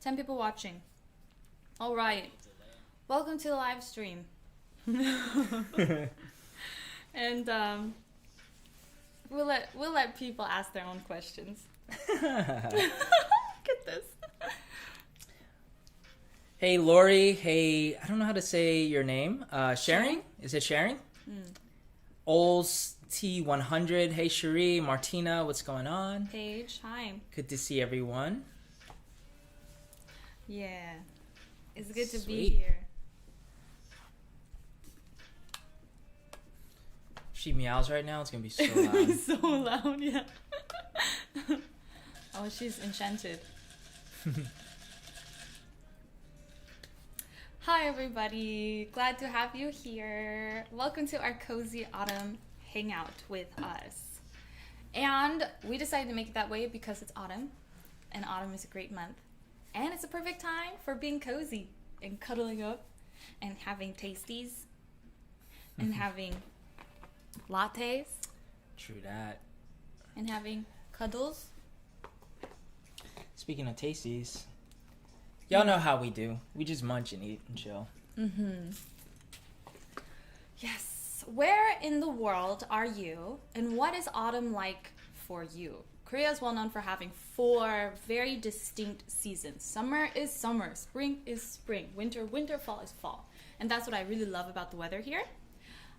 10 people watching. All right. Welcome to the live stream. And we'll let people ask their own questions. Look at this. Hey Lori, hey, I don't know how to say your name. Sharing? Is it Sharing? Ols T100. Hey Cherie, Martina, what's going on? Paige, hi. Good to see everyone. Yeah. It's good to be Sweet. here. She meows right now, it's gonna be so loud. So loud, yeah. Oh, she's enchanted. Hi everybody, glad to have you here. Welcome to our cozy autumn hangout with us. And we decided to make it that way because it's autumn, and autumn is a great month. And it's a perfect time for being cozy and cuddling up and having tasties and having lattes True that. and having cuddles. Speaking of tasties, y'all know how we do. We just munch and eat and chill. Yes. Where in the world are you, and what is autumn like for you? Korea is well known for having 4 very distinct seasons. Summer is summer, spring is spring, winter, fall is fall. And that's what I really love about the weather here.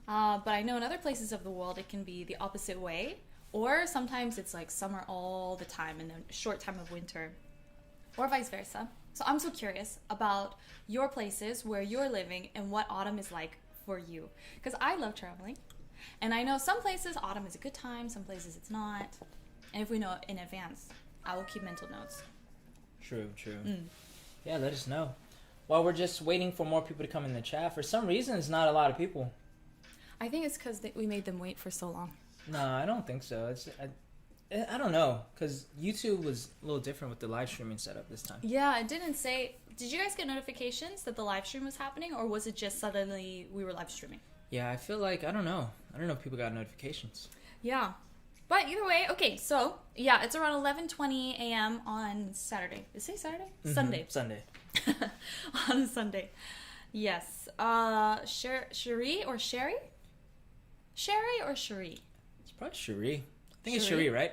But I know in other places of the world it can be the opposite way, or sometimes it's like summer all the time and then a short time of winter, or vice versa. So I'm so curious about your places where you're living and what autumn is like for you, because I love traveling, and I know some places autumn is a good time, some places it's not, and if we know in advance, I will keep mental notes. True. Yeah, let us know. While we're just waiting for more people to come in the chat, for some reason it's not a lot of people. I think it's because we made them wait for so long. No, I don't think so. I don't know, because YouTube was a little different with the live streaming setup this time. Yeah, it didn't say. Did you guys get notifications that the live stream was happening, or was it just suddenly we were live streaming? Yeah, I feel like, I don't know if people got notifications. Yeah. But either way, okay, so, yeah, it's around 11:20 a.m. on Saturday. Did it say Saturday? Sunday. Sunday. On a Sunday. Yes. Cherie or Sherry? Sherry or Cherie? It's probably Cherie. I think it's Cherie? Cherie, right?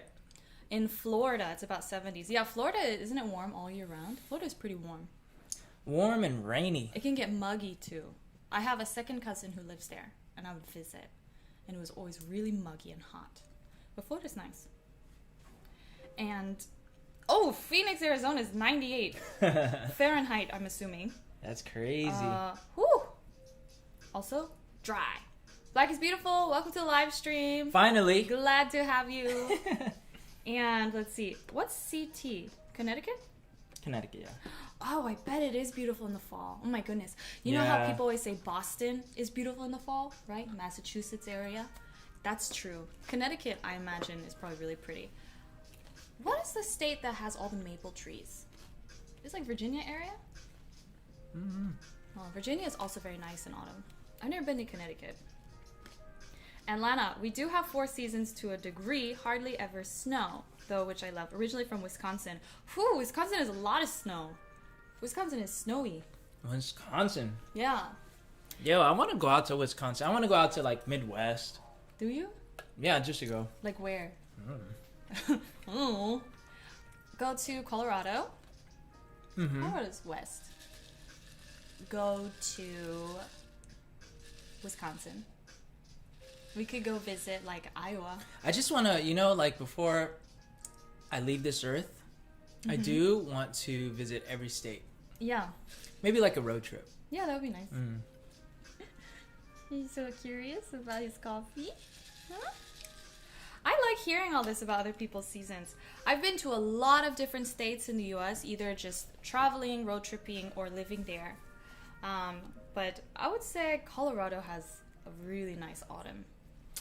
In Florida, it's about 70s. Yeah, Florida, isn't it warm all year round? Florida's pretty warm. Warm and rainy. It can get muggy, too. I have a second cousin who lives there, and I would visit. And it was always really muggy and hot. But Florida's nice. And, oh, Phoenix, Arizona is 98. Fahrenheit, I'm assuming. That's crazy. Whew. Also, dry. Black is beautiful. Welcome to the live stream. Finally. Glad to have you. And let's see. What's CT? Connecticut? Connecticut, yeah. Oh, I bet it is beautiful in the fall. Oh my goodness. You know how people always say Boston is beautiful in the fall, right? Massachusetts area. That's true. Connecticut, I imagine, is probably really pretty. What is the state that has all the maple trees? It's like Virginia area? Oh, Virginia is also very nice in autumn. I've never been to Connecticut. And Lana, we do have 4 seasons to a degree, hardly ever snow, though, which I love. Originally from Wisconsin. Whew, Wisconsin has a lot of snow. Wisconsin is snowy. Wisconsin. Yeah. Yo, I want to go out to Wisconsin. I want to go out to, like, Midwest. Do you? Yeah, just to go. Like where? Oh. Go to Colorado. Colorado's west. Go to Wisconsin. We could go visit, like, Iowa. I just want to, like, before I leave this earth, I do want to visit every state. Yeah. Maybe like a road trip. Yeah, that would be nice. He's so curious about his coffee. Huh? I like hearing all this about other people's seasons. I've been to a lot of different states in the U.S., either just traveling, road tripping, or living there. But I would say Colorado has a really nice autumn.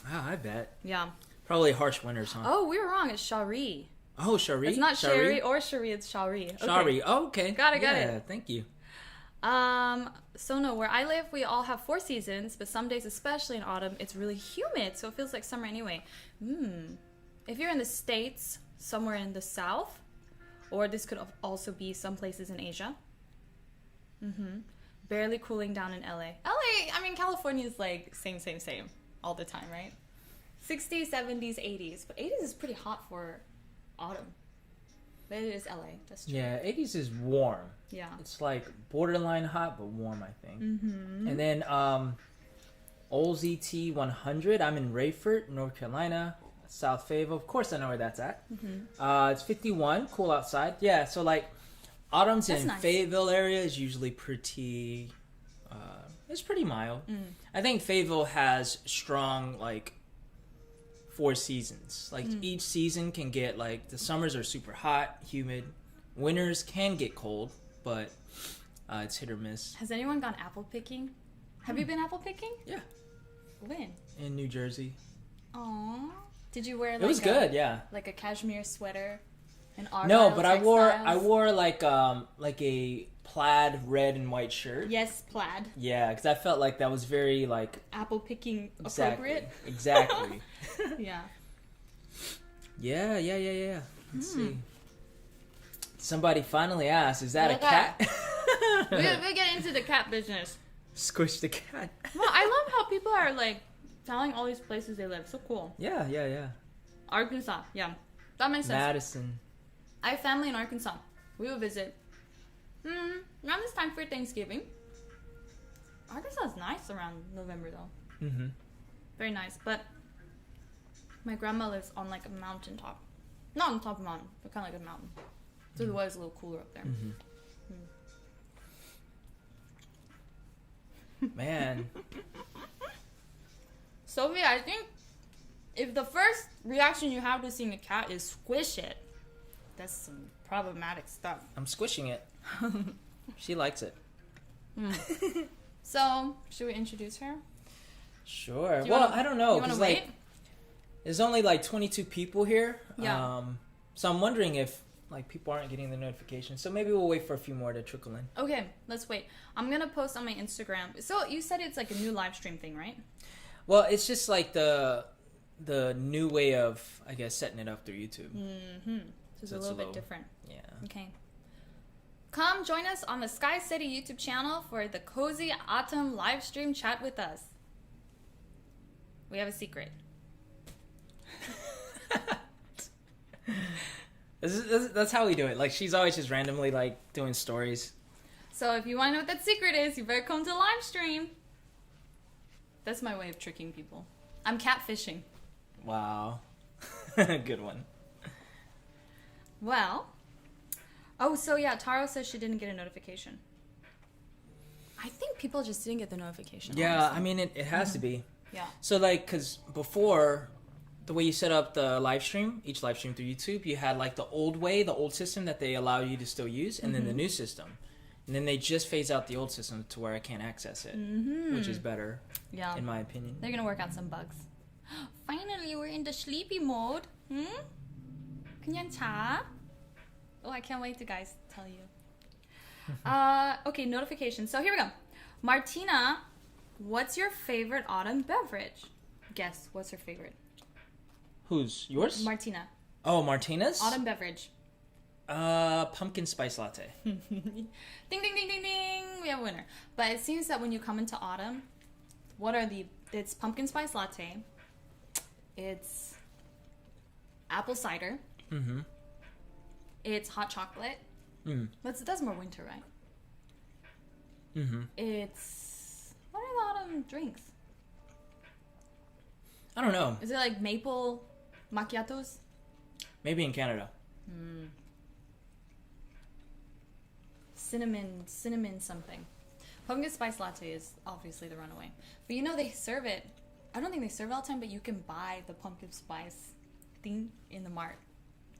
Ah, I bet. Yeah. Probably harsh winters, huh? Oh, we were wrong. It's Shari. Oh, Shari? It's not Sherry or Shari. It's Shari. Okay. Shari. Oh, okay. Got it. Yeah, thank you. So no, where I live, we all have 4 seasons, but some days, especially in autumn, it's really humid, so it feels like summer anyway. If you're in the States, somewhere in the South, Or this could also be some places in Asia. Barely cooling down in LA. LA, I mean, California is like same all the time, right? 60s, 70s, 80s. But 80s is pretty hot for autumn. But it is LA. That's true. Yeah, 80s is warm. Yeah. It's like borderline hot, but warm, I think. And then Olds ET 100. I'm in Rayford, North Carolina. South Fayetteville. Of course I know where that's at. It's 51. Cool outside. Yeah, so like autumns in nice. Fayetteville area is usually pretty... it's pretty mild. I think Fayetteville has strong, like, 4 seasons. Like, each season can get, like, the summers are super hot, humid. Winters can get cold, but it's hit or miss. Has anyone gone apple picking? Have you been apple picking? Yeah. When? In New Jersey. Aww. Did you wear like it was good, yeah. Like a cashmere sweater? An Argyle No, but textiles? I wore like a plaid red and white shirt. Yes, plaid. Yeah, because I felt like that was very like Apple picking exactly, appropriate. Exactly. Yeah. Yeah. Let's see. Somebody finally asked, "Is that a cat?" we get into the cat business. Squish the cat. Well, I love how people are like telling all these places they live. So cool. Yeah. Arkansas. Yeah, that makes sense. Madison. I have family in Arkansas. We will visit. Around this time for Thanksgiving. Arkansas is nice around November though. Very nice, but my grandma lives on like a mountaintop. Not on top of a mountain, but kind of like a mountain. So the weather's a little cooler up there. Man. Sophie, I think if the first reaction you have to seeing a cat is squish it, that's some problematic stuff. I'm squishing it. She likes it. So, should we introduce her? Sure. Well, I don't know. You want to wait? Like, there's only like 22 people here. Yeah. So I'm wondering if like people aren't getting the notifications. So maybe we'll wait for a few more to trickle in. Okay, let's wait. I'm going to post on my Instagram. So, you said it's like a new live stream thing, right? Well, it's just like the new way of, I guess, setting it up through YouTube. So it's a little bit different. Yeah. Okay. Come join us on the Skycedi YouTube channel for the Cozy Autumn live stream chat with us. We have a secret. That's how we do it. Like, she's always just randomly, like, doing stories. So if you want to know what that secret is, you better come to the live stream. That's my way of tricking people. I'm catfishing. Wow. Good one. Well. Oh, so yeah, Taro says she didn't get a notification. I think people just didn't get the notification. Yeah, honestly. I mean, it has to be. Yeah. So, like, because before, the way you set up the live stream, each live stream through YouTube, you had, like, the old system that they allow you to still use, and then the new system. And then they just phase out the old system to where I can't access it, which is better, in my opinion. They're going to work out some bugs. Finally, we're in the sleepy mode. 그냥 자. Oh, I can't wait to guys tell you. Okay, notifications. So here we go. Martina, what's your favorite autumn beverage? Guess, what's her favorite? Who's? Yours? Martina. Oh, Martina's? Autumn beverage. Pumpkin spice latte. Ding, ding, ding, ding, ding. We have a winner. But it seems that when you come into autumn, it's pumpkin spice latte. It's apple cider. It's hot chocolate. That's more winter, right? It's... What are the autumn drinks? I don't know. Is it like maple macchiatos? Maybe in Canada. Cinnamon something. Pumpkin spice latte is obviously the runaway. But you know they serve it. I don't think they serve it all the time, but you can buy the pumpkin spice thing in the mart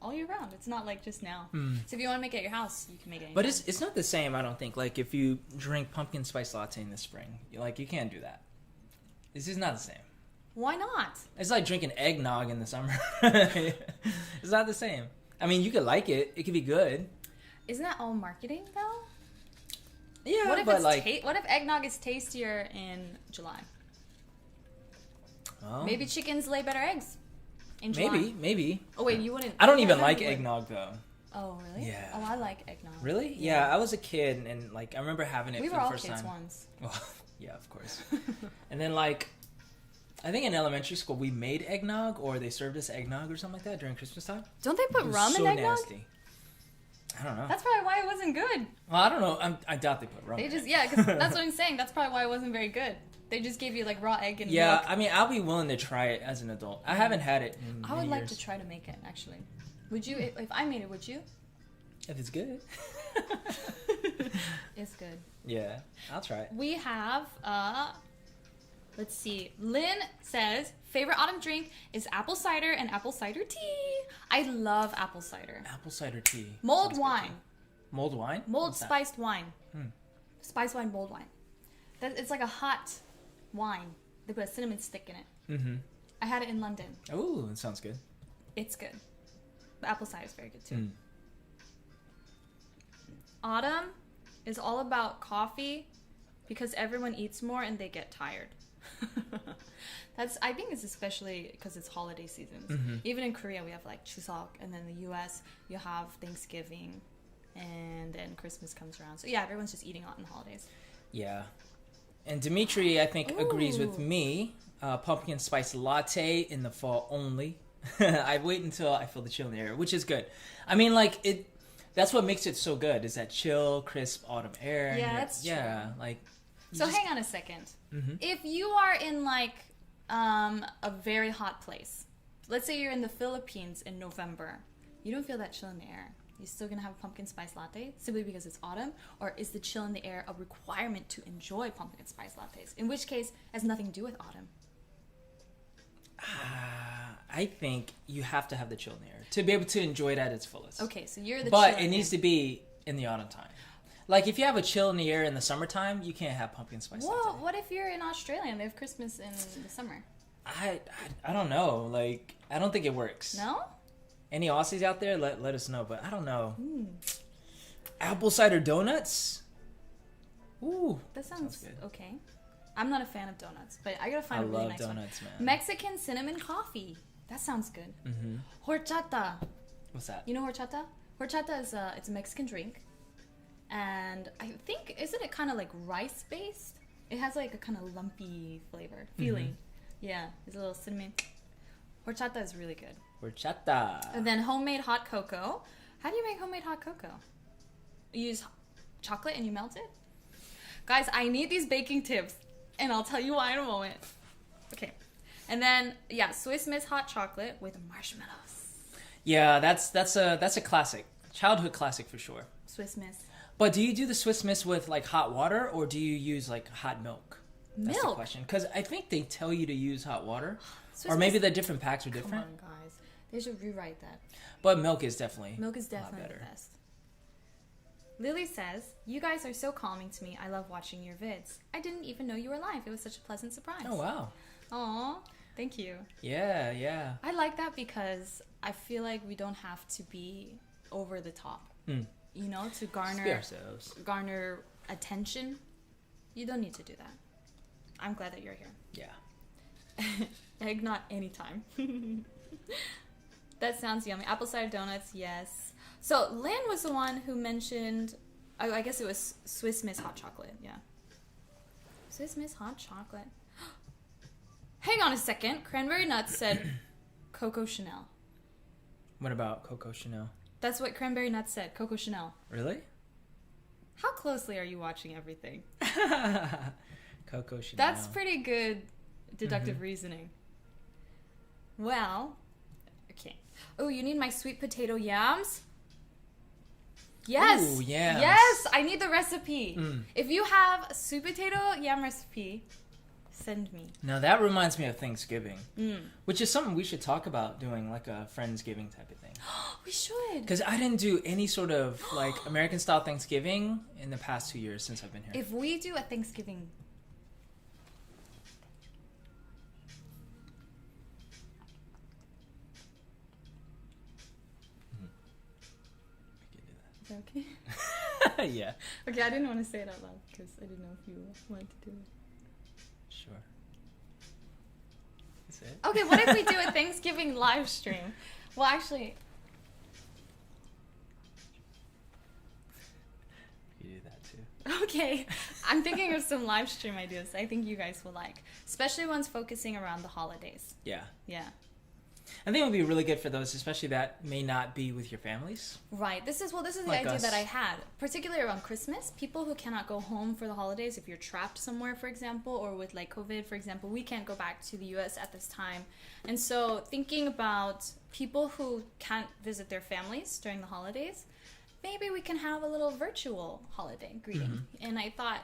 all year round. It's not like just now. So if you want to make it at your house, you can make it anytime. But it's not the same, I don't think. Like, if you drink pumpkin spice latte in the spring, you can't do that. This is not the same. Why not? It's like drinking eggnog in the summer. It's not the same. I mean, you could like it. It could be good. Isn't that all marketing, though? Yeah, what if but what if eggnog is tastier in July? Well, Maybe chickens lay better eggs in July. Maybe. Oh, wait, you wouldn't... I don't even like eggnog, though. Oh, really? Yeah. Oh, I like eggnog. Really? Yeah, I was a kid, and like I remember having it We for were the all first kids time. once. Well, yeah, of course. And then like, I think in elementary school we made eggnog, or they served us eggnog or something like that during Christmas time. Don't they put It was rum so in eggnog? nasty. I don't know. That's probably why it wasn't good. Well, I don't know. I doubt they put rum. They in just it. yeah, because that's what I'm saying. That's probably why it wasn't very good. They just gave you like raw egg and Yeah, milk. I mean, I'll be willing to try it as an adult. I haven't had it in I would many like years. to try to make it actually. Would you? If I made it, would you? If it's good. It's good. Yeah, I'll try it. We have let's see. Lynn says favorite autumn drink is apple cider and apple cider tea. I love apple cider. Apple cider tea. Mulled Sounds good, wine. too. Mulled wine? Mulled What's that? spiced wine. Hmm. Spiced wine, mulled wine. It's like a hot wine. They put a cinnamon stick in it. Mm-hmm. I had it in London. Ooh, that sounds good. It's good. The apple cider is very good too. Mm. Autumn is all about coffee because everyone eats more and they get tired. I think it's especially because it's holiday seasons. Mm-hmm. Even in Korea we have like Chuseok, and then the US you have Thanksgiving, and then Christmas comes around. So yeah, everyone's just eating out in the holidays. Yeah. And Dimitri, I think, agrees with Ooh. me. Pumpkin spice latte in the fall only. I wait until I feel the chill in the air, which is good. I mean, like, that's what makes it so good, is that chill, crisp autumn air. Yeah, and that's true. Yeah, like... So hang on a second. Mm-hmm. If you are in like a very hot place, let's say you're in the Philippines in November, you don't feel that chill in the air. You still gonna have a pumpkin spice latte simply because it's autumn, or is the chill in the air a requirement to enjoy pumpkin spice lattes? In which case, it has nothing to do with autumn. I think you have to have the chill in the air to be able to enjoy it at its fullest. Okay, so you're the. But chill it in needs the to be in the autumn time. Like, if you have a chill in the air in the summertime, you can't have pumpkin spice Well, latte. what if you're in Australia and they have Christmas in the summer? I don't know. Like, I don't think it works. No. Any Aussies out there, let us know. But I don't know. Apple cider donuts? Ooh. That sounds good. okay. I'm not a fan of donuts, but I gotta I find a really love nice donuts, one. man. Mexican cinnamon coffee. That sounds good. Mm-hmm. Horchata. What's that? You know horchata? Horchata is it's a Mexican drink, and I think isn't it kind of like rice based? It has like a kind of lumpy flavor feeling. Yeah, it's a little cinnamon. Horchata is really good. Horchata. And then homemade hot cocoa. How do you make homemade hot cocoa? You use chocolate and you melt it? Guys, I need these baking tips, and I'll tell you why in a moment. Okay. And then, yeah, Swiss Miss hot chocolate with marshmallows. Yeah, that's a classic. Childhood classic for sure. Swiss Miss. But do you do the Swiss Miss with, like, hot water, or do you use, like, hot milk? That's the Milk? question. Because I think they tell you to use hot water. Swiss Or maybe Miss- the different packs are different. Come on, guys. They should rewrite that. But milk is definitely Milk is a lot definitely better. the best. Lily says, you guys are so calming to me. I love watching your vids. I didn't even know you were live. It was such a pleasant surprise. Oh, wow. Aw, thank you. Yeah, yeah. I like that because I feel like we don't have to be over the top. Mm. You know, to Just be garner ourselves. attention. You don't need to do that. I'm glad that you're here. Yeah. Eggnog anytime. That sounds yummy. Apple cider donuts, yes. So Lynn was the one who mentioned, I guess it was Swiss Miss hot chocolate, yeah. Swiss Miss hot chocolate. Hang on a second. Cranberry Nuts said Coco Chanel. What about Coco Chanel? That's what Cranberry Nuts said, Coco Chanel. Really? How closely are you watching everything? Coco Chanel. That's pretty good deductive reasoning. Well, okay. Oh, you need my sweet potato yams? Yes. Ooh, yams. Yes, I need the recipe. Mm. If you have a sweet potato yam recipe, send me. Now that reminds me of Thanksgiving, Mm. which is something we should talk about doing, like a Friendsgiving type of thing. We should. Because I didn't do any sort of like American style Thanksgiving in the past 2 years since I've been here. If we do a Thanksgiving, is that okay? Yeah, Okay, I didn't want to say it out loud because I didn't know if you wanted to do it. sure. That's it. Okay, what if we do a Thanksgiving live stream? Well, actually, that too. Okay, I'm thinking of some live stream ideas I think you guys will like, especially ones focusing around the holidays. Yeah. Yeah. I think it would be really good for those, especially that may not be with your families. Right. This is the Like idea us. that I had, particularly around Christmas. People who cannot go home for the holidays, if you're trapped somewhere, for example, or with like COVID, for example, we can't go back to the U.S. at this time. And so thinking about people who can't visit their families during the holidays, maybe we can have a little virtual holiday greeting. And I thought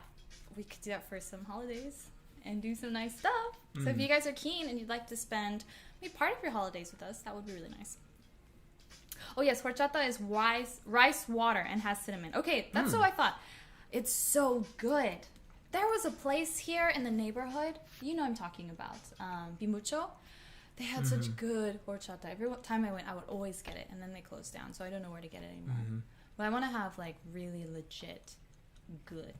we could do that for some holidays and do some nice stuff. So if you guys are keen and you'd like to spend maybe part of your holidays with us, that would be really nice. Oh yes, horchata is rice water and has cinnamon. Okay, that's what I thought. It's so good. There was a place here in the neighborhood, you know I'm talking about, Bimucho. They had such good horchata. Every time I went, I would always get it, and then they closed down, so I don't know where to get it anymore. But I want to have like really legit good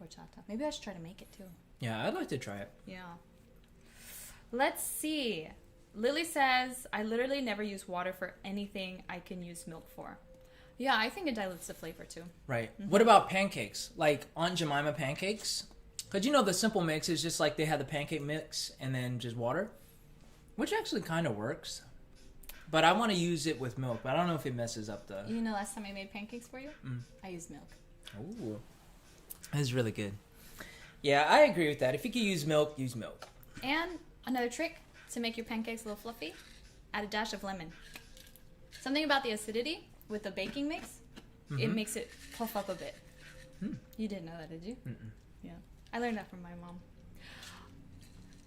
horchata. Maybe I should try to make it too. Yeah, I'd like to try it. Yeah. Let's see. Lily says, I literally never use water for anything I can use milk for. Yeah, I think it dilutes the flavor too. Right. What about pancakes? Like Aunt Jemima pancakes? Because you know the simple mix is just like they have the pancake mix and then just water, which actually kind of works. But I want to use it with milk, but I don't know if it messes up the... You know last time I made pancakes for you? I used milk. Ooh. That's really good. Yeah, I agree with that. If you could use milk, use milk. And another trick to make your pancakes a little fluffy, add a dash of lemon. Something about the acidity with the baking mix, it makes it puff up a bit. You didn't know that, did you? Yeah. I learned that from my mom.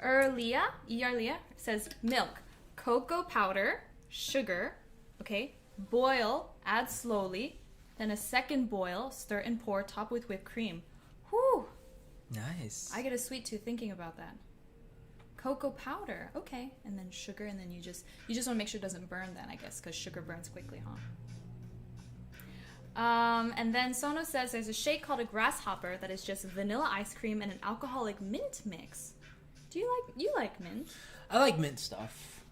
Erlia says milk, cocoa powder, sugar, okay, boil, add slowly, then a second boil, stir and pour, top with whipped cream. Whew! Nice. I get a sweet tooth thinking about that. Cocoa powder, okay, and then sugar, and then you just want to make sure it doesn't burn then, I guess, because sugar burns quickly, huh? And then Sono says there's a shake called a grasshopper that is just vanilla ice cream and an alcoholic mint mix. Do you like mint? I like mint stuff.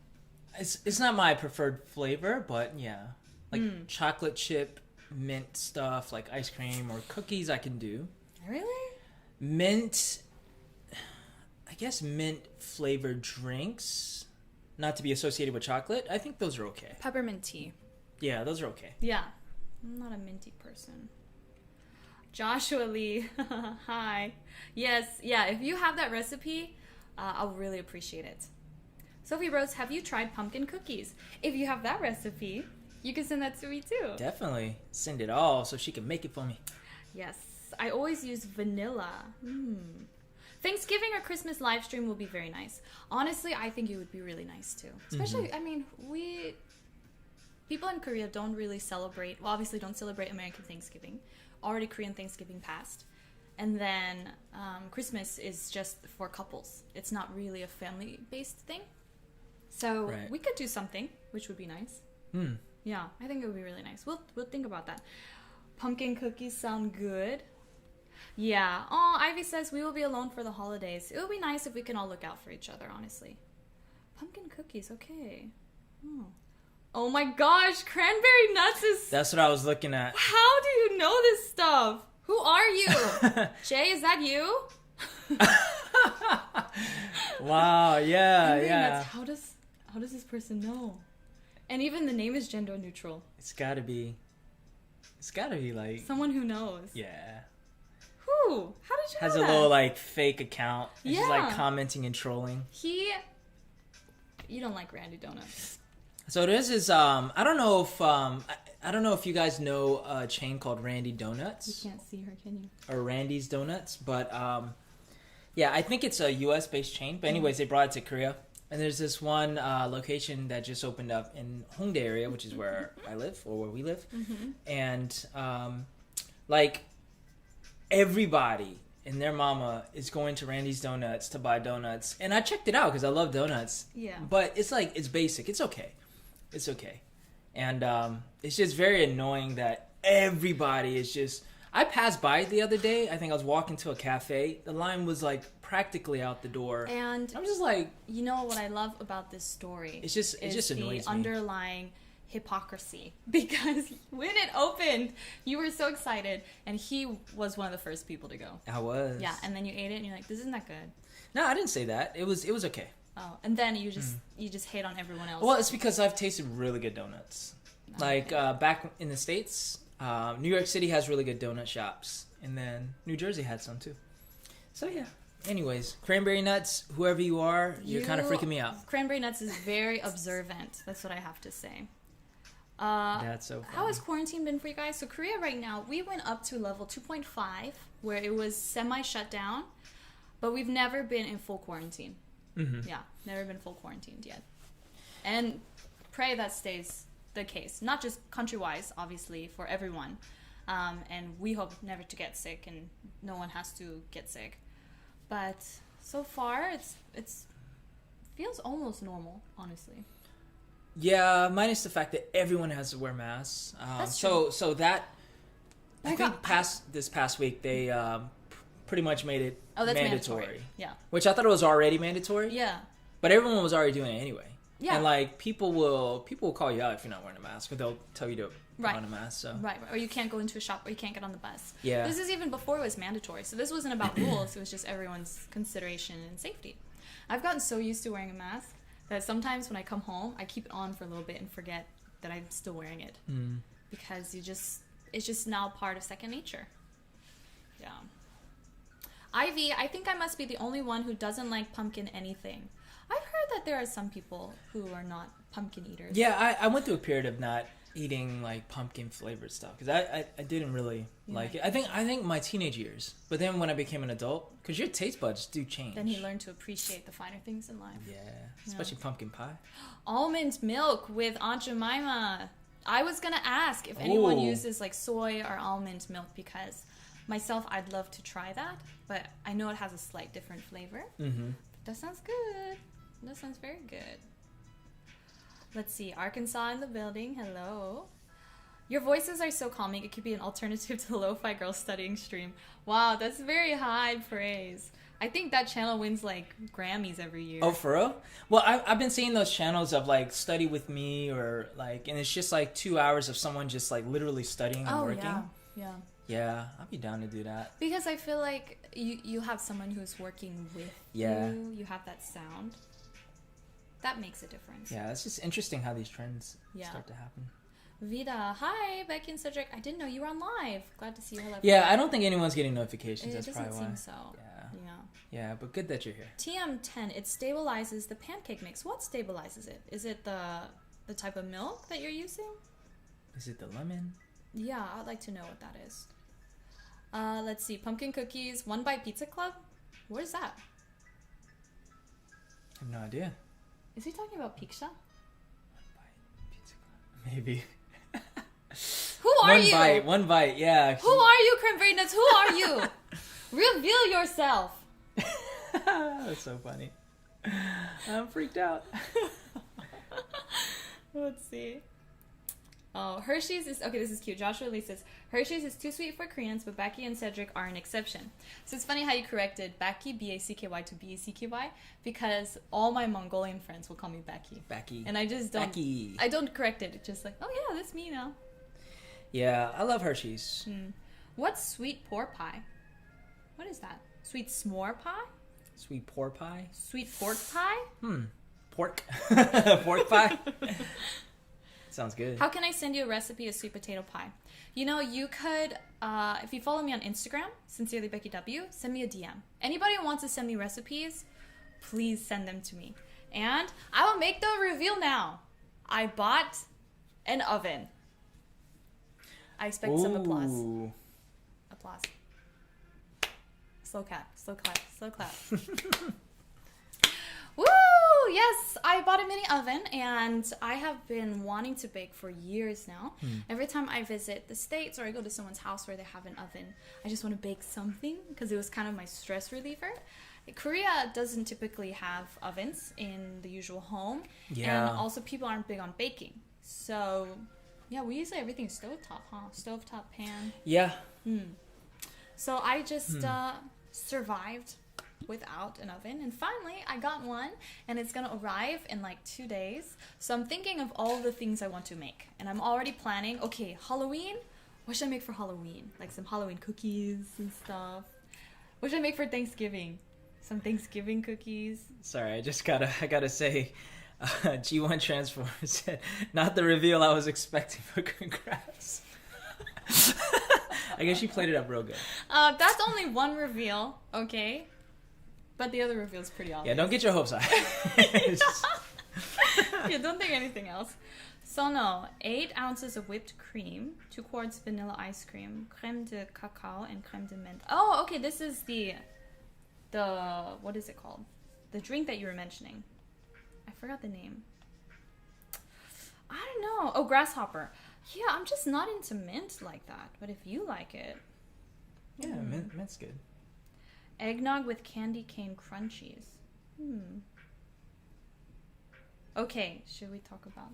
It's not my preferred flavor, but yeah. Like chocolate chip mint stuff, like ice cream or cookies I can do. Really? Mint, I guess mint flavored drinks, not to be associated with chocolate, I think those are okay. Peppermint tea. Yeah, those are okay. Yeah. I'm not a minty person. Joshua Lee. Hi. Yes, yeah, if you have that recipe, I'll really appreciate it. Sophie Rose, have you tried pumpkin cookies? If you have that recipe, you can send that to me too. Definitely. Send it all so she can make it for me. Yes. I always use vanilla. Thanksgiving or Christmas live stream will be very nice. Honestly, I think it would be really nice too. Especially, I mean, people in Korea don't really celebrate, well, obviously don't celebrate American Thanksgiving. Already Korean Thanksgiving passed. And then Christmas is just for couples. It's not really a family-based thing. So we could do something, which would be nice. Yeah, I think it would be really nice. We'll think about that. Pumpkin cookies sound good. Yeah. Oh, Ivy says we will be alone for the holidays. It would be nice if we can all look out for each other, honestly. Pumpkin cookies, okay. Oh my gosh, Cranberry Nuts is... That's what I was looking at. How do you know this stuff? Who are you? Jay, is that you? Wow, yeah. How does this person know? And even the name is gender neutral. It's gotta be like... Someone who knows. Yeah. Who? How did you Has know a that? little like fake account. And Yeah. she's like commenting and trolling. You don't like Randy Donuts. So this is I don't know if you guys know a chain called Randy Donuts. You can't see her, can you? Or Randy's Donuts, but yeah, I think it's a US based chain. But anyways, they brought it to Korea. And there's this one location that just opened up in Hongdae area, which is where I live, or where we live. And like everybody and their mama is going to Randy's Donuts to buy donuts. And I checked it out because I love donuts. Yeah. But it's like, it's basic. It's okay. It's okay. And it's just very annoying that everybody is just... I passed by it the other day. I think I was walking to a cafe. The line was like practically out the door. And I'm just like... You know what I love about this story? It just annoys me. The underlying hypocrisy because when it opened, you were so excited, and he was one of the first people to go. I was. Yeah, and then you ate it, and you're like, "This isn't that good." No, I didn't say that. It was okay. Oh, and then you just hate on everyone else. Well, it's because I've tasted really good donuts. Like back in the States, New York City has really good donut shops, and then New Jersey had some too. So yeah. Anyways, Cranberry Nuts, whoever you are, you're kind of freaking me out. Cranberry Nuts is very observant. That's what I have to say. That's so funny. How has quarantine been for you guys? So Korea right now, we went up to level 2.5, where it was semi-shut down, but we've never been in full quarantine. Mm-hmm. Yeah, never been full quarantined yet. And pray that stays the case. Not just country-wise, obviously, for everyone. And we hope never to get sick, and no one has to get sick. But so far, it's feels almost normal, honestly. Yeah, minus the fact that everyone has to wear masks. That's true. So that I think this past week they pretty much made it mandatory. Yeah. Which I thought it was already mandatory. Yeah. But everyone was already doing it anyway. Yeah. And like people will call you out if you're not wearing a mask, or they'll tell you to put on a mask. So. Right. Or you can't go into a shop, or you can't get on the bus. Yeah. This is even before it was mandatory. So this wasn't about rules. It was just everyone's consideration and safety. I've gotten so used to wearing a mask that sometimes when I come home, I keep it on for a little bit and forget that I'm still wearing it. Because it's just now part of second nature. Yeah. Ivy, I think I must be the only one who doesn't like pumpkin anything. I've heard that there are some people who are not pumpkin eaters. Yeah, I went through a period of not eating like pumpkin flavored stuff because I didn't really like it. I think my teenage years, but then when I became an adult, because your taste buds do change. Then you learn to appreciate the finer things in life. Yeah, especially pumpkin pie. Almond milk with Aunt Jemima. I was gonna ask if anyone uses like soy or almond milk because myself, I'd love to try that, but I know it has a slight different flavor. Mm-hmm. That sounds good. That sounds very good. Let's see. Arkansas in the building. Hello. Your voices are so calming. It could be an alternative to the Lo-Fi Girl studying stream. Wow, that's very high praise. I think that channel wins like Grammys every year. Oh, for real? Well, I've been seeing those channels of like study with me or like, and it's just like 2 hours of someone just like literally studying and working. Yeah. Yeah, I'd be down to do that. Because I feel like you have someone who's working with you. You have that sound. That makes a difference. Yeah, it's just interesting how these trends start to happen. Vida, hi, Becky and Cedric. I didn't know you were on live. Glad to see you. Hello. Yeah, I don't think anyone's getting notifications. That's probably why. It doesn't seem so. Yeah, but good that you're here. TM10, it stabilizes the pancake mix. What stabilizes it? Is it the type of milk that you're using? Is it the lemon? Yeah, I'd like to know what that is. Let's see. Pumpkin cookies, One Bite Pizza Club? What is that? I have no idea. Is he talking about pizza? One Bite Pizza Club. Maybe. Who are you? One bite, yeah. Who are you, Cranberry Nuts? Who are you? Reveal yourself. That's so funny. I'm freaked out. Let's see. Oh, Hershey's is... Okay, this is cute. Joshua Lee says, Hershey's is too sweet for Koreans, but Becky and Cedric are an exception. So it's funny how you corrected Becky, B-A-C-K-Y, to B-A-C-K-Y, because all my Mongolian friends will call me Becky. Becky. And I just don't... Becky. I don't correct it. It's just like, oh yeah, that's me now. Yeah, I love Hershey's. What's sweet pork pie? What is that? Sweet s'more pie? Sweet pork pie? Sweet pork pie? Pork. Pork pie? Sounds good. How can I send you a recipe of sweet potato pie? You know, you could, if you follow me on Instagram, Sincerely Becky W, send me a DM. Anybody who wants to send me recipes, please send them to me. And I will make the reveal now. I bought an oven. I expect some applause. Applause. Slow clap, slow clap, slow clap. Woo! Yes, I bought a mini oven, and I have been wanting to bake for years now. Every time I visit the States or I go to someone's house where they have an oven, I just want to bake something because it was kind of my stress reliever. Korea doesn't typically have ovens in the usual home, and also people aren't big on baking. So, yeah, we usually everything stovetop, huh? Stovetop pan. Yeah. So I just survived without an oven. And finally, I got one, and it's gonna arrive in like 2 days. So I'm thinking of all the things I want to make. And I'm already planning, okay, Halloween, what should I make for Halloween? Like some Halloween cookies and stuff. What should I make for Thanksgiving? Some Thanksgiving cookies. Sorry, I gotta say, G1 Transform said, not the reveal I was expecting, but congrats. I guess you played it up real good. That's only one reveal, okay? But the other reveal is pretty obvious. Yeah, don't get your hopes high. Yeah, don't think anything else. So no, 8 ounces of whipped cream, 2 quarts vanilla ice cream, creme de cacao, and creme de menthe. Oh, okay, this is the what is it called? The drink that you were mentioning. I forgot the name. I don't know. Oh, grasshopper. Yeah, I'm just not into mint like that. But if you like it. Yeah, mint's good. Eggnog with candy cane crunchies. Okay, should we talk about...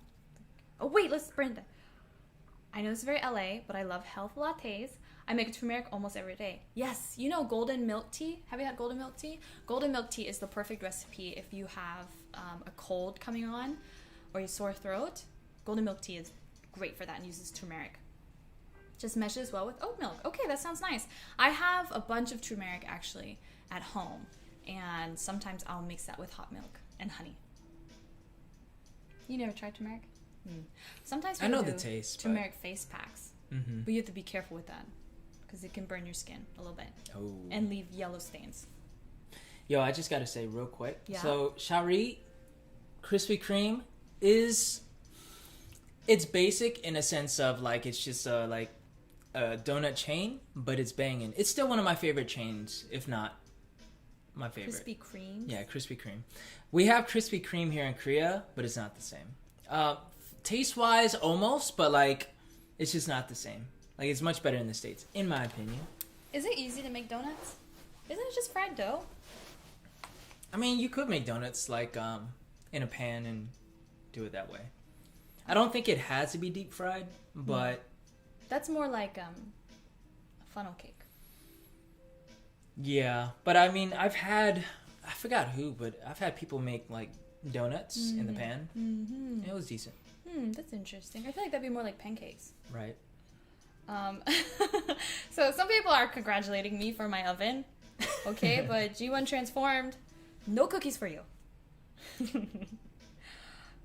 Oh, wait, let's sprint. I know it's very LA, but I love health lattes. I make turmeric almost every day. Yes, you know golden milk tea? Have you had golden milk tea? Golden milk tea is the perfect recipe if you have a cold coming on or a sore throat. Golden milk tea is great for that and uses turmeric. Just meshes well with oat milk. Okay, that sounds nice. I have a bunch of turmeric actually at home, and sometimes I'll mix that with hot milk and honey. You never tried turmeric? Sometimes I know the taste. Turmeric face packs, but you have to be careful with that because it can burn your skin a little bit and leave yellow stains. Yo, I just gotta say real quick. Yeah. So Shari Krispy Kreme it's basic in a sense of like it's just a donut chain, but it's banging. It's still one of my favorite chains, if not my favorite. Krispy Kreme? Yeah, Krispy Kreme. We have Krispy Kreme here in Korea, but it's not the same. Taste-wise, almost, but like it's just not the same. Like it's much better in the States, in my opinion. Is it easy to make donuts? Isn't it just fried dough? I mean, you could make donuts like in a pan and do it that way. I don't think it has to be deep fried, but that's more like a funnel cake. Yeah, but I mean, I forgot who, but I've had people make like donuts in the pan. Mm-hmm. It was decent. That's interesting. I feel like that'd be more like pancakes. Right. So some people are congratulating me for my oven. Okay, but G1 Transformed, no cookies for you.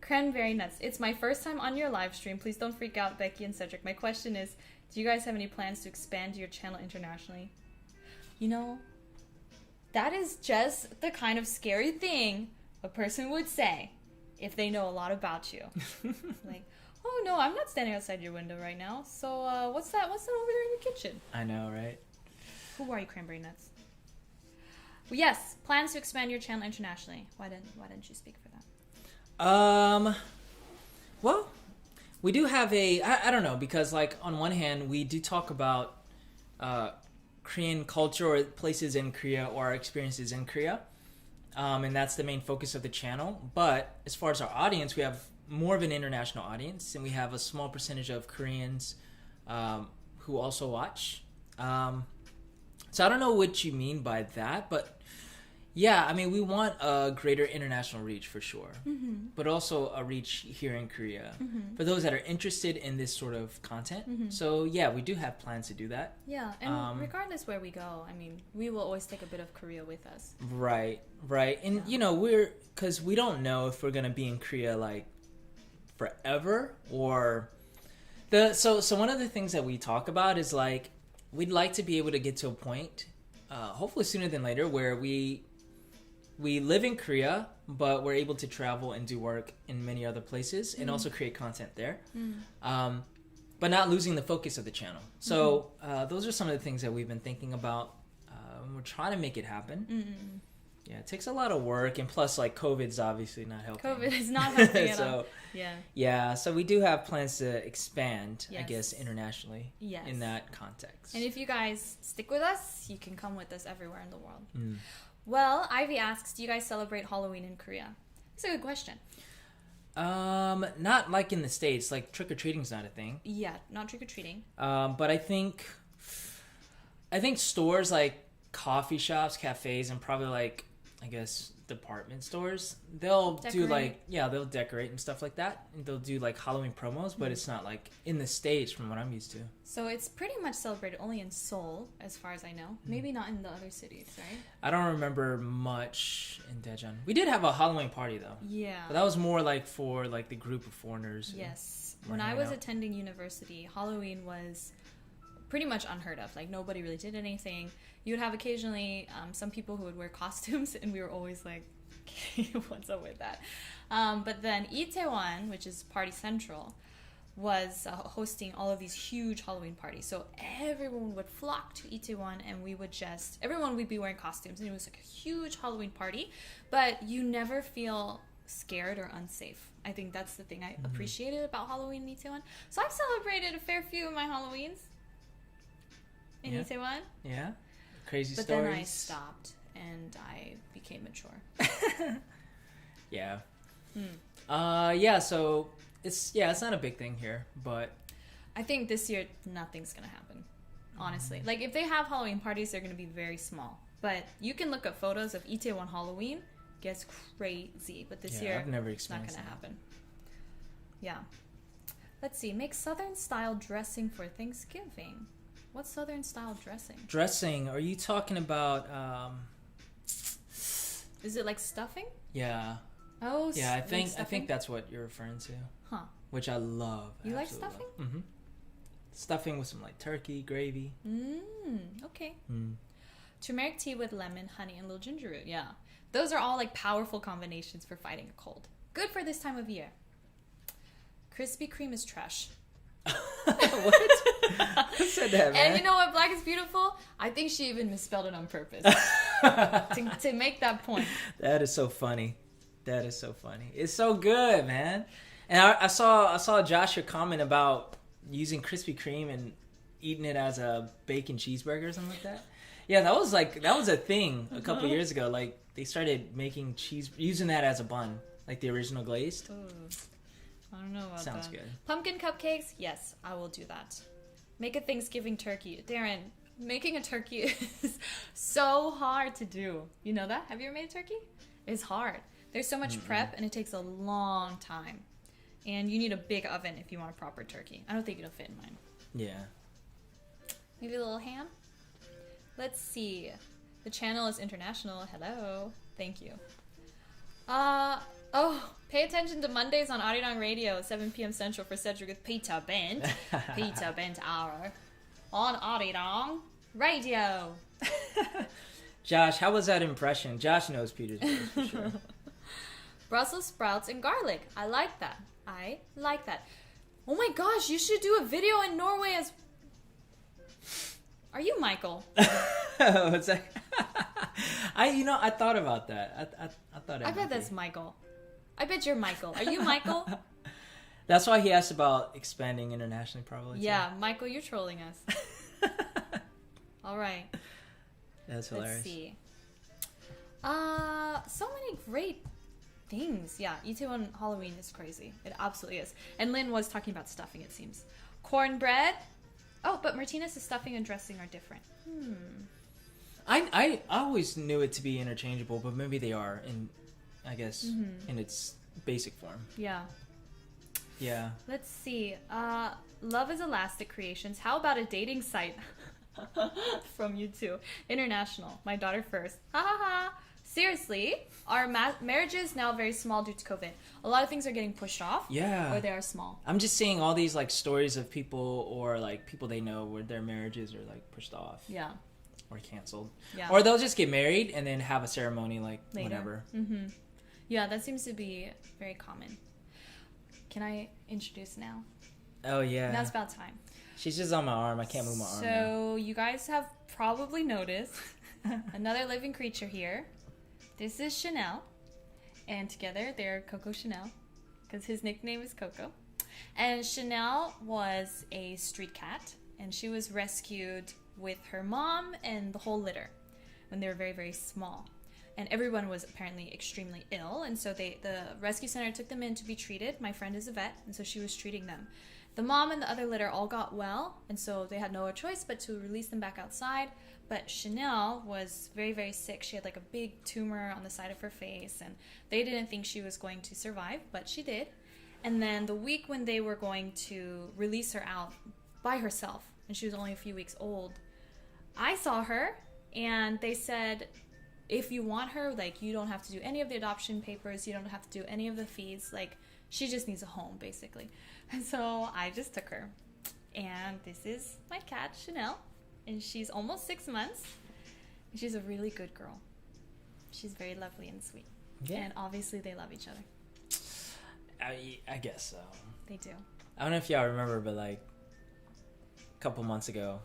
Cranberry Nuts. It's my first time on your live stream. Please don't freak out, Becky and Cedric. My question is, do you guys have any plans to expand your channel internationally? You know, that is just the kind of scary thing a person would say if they know a lot about you. Like, oh no, I'm not standing outside your window right now. So what's that over there in your kitchen? I know, right? Who are you, Cranberry Nuts? Well, yes, plans to expand your channel internationally. Why didn't you speak for that? Well, we do have I don't know, because like on one hand we do talk about Korean culture or places in Korea or our experiences in Korea, and that's the main focus of the channel. But as far as our audience, we have more of an international audience, and we have a small percentage of Koreans who also watch. So I don't know what you mean by that, but yeah, I mean, we want a greater international reach for sure, but also a reach here in Korea for those that are interested in this sort of content. So yeah, we do have plans to do that. Yeah, and regardless where we go, I mean, we will always take a bit of Korea with us. Right. And you know, because we don't know if we're gonna be in Korea like forever or so one of the things that we talk about is like we'd like to be able to get to a point, hopefully sooner than later, where we live in Korea, but we're able to travel and do work in many other places and also create content there, but not losing the focus of the channel. So those are some of the things that we've been thinking about. We're trying to make it happen. Yeah, it takes a lot of work, and plus, like, COVID's obviously not helping. COVID is not helping at all. Yeah, so we do have plans to expand, I guess, internationally in that context. And if you guys stick with us, you can come with us everywhere in the world. Well, Ivy asks, do you guys celebrate Halloween in Korea? It's a good question. Not like in the States. Like, trick-or-treating's not a thing. Yeah, not trick-or-treating. But I think stores, like, coffee shops, cafes, and probably like, I guess, department stores, they'll do like, they'll decorate and stuff like that, and they'll do like Halloween promos, but it's not like in the States from what I'm used to. So it's pretty much celebrated only in Seoul, as far as I know. Maybe not in the other cities, right? I don't remember much in Daejeon. We did have a Halloween party though. Yeah. But that was more like for like the group of foreigners. Yes. When I was attending university, Halloween was pretty much unheard of. Like, nobody really did anything. You would have occasionally some people who would wear costumes, and we were always like, okay, what's up with that? But then Itaewon, which is Party Central, was hosting all of these huge Halloween parties. So everyone would flock to Itaewon, and everyone would be wearing costumes, and it was like a huge Halloween party. But you never feel scared or unsafe. I think that's the thing I appreciated about Halloween in Itaewon. So I've celebrated a fair few of my Halloweens in Itaewon. Yeah. Crazy but stories. But then I stopped and I became mature. Yeah. So it's not a big thing here, but I think this year nothing's gonna happen. Honestly. Like, if they have Halloween parties, they're gonna be very small. But you can look up photos of Itaewon Halloween. Gets crazy. But this year I've never it's not experienced gonna that. happen. Yeah. Let's see. Make Southern style dressing for Thanksgiving. What's Southern style dressing? Dressing? Are you talking about? Is it like stuffing? Yeah. Oh, yeah. I like think that's what you're referring to. Huh. Which I love. You like stuffing? Mm-hmm. Stuffing with some like turkey gravy. Okay. Turmeric tea with lemon, honey, and little ginger root. Yeah. Those are all like powerful combinations for fighting a cold. Good for this time of year. Krispy Kreme is trash. What? Who said that, man? And you know what? Black is beautiful. I think she even misspelled it on purpose to make that point. That is so funny. It's so good, man. And I saw Joshua comment about using Krispy Kreme and eating it as a bacon cheeseburger or something like that. Yeah, that was a thing a couple years ago. Like, they started making using that as a bun, like the original glazed. Ooh. I don't know about Sounds that. good. Pumpkin cupcakes? Yes, I will do that. Make a Thanksgiving turkey. Darren, making a turkey is so hard to do. You know that? Have you ever made a turkey? It's hard. There's so much prep, and it takes a long time. And you need a big oven if you want a proper turkey. I don't think it'll fit in mine. Yeah. Maybe a little ham? Let's see. The channel is international. Hello. Thank you. Pay attention to Mondays on Arirang Radio, 7 p.m. Central for Cedric with Peter Bent. Peter Bent Hour. On Arirang Radio. Josh, how was that impression? Josh knows Peter's voice for sure. Brussels sprouts and garlic. I like that. Oh my gosh, you should do a video in Norway as... Are you Michael? What's that? I thought about that. I bet that's Michael. I bet you're Michael. Are you Michael? That's why he asked about expanding internationally, probably. Yeah, Michael, you're trolling us. All right. That's hilarious. Let's see. So many great things. Yeah, Itaewon Halloween is crazy. It absolutely is. And Lynn was talking about stuffing, it seems. Cornbread. Oh, but Martinez's stuffing and dressing are different. I always knew it to be interchangeable, but maybe they are in its basic form. Yeah. Yeah. Let's see. Love is Elastic Creations. How about a dating site? From you two. International. My daughter first. Ha ha ha. Seriously, our marriage is now very small due to COVID. A lot of things are getting pushed off. Yeah. Or they are small. I'm just seeing all these like stories of people or like people they know where their marriages are like pushed off. Yeah. Or canceled. Yeah. Or they'll just get married and then have a ceremony like later. Whenever. Mm-hmm. Yeah, that seems to be very common. Can I introduce now? Oh, yeah. Now it's about time. She's just on my arm. I can't move my arm. So, you guys have probably noticed another living creature here. This is Chanel. And together, they're Coco Chanel. Because his nickname is Coco. And Chanel was a street cat. And she was rescued with her mom and the whole litter when they were very, very small. And everyone was apparently extremely ill. And so the rescue center took them in to be treated. My friend is a vet, and so she was treating them. The mom and the other litter all got well, and so they had no choice but to release them back outside. But Chanel was very, very sick. She had like a big tumor on the side of her face, and they didn't think she was going to survive, but she did. And then the week when they were going to release her out by herself, and she was only a few weeks old, I saw her, and they said, if you want her, like, you don't have to do any of the adoption papers, you don't have to do any of the fees, like, she just needs a home, basically. And so I just took her. And this is my cat, Chanel, and she's almost 6 months. She's a really good girl. She's very lovely and sweet. Yeah. And obviously they love each other. I guess so. They do. I don't know if y'all remember, but like a couple months ago,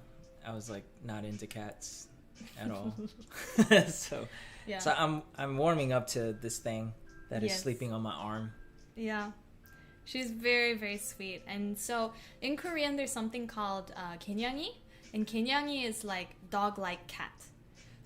I was like not into cats at all. So I'm warming up to this thing that is sleeping on my arm. Yeah. She's very, very sweet. And so in Korean, there's something called kenyangi. And kenyangi is like dog-like cat.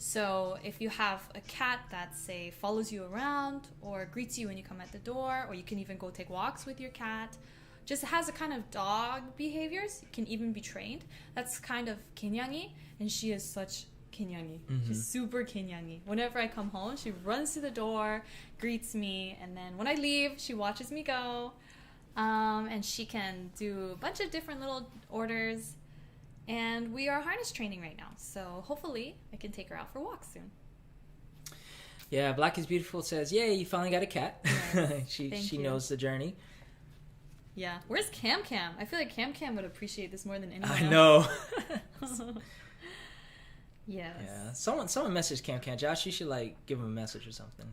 So if you have a cat that, say, follows you around or greets you when you come at the door, or you can even go take walks with your cat, just has a kind of dog behaviors, can even be trained. That's kind of kenyangi, and she is such kenyangi. Mm-hmm. She's super kenyangi. Whenever I come home, she runs to the door, greets me, and then when I leave, she watches me go. And she can do a bunch of different little orders. And we are harness training right now, so hopefully I can take her out for walks soon. Yeah, Black is Beautiful says, yay, you finally got a cat. Yes. she knows the journey. Yeah. Where's Cam Cam? I feel like Cam Cam would appreciate this more than anyone else. I know. Yes. Yeah. Someone messaged Cam Cam. Josh, you should like give him a message or something.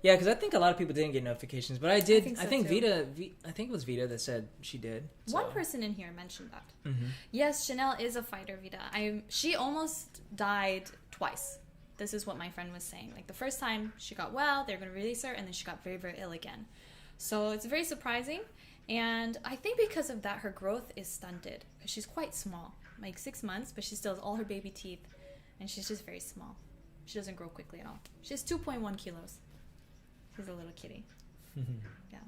Yeah, because I think a lot of people didn't get notifications, but I did. I think Vita, I think it was Vita that said she did. So. One person in here mentioned that. Mm-hmm. Yes, Chanel is a fighter, Vita. She almost died twice. This is what my friend was saying. Like the first time she got well, they were going to release her, and then she got very, very ill again. So it's very surprising, and I think because of that, her growth is stunted because she's quite small, like 6 months, but she still has all her baby teeth, and she's just very small. She doesn't grow quickly at all. She has 2.1 kilos. She's a little kitty. Yeah.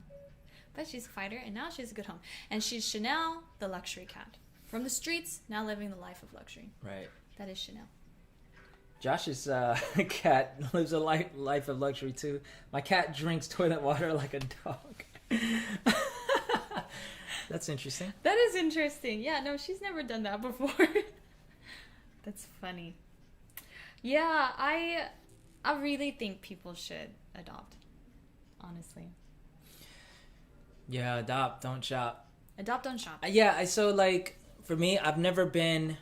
But she's a fighter, and now she has a good home. And she's Chanel, the luxury cat. From the streets, now living the life of luxury. Right. That is Chanel. Josh's cat lives a life of luxury, too. My cat drinks toilet water like a dog. That's interesting. That is interesting. Yeah, no, she's never done that before. That's funny. Yeah, I really think people should adopt. Honestly. Yeah, adopt, don't shop. Adopt, don't shop. Yeah, so like for me, I've never been,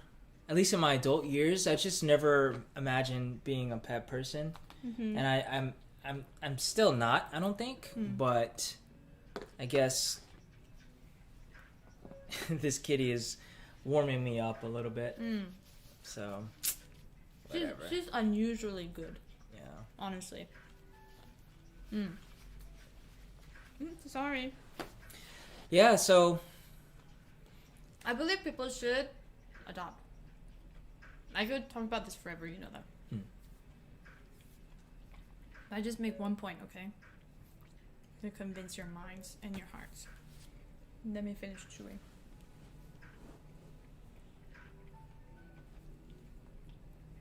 at least in my adult years, I just never imagined being a pet person, and I'm still not. I don't think, but I guess this kitty is warming me up a little bit. So whatever. She's unusually good. Yeah. Honestly. Sorry. Yeah, so I believe people should adopt. I could talk about this forever, you know that. I just make one point, okay? To convince your minds and your hearts. Let me finish chewing.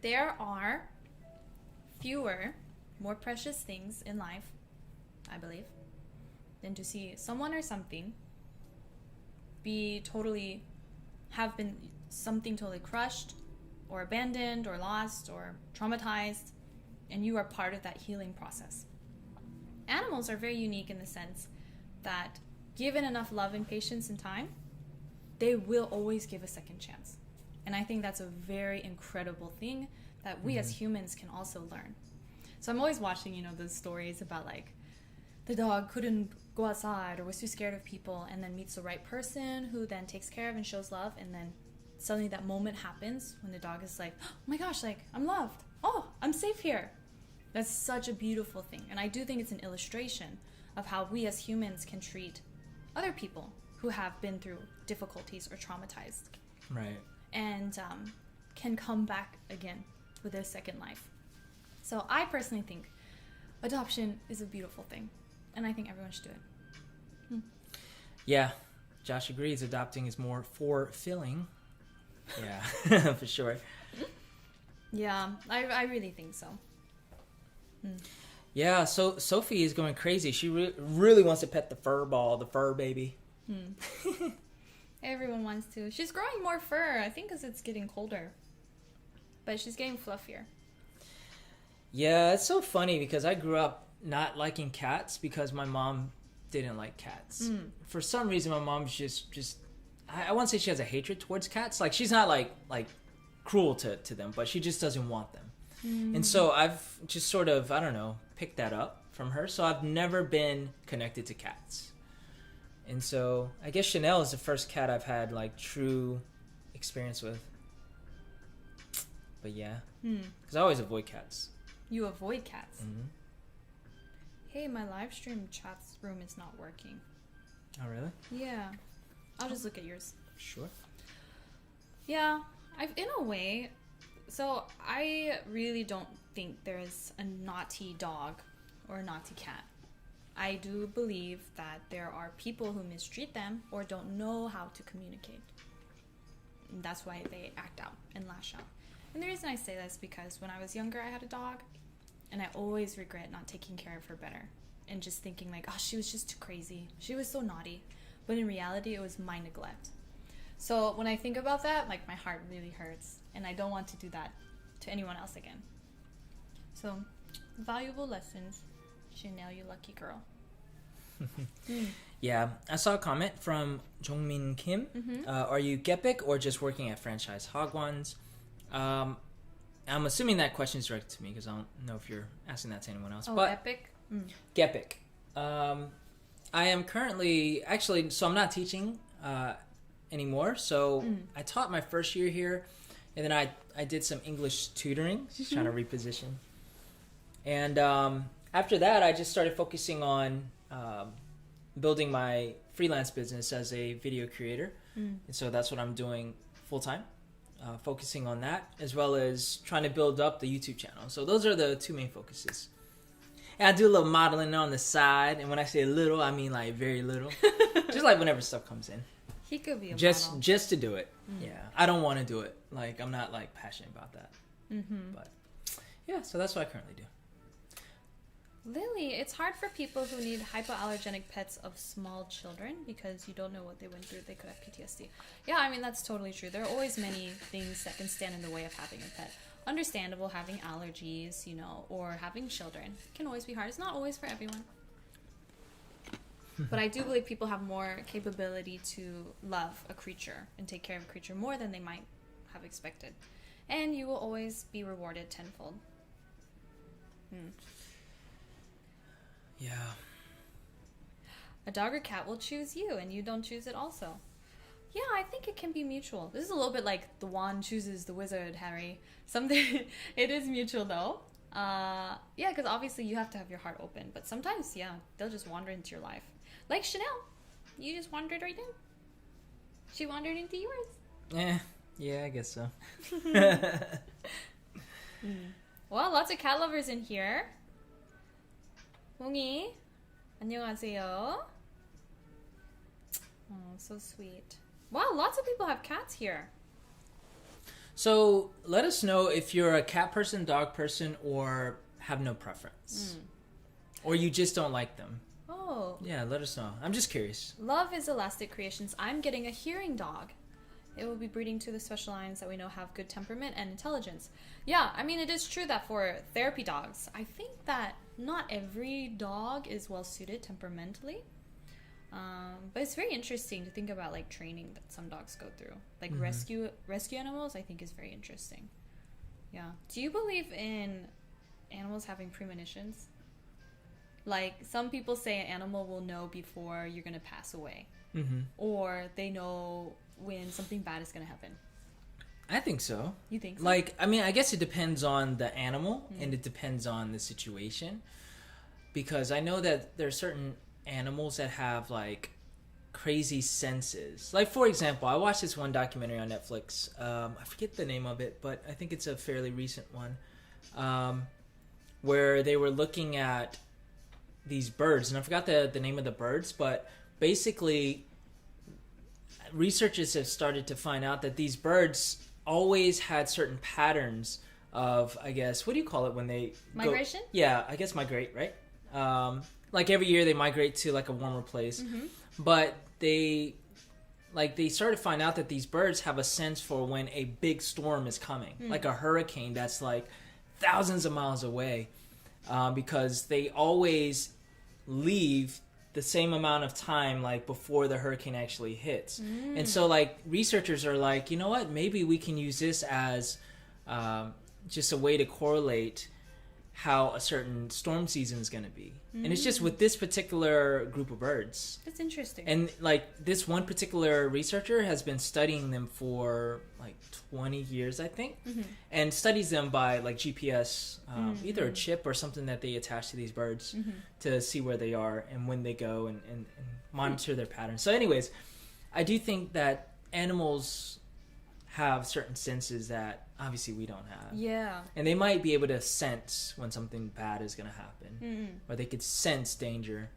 There are fewer, more precious things in life, I believe, than to see someone or something have been something totally crushed or abandoned or lost or traumatized, and you are part of that healing process. Animals are very unique in the sense that given enough love and patience and time, they will always give a second chance. And I think that's a very incredible thing that we as humans can also learn. So I'm always watching, those stories about like the dog couldn't go outside or was too scared of people and then meets the right person who then takes care of and shows love, and then suddenly that moment happens when the dog is like, oh my gosh, like I'm loved. Oh, I'm safe here. That's such a beautiful thing. And I do think it's an illustration of how we as humans can treat other people who have been through difficulties or traumatized. Right. And can come back again with a second life. So I personally think adoption is a beautiful thing, and I think everyone should do it. Yeah, Josh agrees. Adopting is more fulfilling. Yeah, for sure. Yeah, I really think so. Yeah, so Sophie is going crazy. She really wants to pet the fur ball, the fur baby. Everyone wants to. She's growing more fur, I think, because it's getting colder. But she's getting fluffier. Yeah, it's so funny because I grew up not liking cats because my mom didn't like cats. For some reason, my mom's just I won't say she has a hatred towards cats. Like, she's not like cruel to them, but she just doesn't want them. And so I've just sort of, I don't know, picked that up from her. So I've never been connected to cats. And so I guess Chanel is the first cat I've had like true experience with. But yeah, because I always avoid cats. You avoid cats? Hey, my live stream chat room is not working. Oh, really? Yeah. I'll just look at yours. Sure. Yeah, in a way, so I really don't think there is a naughty dog or a naughty cat. I do believe that there are people who mistreat them or don't know how to communicate. And that's why they act out and lash out. And the reason I say that is because when I was younger, I had a dog, and I always regret not taking care of her better and just thinking like, oh, she was just too crazy. She was so naughty. But in reality, it was my neglect. So when I think about that, like, my heart really hurts, and I don't want to do that to anyone else again. So, valuable lessons. Chanel, you lucky girl. Yeah, I saw a comment from Jongmin Kim. Are you Gepic or just working at franchise Hagwons? I'm assuming that question is directed to me because I don't know if you're asking that to anyone else. Oh, but Epic? Gepic. I am currently, actually, so I'm not teaching anymore. So I taught my first year here, and then I did some English tutoring, just trying to reposition. And after that, I just started focusing on building my freelance business as a video creator. And so that's what I'm doing full time, focusing on that, as well as trying to build up the YouTube channel. So those are the two main focuses. And I do a little modeling on the side, and when I say a little, I mean like very little. Just like whenever stuff comes in. He could be a just model. Just to do it. Yeah, I don't want to do it. Like, I'm not like passionate about that. But yeah, so that's what I currently do. Lily, it's hard for people who need hypoallergenic pets of small children because you don't know what they went through. They could have PTSD. Yeah, I mean, that's totally true. There are always many things that can stand in the way of having a pet. Understandable, having allergies, you know, or having children can always be hard. It's not always for everyone. But I do believe people have more capability to love a creature and take care of a creature more than they might have expected. And you will always be rewarded tenfold. Yeah. A dog or cat will choose you, and you don't choose it also. Yeah, I think it can be mutual. This is a little bit like the wand chooses the wizard, Harry. Something. It is mutual, though. Yeah, because obviously you have to have your heart open. But sometimes, yeah, they'll just wander into your life. Like Chanel. You just wandered right in. She wandered into yours. Yeah, I guess so. Well, lots of cat lovers in here. 홍이, 안녕하세요. Oh, so sweet. Wow, lots of people have cats here. So let us know if you're a cat person, dog person, or have no preference. Or you just don't like them. Oh. Yeah, let us know. I'm just curious. Love is Elastic Creations. I'm getting a hearing dog. It will be breeding to the special lines that we know have good temperament and intelligence. Yeah, I mean, it is true that for therapy dogs, I think that not every dog is well suited temperamentally. But it's very interesting to think about like training that some dogs go through. Like rescue animals, I think is very interesting. Yeah. Do you believe in animals having premonitions? Like, some people say an animal will know before you're going to pass away. Or they know when something bad is going to happen. I think so. You think so? Like, I mean, I guess it depends on the animal and it depends on the situation. Because I know that there are certain animals that have, like, crazy senses. Like, for example, I watched this one documentary on Netflix. I forget the name of it, but I think it's a fairly recent one. Where they were looking at these birds. And I forgot the name of the birds, but basically researchers have started to find out that these birds always had certain patterns of, I guess, what do you call it when they migration? Yeah, I guess migrate, right? Like every year they migrate to like a warmer place, but they started to find out that these birds have a sense for when a big storm is coming, like a hurricane that's like thousands of miles away, because they always leave the same amount of time like before the hurricane actually hits. And so like researchers are like, you know what, maybe we can use this as just a way to correlate how a certain storm season is going to be. And it's just with this particular group of birds. That's interesting. And like this one particular researcher has been studying them for like 20 years, I think, and studies them by like GPS, either a chip or something that they attach to these birds to see where they are and when they go and monitor their patterns. So anyways, I do think that animals have certain senses that obviously we don't have. Yeah. And they might be able to sense when something bad is going to happen. Or they could sense danger,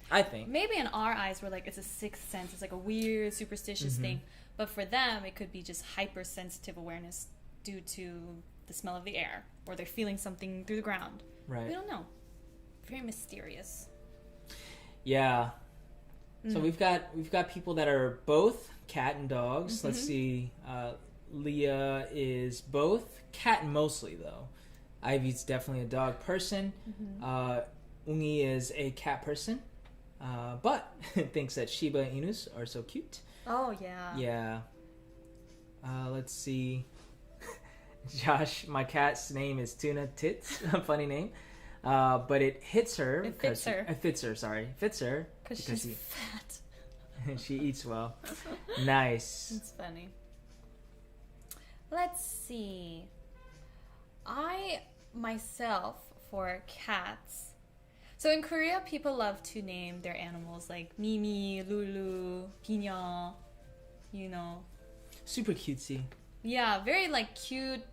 I think. Maybe in our eyes, we're like, it's a sixth sense. It's like a weird, superstitious thing. But for them, it could be just hypersensitive awareness due to the smell of the air. Or they're feeling something through the ground. Right. We don't know. Very mysterious. Yeah. So we've got people that are both cat and dogs. Let's see. Leah is both cat mostly though. Ivy's definitely a dog person. Ungi is a cat person, but thinks that Shiba Inus are so cute. Oh yeah. Yeah. Let's see. Josh, my cat's name is Tuna Tits. A funny name. But it hits her. It fits her. It fits her, sorry. Fits her. Because she's fat. She eats well. Nice. It's funny. Let's see. I, myself, for cats. So in Korea, people love to name their animals like Mimi, Lulu, Pinya, you know. Super cutesy. Yeah, very like cute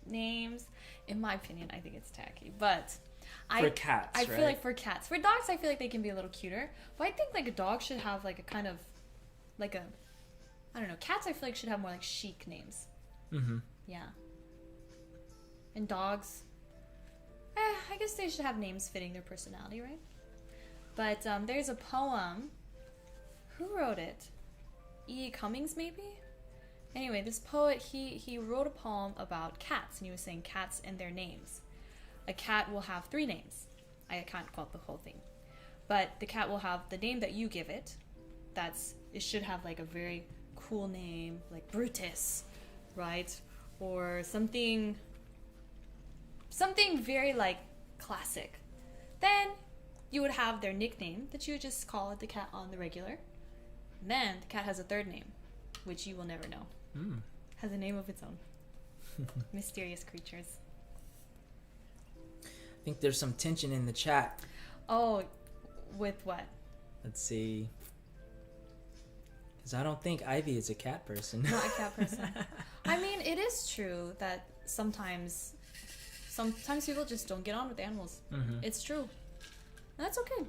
names. In my opinion, I think it's tacky, but for cats, I feel like for cats. For dogs, I feel like they can be a little cuter. But I think like a dog should have like a kind of like a, I don't know. Cats, I feel like should have more like chic names. Yeah. And dogs, I guess they should have names fitting their personality, right? But there's a poem. Who wrote it? E. Cummings, maybe? Anyway, this poet, he wrote a poem about cats, and he was saying cats and their names. A cat will have 3 names. I can't quote the whole thing. But the cat will have the name that you give it. It should have like a very cool name, like Brutus, right? Or something very like classic. Then you would have their nickname that you would just call the cat on the regular. And then the cat has a 3rd name, which you will never know. Has a name of its own. Mysterious creatures. I think there's some tension in the chat. Oh, with what? Let's see. Because I don't think Ivy is a cat person. Not a cat person. I mean, it is true that sometimes people just don't get on with animals. It's true. And that's okay.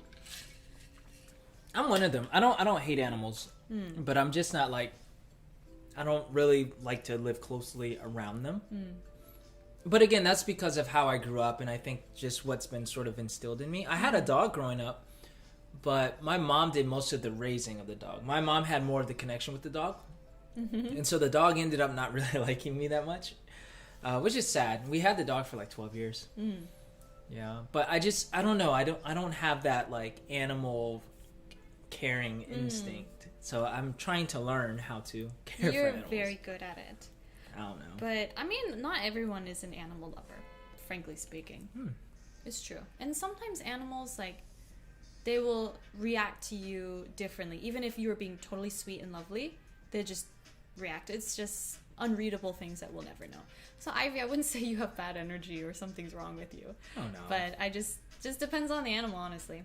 I'm one of them. I don't hate animals, but I'm just not like, I don't really like to live closely around them. But again, that's because of how I grew up, and I think just what's been sort of instilled in me. I had a dog growing up, but my mom did most of the raising of the dog. My mom had more of the connection with the dog, and so the dog ended up not really liking me that much, which is sad. We had the dog for like 12 years. Yeah, but I don't know. I don't have that like animal caring instinct. So I'm trying to learn how to care for animals. You're very good at it. I don't know. But, I mean, not everyone is an animal lover, frankly speaking. It's true. And sometimes animals, like, they will react to you differently. Even if you were being totally sweet and lovely, they just react. It's just unreadable things that we'll never know. So, Ivy, I wouldn't say you have bad energy or something's wrong with you. Oh, no. But I just depends on the animal, honestly.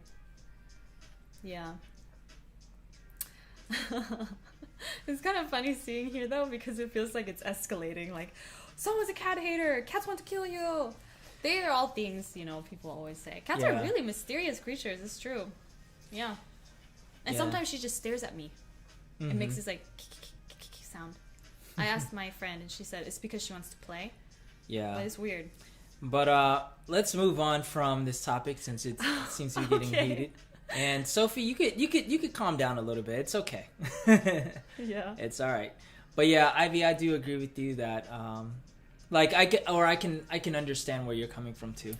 Yeah. It's kind of funny seeing here though, because it feels like it's escalating. Like, someone's a cat hater. Cats want to kill you. They are all things, you know, people always say. Cats are really mysterious creatures. It's true. Yeah. And sometimes she just stares at me. It makes this like sound. I asked my friend, and she said it's because she wants to play. Yeah. But it's weird. But let's move on from this topic since it seems to be getting heated. And Sophie, you could calm down a little bit. It's okay. Yeah. It's all right. But yeah, Ivy, I do agree with you that like I can understand where you're coming from too.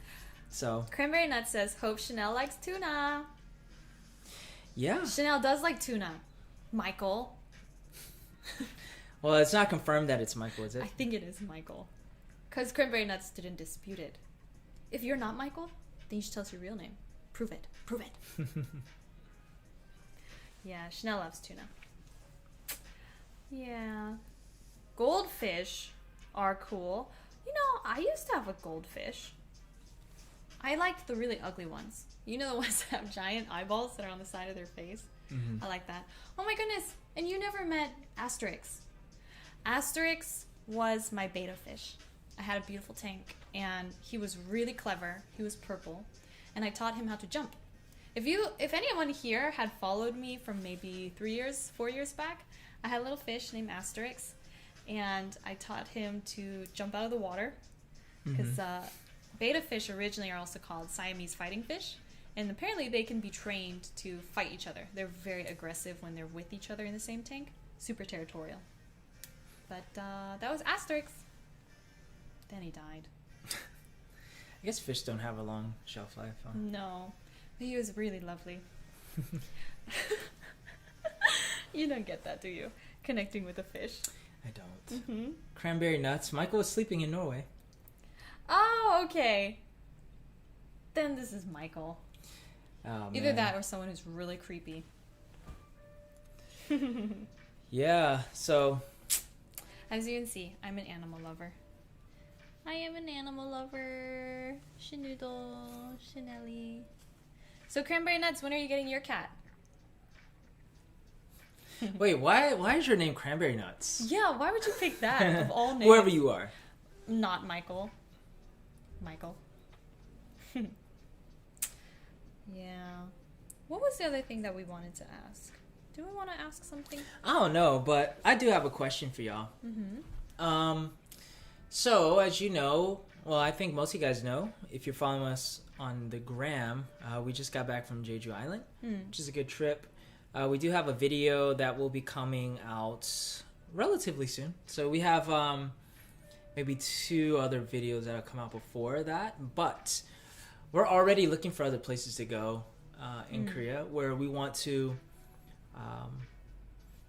So Cranberry Nuts says, "Hope Chanel likes tuna." Yeah. Chanel does like tuna. Michael. Well, it's not confirmed that it's Michael, is it? I think it is Michael. Because Cranberry Nuts didn't dispute it. If you're not Michael, then you should tell us your real name. Prove it. Prove it. Yeah, Chanel loves tuna. Yeah. Goldfish are cool. You know, I used to have a goldfish. I liked the really ugly ones. You know the ones that have giant eyeballs that are on the side of their face? I like that. Oh my goodness. And you never met Asterix. Asterix was my beta fish. I had a beautiful tank, and he was really clever. He was purple, and I taught him how to jump. If anyone here had followed me from maybe 4 years back, I had a little fish named Asterix, and I taught him to jump out of the water, because beta fish originally are also called Siamese fighting fish, and apparently they can be trained to fight each other. They're very aggressive when they're with each other in the same tank. Super territorial. But that was Asterix. Then he died. I guess fish don't have a long shelf life. Huh? No. But he was really lovely. You don't get that, do you? Connecting with a fish. I don't. Cranberry Nuts. Michael was sleeping in Norway. Oh, okay. Then this is Michael. Oh, Either that or someone who's really creepy. Yeah, so... As you can see, I'm an animal lover. I am an animal lover. Shinoodle, Chanelli. So Cranberry Nuts, when are you getting your cat? Wait, why is your name Cranberry Nuts? Yeah, why would you pick that of all names? Whoever you are. Not Michael. Michael. Yeah. What was the other thing that we wanted to ask? Do we want to ask something? I don't know, but I do have a question for y'all. So, as you know, well, I think most of you guys know, if you're following us on the gram, we just got back from Jeju Island, which is a good trip. We do have a video that will be coming out relatively soon. So we have maybe 2 other videos that will come out before that, but we're already looking for other places to go in Korea where we want to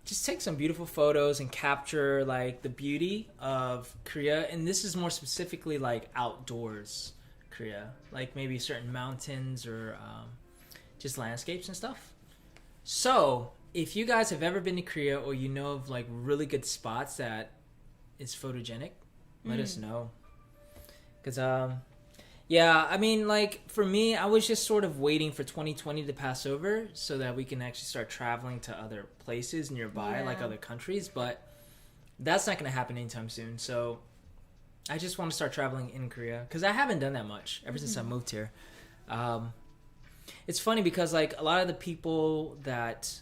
just take some beautiful photos and capture like the beauty of Korea. And this is more specifically like outdoors Korea, like maybe certain mountains or just landscapes and stuff. So if you guys have ever been to Korea or you know of like really good spots that is photogenic, let us know. Because yeah, I mean, like, for me, I was just sort of waiting for 2020 to pass over so that we can actually start traveling to other places nearby, like other countries. But that's not going to happen anytime soon. So I just want to start traveling in Korea because I haven't done that much ever since I moved here. It's funny because, like, a lot of the people that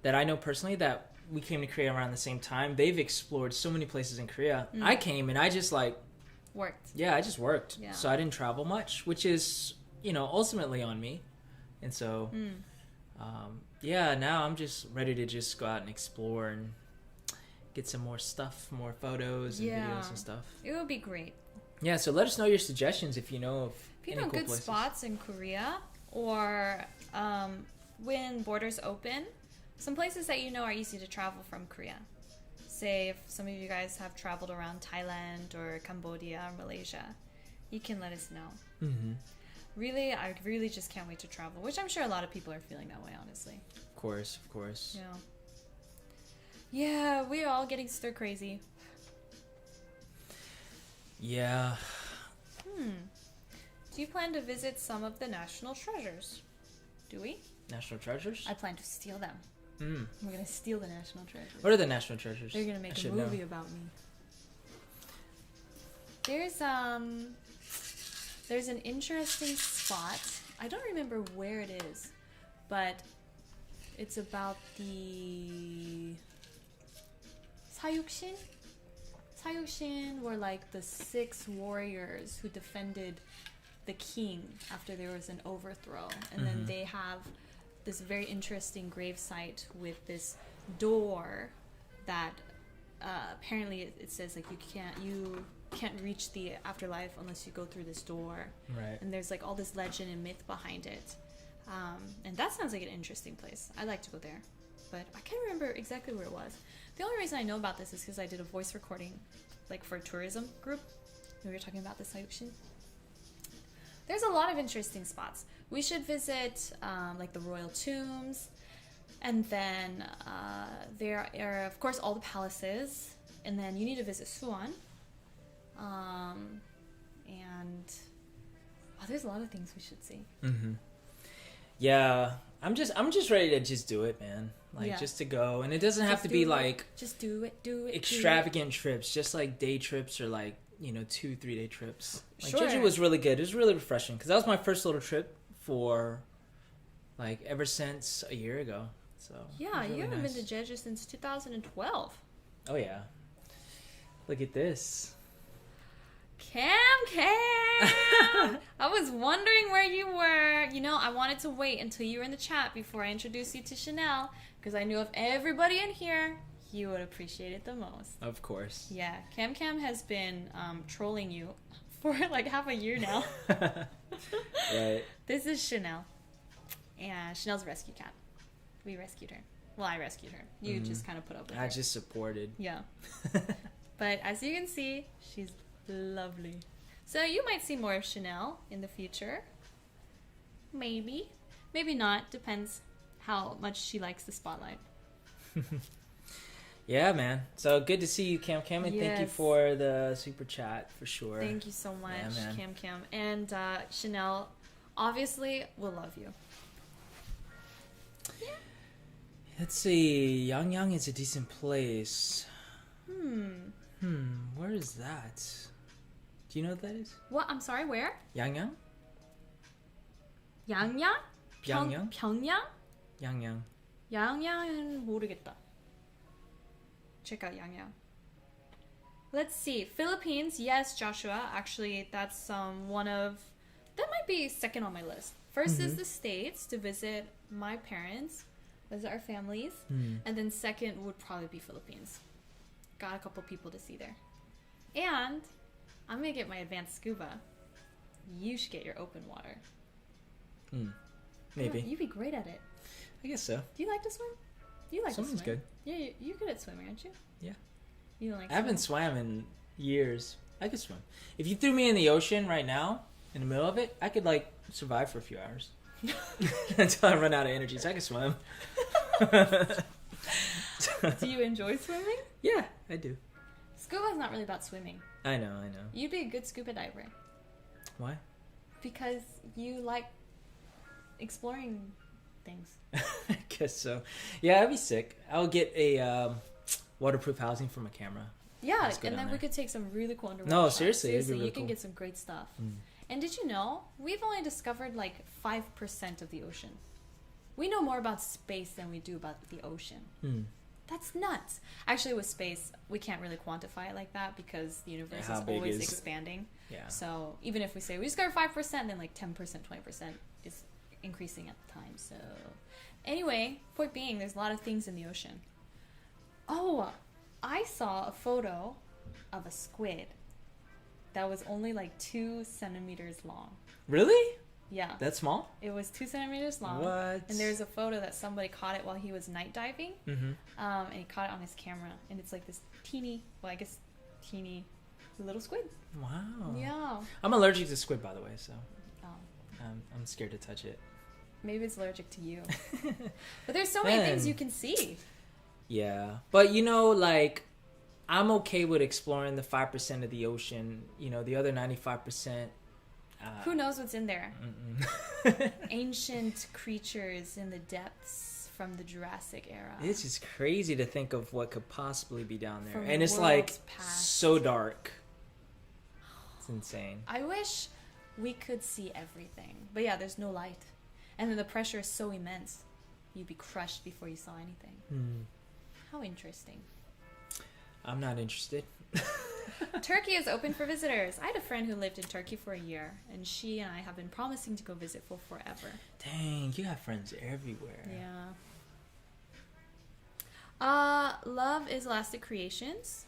I know personally that we came to Korea around the same time, they've explored so many places in Korea. I came and I just, like... Worked. Yeah, I just worked. Yeah. So I didn't travel much, which is, you know, ultimately on me. And so, yeah, now I'm just ready to just go out and explore and get some more stuff, more photos and videos and stuff. It would be great. Yeah, so let us know your suggestions if you know of if you any know cool good places. spots in Korea or when borders open, some places that you know are easy to travel from Korea. Say if some of you guys have traveled around Thailand or Cambodia or Malaysia, you can let us know. Really, I really just can't wait to travel, which I'm sure a lot of people are feeling that way, honestly. Of course. Yeah, we're all getting stir crazy. Yeah. Do you plan to visit some of the national treasures? Do we? National treasures? I plan to steal them. We're gonna steal the national treasures. What are the national treasures? They're gonna make a movie about me. There's an interesting spot. I don't remember where it is, but It's about the Sayukshin. Sayukshin were like the 6 warriors who defended the king after there was an overthrow, and then they have this very interesting gravesite with this door that apparently it says like you can't reach the afterlife unless you go through this door. Right. And there's like all this legend and myth behind it. And that sounds like an interesting place. I'd like to go there, but I can't remember exactly where it was. The only reason I know about this is because I did a voice recording, like for a tourism group. We were talking about the Sayukshin. There's a lot of interesting spots. We should visit like the royal tombs, and then there are of course all the palaces, and then you need to visit Suwon. And there's a lot of things we should see. Yeah, I'm just ready to just do it, man. Like just to go, and it doesn't have to be like just do it, extravagant trips, just like day trips or like 2-3 day trips. Like Sure. Jeju was really good. It was really refreshing because that was my first little trip for like ever since a year ago. So Yeah, it was really you haven't nice. been to Jeju since 2012. Oh yeah, look at this. Cam! I was wondering where you were. I wanted to wait until you were in the chat before I introduced you to Chanel, because I knew of everybody in here, you would appreciate it the most. Of course. Yeah, Cam has been trolling you for like half a year now. Right. This is Chanel. And Chanel's a rescue cat. We rescued her. Well, I rescued her. You just kind of put up with her. I just supported. Yeah. But as you can see, she's lovely. So you might see more of Chanel in the future. Maybe. Maybe not. Depends how much she likes the spotlight. Yeah, man. So good to see you, Cam, and thank you Yes. for the super chat for sure. Thank you so much, Yeah, man. Cam. And Chanel, obviously, will love you. Let's see. Yangyang is a decent place. Where is that? Do you know what that is? What? I'm sorry, where? Yangyang? 양양? 양양? 평양? Yangyang. 양양은 모르겠다. Check out 양양. Let's see. Philippines, yes, Joshua. Actually, that's that might be second on my list. First is the States, to visit my parents, visit our families. And then second would probably be Philippines. Got a couple people to see there. And I'm going to get my advanced scuba. You should get your open water. Maybe. You'd be great at it. I guess so. Do you like to swim? You like Swimming's to swim. good. Yeah, you're good at swimming, aren't you? Yeah. You don't like I haven't swam in years. I could swim. If you threw me in the ocean right now, in the middle of it, I could like survive for a few hours. Until I run out of energy, so I can swim. Do you enjoy swimming? Yeah, I do. Scuba's not really about swimming. I know. You'd be a good scuba diver Why? because you like exploring things. I guess so. Yeah, I'd be sick. I'll get a waterproof housing for my camera. Yeah, Let's go and down then we there. could take some really cool underwater No, shots. seriously, it'd be really you can cool. get some great stuff. And did you know we've only discovered like 5% of the ocean? We know more about space than we do about the ocean. That's nuts. Actually, with space, we can't really quantify it like that because the universe How is big always is- expanding. Yeah. So even if we say we discovered 5%, then like 10%, 20% is increasing at the time. So anyway, point being, there's a lot of things in the ocean. Oh, I saw a photo of a squid that was only like 2 centimeters long. Really? Yeah. That small? It was 2 centimeters long. What? And there's a photo that somebody caught it while he was night diving. And he caught it on his camera. And it's like this teeny little squid. Wow. Yeah. I'm allergic to squid, by the way, so Oh, I'm scared to touch it. maybe it's allergic to you. But there's so many things you can see. Yeah. But, like, I'm okay with exploring the 5% of the ocean. The other 95%. Who knows what's in there? Ancient creatures in the depths from the Jurassic era. It's just crazy to think of what could possibly be down there. From And it's like worlds past. so dark. It's insane. I wish we could see everything. But yeah, there's no light. And then the pressure is so immense. you'd be crushed before you saw anything. How interesting. I'm not interested. Turkey is open for visitors. I had a friend who lived in Turkey for a year, and she and I have been promising to go visit for forever. Dang, you have friends everywhere. Yeah. Love is Elastic Creations.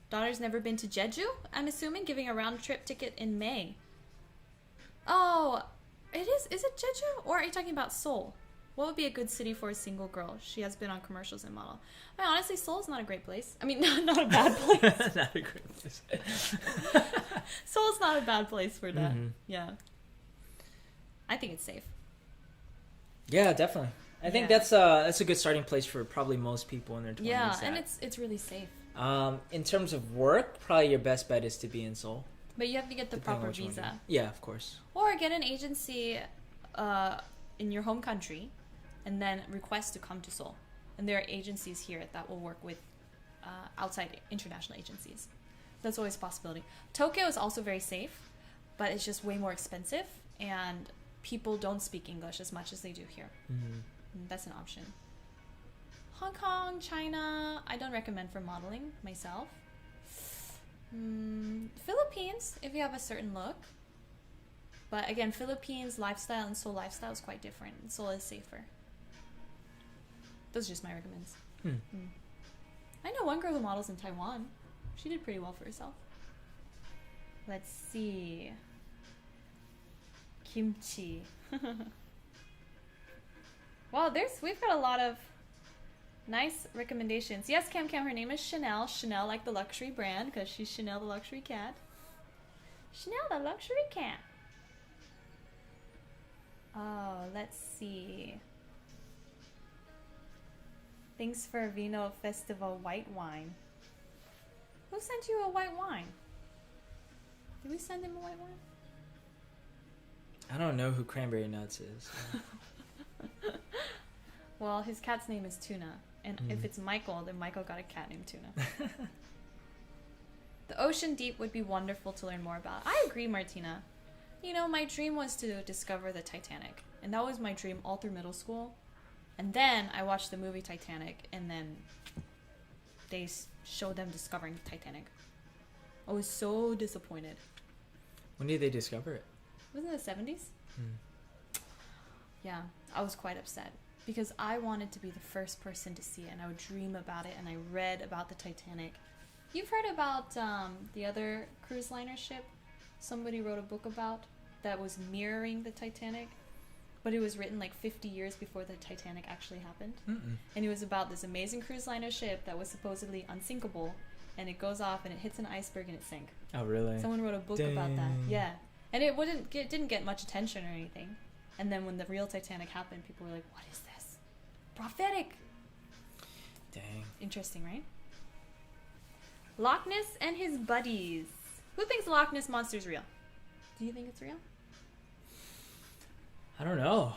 Daughter's never been to Jeju, I'm assuming, giving a round trip ticket in May. Oh, it is. Is it Jeju? Or are you talking about Seoul? What would be a good city for a single girl? She has been on commercials and model. I mean, honestly, Seoul's not a great place. I mean, not a bad place. Not a great place. Seoul's not a bad place for that. Yeah. I think it's safe. Yeah, definitely. I think that's a good starting place for probably most people in their 20s. Yeah, and it's really safe. In terms of work, probably your best bet is to be in Seoul. But you have to get the proper visa. Yeah, of course. Or get an agency in your home country and then request to come to Seoul. And there are agencies here that will work with outside international agencies. That's always a possibility. Tokyo is also very safe, but it's just way more expensive, and people don't speak English as much as they do here. That's an option. Hong Kong, China, I don't recommend for modeling myself. Philippines, if you have a certain look. But again, Philippines lifestyle and Seoul lifestyle is quite different. Seoul is safer. Those are just my recommends. I know one girl who models in Taiwan. She did pretty well for herself. Let's see. Kimchi. Wow, we've got a lot of nice recommendations. Yes, Cam, her name is Chanel. Chanel like the luxury brand, because she's Chanel the luxury cat. Chanel the luxury cat. Oh, let's see. Thanks for Vino Festival white wine. Who sent you a white wine? Did we send him a white wine? I don't know who Cranberry Nuts is. Well, his cat's name is Tuna. And if it's Michael, then Michael got a cat named Tuna. The ocean deep would be wonderful to learn more about. I agree, Martina. You know, my dream was to discover the Titanic. And that was my dream all through middle school. And then I watched the movie Titanic, and then they showed them discovering the Titanic. I was so disappointed. When did they discover it? Wasn't it the 70s? Yeah, I was quite upset. Because I wanted to be the first person to see it, and I would dream about it, and I read about the Titanic. You've heard about the other cruise liner ship somebody wrote a book about that was mirroring the Titanic, but it was written like 50 years before the Titanic actually happened. And it was about this amazing cruise liner ship that was supposedly unsinkable, and it goes off and it hits an iceberg and it sank. Oh, really? Someone wrote a book about that. Yeah. And it didn't get much attention or anything. And then when the real Titanic happened, people were like, what is this? Prophetic. Dang. Interesting, right? Loch Ness and his buddies. Who thinks the Loch Ness monster is real? Do you think it's real? I don't know.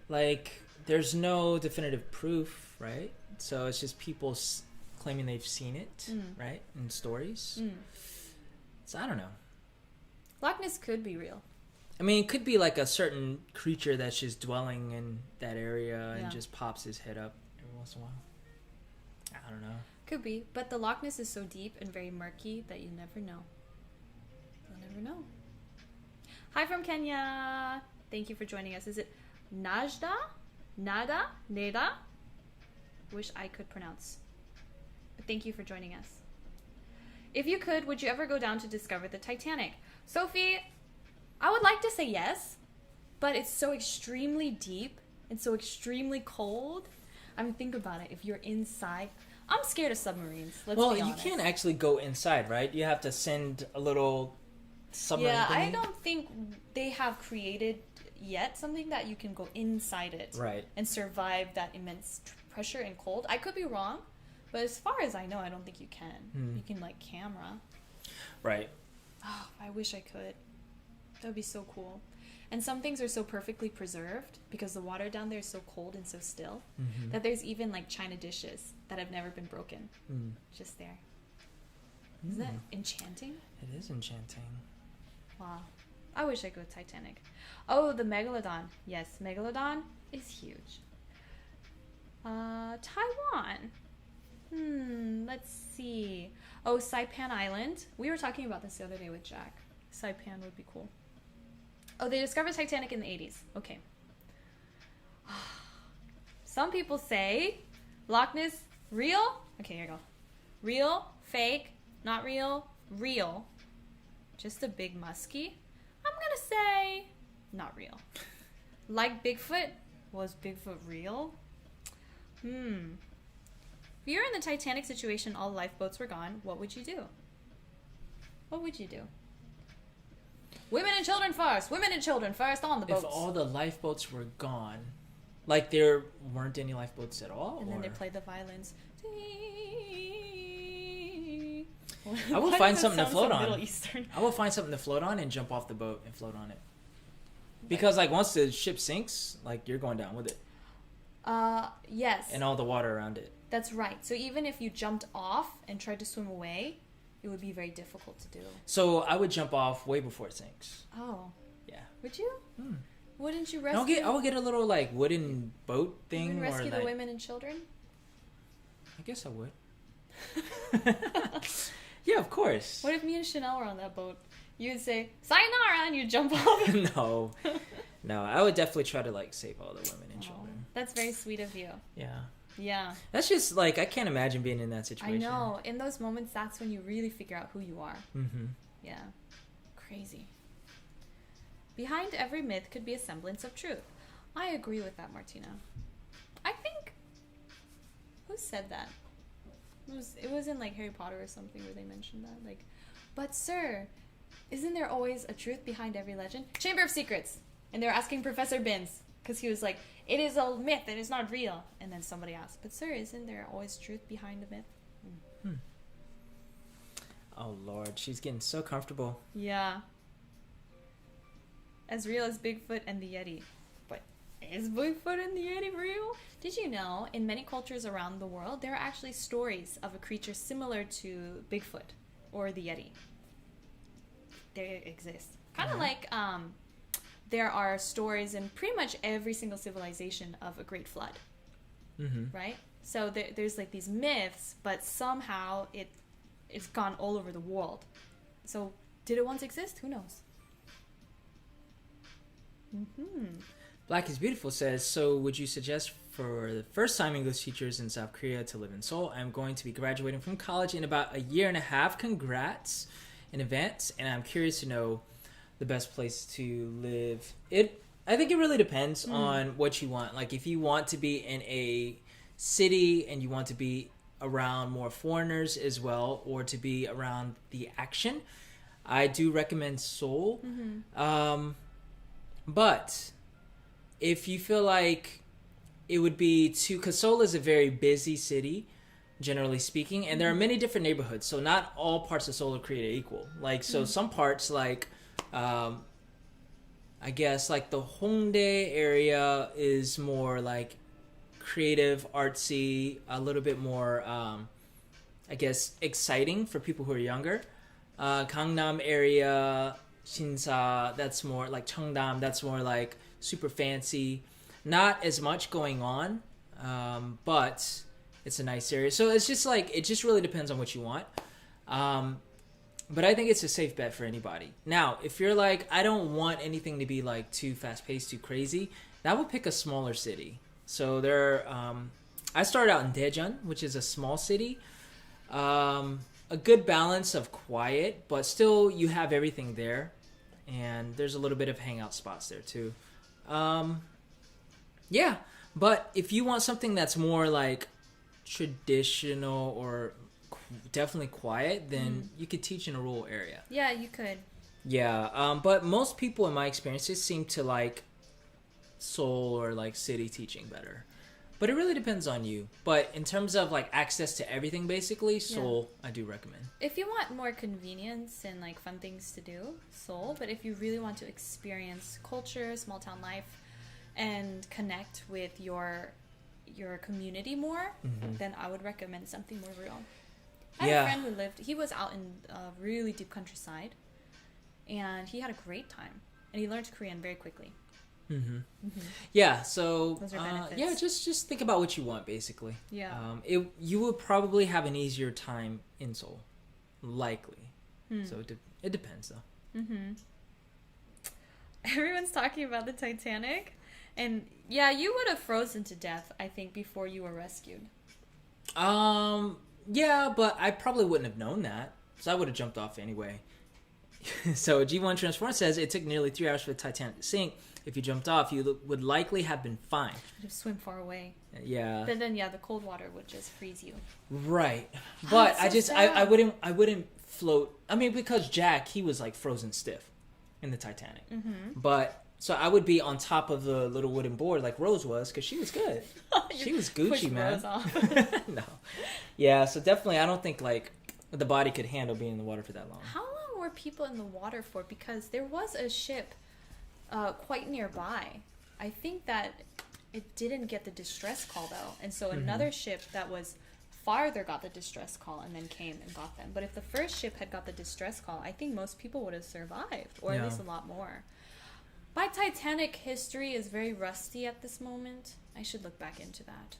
Like, there's no definitive proof, right? So it's just people claiming they've seen it, right? In stories. So I don't know. Loch Ness could be real. I mean, it could be like a certain creature that's just dwelling in that area and just pops his head up every once in a while. I don't know. Could be, but the Loch Ness is so deep and very murky that you never know. You'll never know. Hi from Kenya. Thank you for joining us. Is it Najda? Nada? Neda? Wish I could pronounce. But thank you for joining us. If you could, would you ever go down to discover the Titanic? Sophie, I would like to say yes, but it's so extremely deep and so extremely cold. I mean, think about it. If you're inside, I'm scared of submarines. Let's be honest. You can't actually go inside, right? You have to send a little submarine. Yeah, thingy. I don't think they have created yet something that you can go inside it, right, and survive that immense pressure and cold. I could be wrong, but as far as I know, I don't think you can. You can like camera. Right. Oh, I wish I could. That would be so cool. And some things are so perfectly preserved because the water down there is so cold and so still that there's even like china dishes that have never been broken. Just there. Isn't that enchanting? It is enchanting. Wow. I wish I could go Titanic. Oh, the Megalodon. Yes, Megalodon is huge. Taiwan. Let's see. Oh, Saipan Island. We were talking about this the other day with Jack. Saipan would be cool. Oh, they discovered Titanic in the 80s. Okay. Some people say Loch Ness real. Okay, here you go. Real, fake, not real, real. Just a big muskie. I'm gonna say not real. Like Bigfoot, was Bigfoot real? If you're in the Titanic situation, all lifeboats were gone, what would you do? What would you do? Women and children first! Women and children first on the boats! If all the lifeboats were gone, like there weren't any lifeboats at all? And then they play the violins. I will find something to float on. Middle Eastern. I will find something to float on and jump off the boat and float on it. Because like once the ship sinks, like you're going down with it. Yes. And all the water around it. That's right. So even if you jumped off and tried to swim away, it would be very difficult to do. So I would jump off way before it sinks. Oh. Yeah. Would you? Wouldn't you rescue? I would get a little like wooden boat thing. You would rescue or, the like, women and children? I guess I would. Yeah, of course. What if me and Chanel were on that boat? You'd say, sayonara, and you'd jump off. No, I would definitely try to like save all the women and children. That's very sweet of you. Yeah. That's just like, I can't imagine being in that situation. I know. In those moments, that's when you really figure out who you are. Yeah. Crazy. Behind every myth could be a semblance of truth. I agree with that, Martina. I think... Who said that? It was in like Harry Potter or something where they mentioned that. Like, but sir, isn't there always a truth behind every legend? Chamber of Secrets! And they were asking Professor Binns, because he was like, it is a myth and it's not real. And then somebody asked, but sir, isn't there always truth behind a myth? Oh Lord, she's getting so comfortable. Yeah. As real as Bigfoot and the Yeti. But is Bigfoot and the Yeti real? Did you know, in many cultures around the world, there are actually stories of a creature similar to Bigfoot or the Yeti. They exist. Kind of like there are stories in pretty much every single civilization of a great flood. Right? So there's like these myths, but somehow it's gone all over the world. So did it once exist? Who knows? Black is Beautiful says, so would you suggest for the first time English teachers in South Korea to live in Seoul? I'm going to be graduating from college in about a year and a half. Congrats in advance. And I'm curious to know the best place to live. I think it really depends on what you want. Like if you want to be in a city and you want to be around more foreigners as well, or to be around the action, I do recommend Seoul. But if you feel like it would be too, because Seoul is a very busy city, generally speaking, and there are many different neighborhoods, so not all parts of Seoul are created equal. Like, so some parts, like, I guess, like the Hongdae area is more like creative, artsy, a little bit more, I guess, exciting for people who are younger. Gangnam area, Shinsa, that's more like Cheongdam, that's more like super fancy. Not as much going on, but it's a nice area. So it's just like, it just really depends on what you want. But I think it's a safe bet for anybody. Now, if you're like, I don't want anything to be like too fast paced, too crazy, that would pick a smaller city. So I started out in Daejeon, which is a small city. A good balance of quiet, but still you have everything there. And there's a little bit of hangout spots there too. Yeah, but if you want something that's more like traditional or definitely quiet, then you could teach in a rural area. Yeah, you could. Yeah, but most people in my experiences seem to like Seoul or like city teaching better. But it really depends on you. But in terms of like access to everything, basically, Seoul, I do recommend. If you want more convenience and like fun things to do, Seoul. But if you really want to experience culture, small town life, and connect with your community more, then I would recommend something more real. I had a friend he was out in a really deep countryside, and he had a great time, and he learned Korean very quickly. Yeah, so Those are benefits. yeah, just think about what you want, basically. Yeah. You would probably have an easier time in Seoul, likely. So it depends, though. Everyone's talking about the Titanic, and yeah, you would have frozen to death, I think, before you were rescued. Yeah, but I probably wouldn't have known that, so I would have jumped off anyway. So G1 Transform says it took nearly 3 hours for the Titanic to sink. If you jumped off, you would likely have been fine. Just swim far away. Yeah. But then, yeah, the cold water would just freeze you. Right. But so I wouldn't float. I mean, because Jack, he was like frozen stiff in the Titanic. But so I would be on top of the little wooden board like Rose was, because she was good. She was Gucci, man. Rose off. No. Yeah. So definitely, I don't think like the body could handle being in the water for that long. How long were people in the water for? Because there was a ship quite nearby. I think that it didn't get the distress call though, and so another ship that was farther got the distress call and then came and got them. But if the first ship had got the distress call, I think most people would have survived, or at least a lot more. My Titanic history is very rusty at this moment. I should look back into that.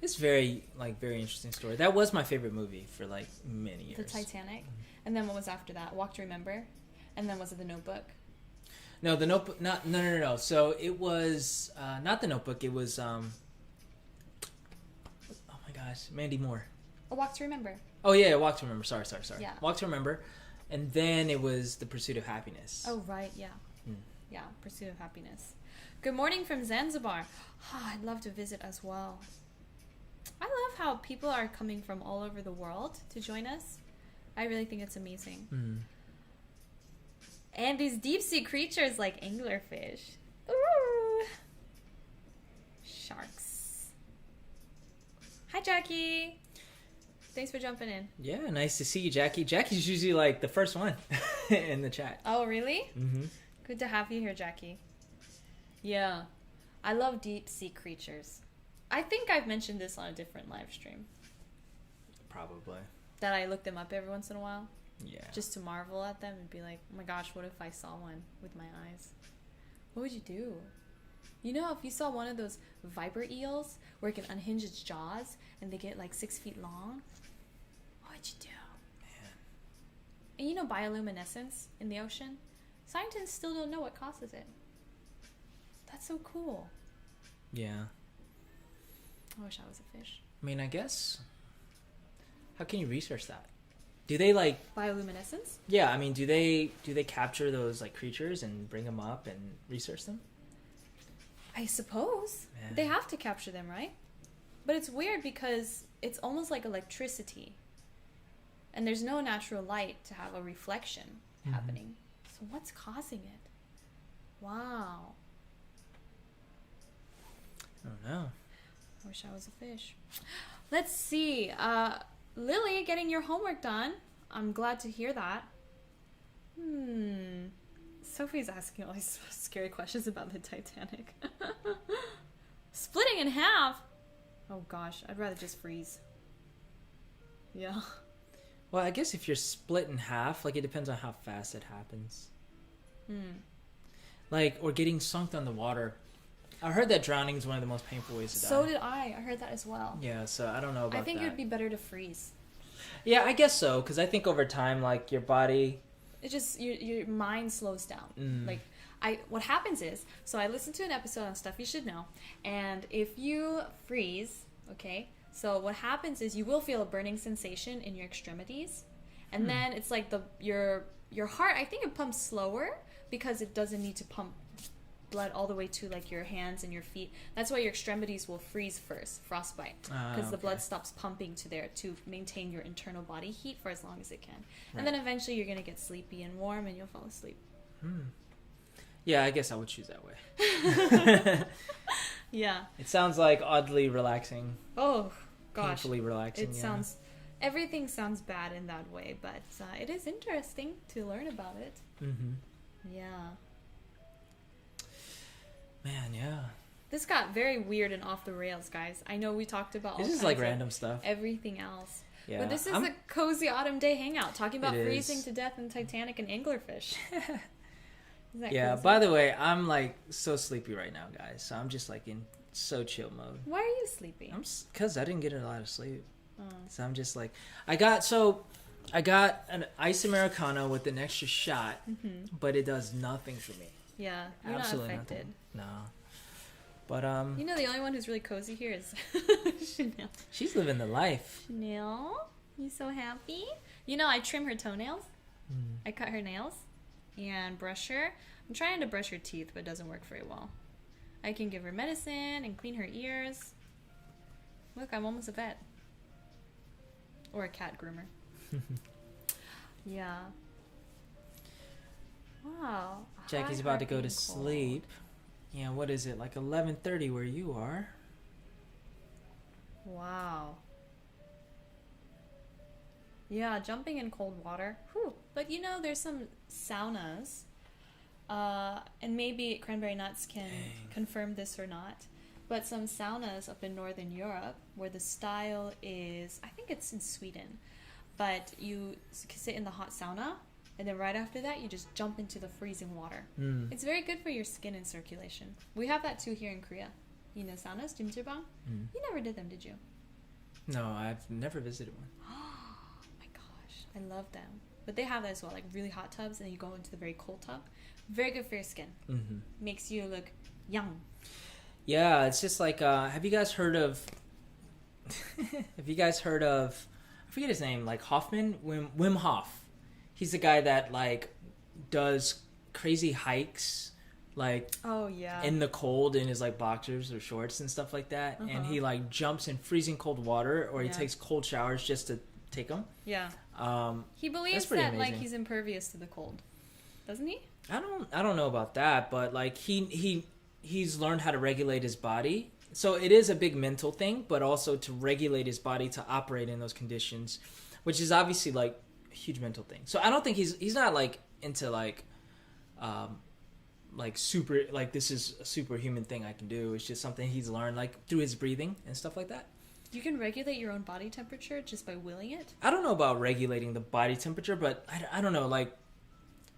It's very interesting story. That was my favorite movie for like many years. The Titanic. And then what was after that? Walk to Remember? And then was it The Notebook? No, The Notebook. No. So it was not The Notebook. It was oh my gosh, Mandy Moore. A Walk to Remember. Oh yeah, Walk to Remember. Sorry. Yeah. Walk to Remember, and then it was The Pursuit of Happiness. Oh right, yeah. Yeah, Pursuit of Happiness. Good morning from Zanzibar. I'd love to visit as well. I love how people are coming from all over the world to join us. I really think it's amazing. And these deep sea creatures like anglerfish. Ooh. Sharks. Hi, Jackie. Thanks for jumping in. Yeah, nice to see you, Jackie. Jackie's usually like the first one in the chat. Oh, really? Good to have you here, Jackie. Yeah. I love deep sea creatures. I think I've mentioned this on a different live stream. Probably. That I look them up every once in a while. Yeah. Just to marvel at them and be like, oh my gosh, what if I saw one with my eyes? What would you do? You know, if you saw one of those viper eels where it can unhinge its jaws and they get like 6 feet long, what would you do? Man. And you know bioluminescence in the ocean? Scientists still don't know what causes it. That's so cool. Yeah. I wish I was a fish. I mean, I guess. How can you research that? Do they like bioluminescence? Yeah, I mean, do they capture those like creatures and bring them up and research them? I suppose. Man. They have to capture them, right? But it's weird because it's almost like electricity. And there's no natural light to have a reflection happening. So what's causing it? Wow. I don't know. I wish I was a fish. Let's see. Lily, getting your homework done. I'm glad to hear that. Sophie's asking all these scary questions about the Titanic. Splitting in half? Oh gosh, I'd rather just freeze. Yeah. Well, I guess if you're split in half, like it depends on how fast it happens. Like, or getting sunk on the water. I heard that drowning is one of the most painful ways to die. So did I. I heard that as well. Yeah, so I don't know about that. I think it would be better to freeze. Yeah, I guess so, because I think over time, like, your body... It just, your mind slows down. Like, what happens is, so I listened to an episode on Stuff You Should Know, and if you freeze, okay, so what happens is you will feel a burning sensation in your extremities, and then it's like your heart, I think it pumps slower, because it doesn't need to pump blood all the way to like your hands and your feet. That's why your extremities will freeze first, frostbite, because the blood stops pumping to there to maintain your internal body heat for as long as it can. Right. And then eventually you're gonna get sleepy and warm and you'll fall asleep. Yeah, I guess I would choose that way. Yeah. It sounds like oddly relaxing. Oh gosh. Painfully relaxing. It sounds. Everything sounds bad in that way, but it is interesting to learn about it. Yeah. Man, yeah. This got very weird and off the rails, guys. I know we talked about all this kinds is like of random stuff. Everything else. Yeah. But this is a cozy autumn day hangout, talking about It freezing is. to death in Titanic and anglerfish. Is that Yeah, crazy? by the way, I'm like so sleepy right now, guys. So I'm just like in so chill mode. Why are you sleepy? Because I didn't get a lot of sleep. Oh. So I'm just like, I got an iced Americano with an extra shot, but it does nothing for me. Yeah, you're Absolutely not affected. nothing. No. But You know, the only one who's really cozy here is Chanel. she's living the life. Chanel, you so happy? You know, I trim her toenails. Mm. I cut her nails and brush her. I'm trying to brush her teeth, but it doesn't work very well. I can give her medicine and clean her ears. Look, I'm almost a vet. Or a cat groomer. Yeah. Wow. Jackie's about to go to sleep. Yeah, what is it? Like 11:30 where you are. Wow. Yeah, jumping in cold water. Whew. But you know, there's some saunas. And maybe Cranberry Nuts can confirm this or not. But some saunas up in Northern Europe where the style is, I think it's in Sweden, but you sit in the hot sauna and then right after that you just jump into the freezing water. Mm. It's very good for your skin and circulation. We have that too here in Korea. You know saunas, jjimjilbang? You never did them, did you? No, I've never visited one. Oh my gosh, I love them. But they have that as well, like really hot tubs, and then you go into the very cold tub. Very good for your skin. Mm-hmm. Makes you look young. Yeah, it's just like, have you guys heard of, I forget his name, like Hoffman? Wim Hof. He's the guy that, like, does crazy hikes, like, Oh yeah. in the cold in his, like, boxers or shorts and stuff like that. And he, like, jumps in freezing cold water, or he takes cold showers just to take them. Yeah. He believes That's pretty that like amazing. he's impervious to the cold, doesn't he? I don't know about that, but, like, he's learned how to regulate his body. So it is a big mental thing, but also to regulate his body to operate in those conditions, which is obviously like a huge mental thing. So I don't think he's not like into like super, like this is a superhuman thing I can do. It's just something he's learned like through his breathing and stuff like that. You can regulate your own body temperature just by willing it. I don't know about regulating the body temperature, but I don't know, like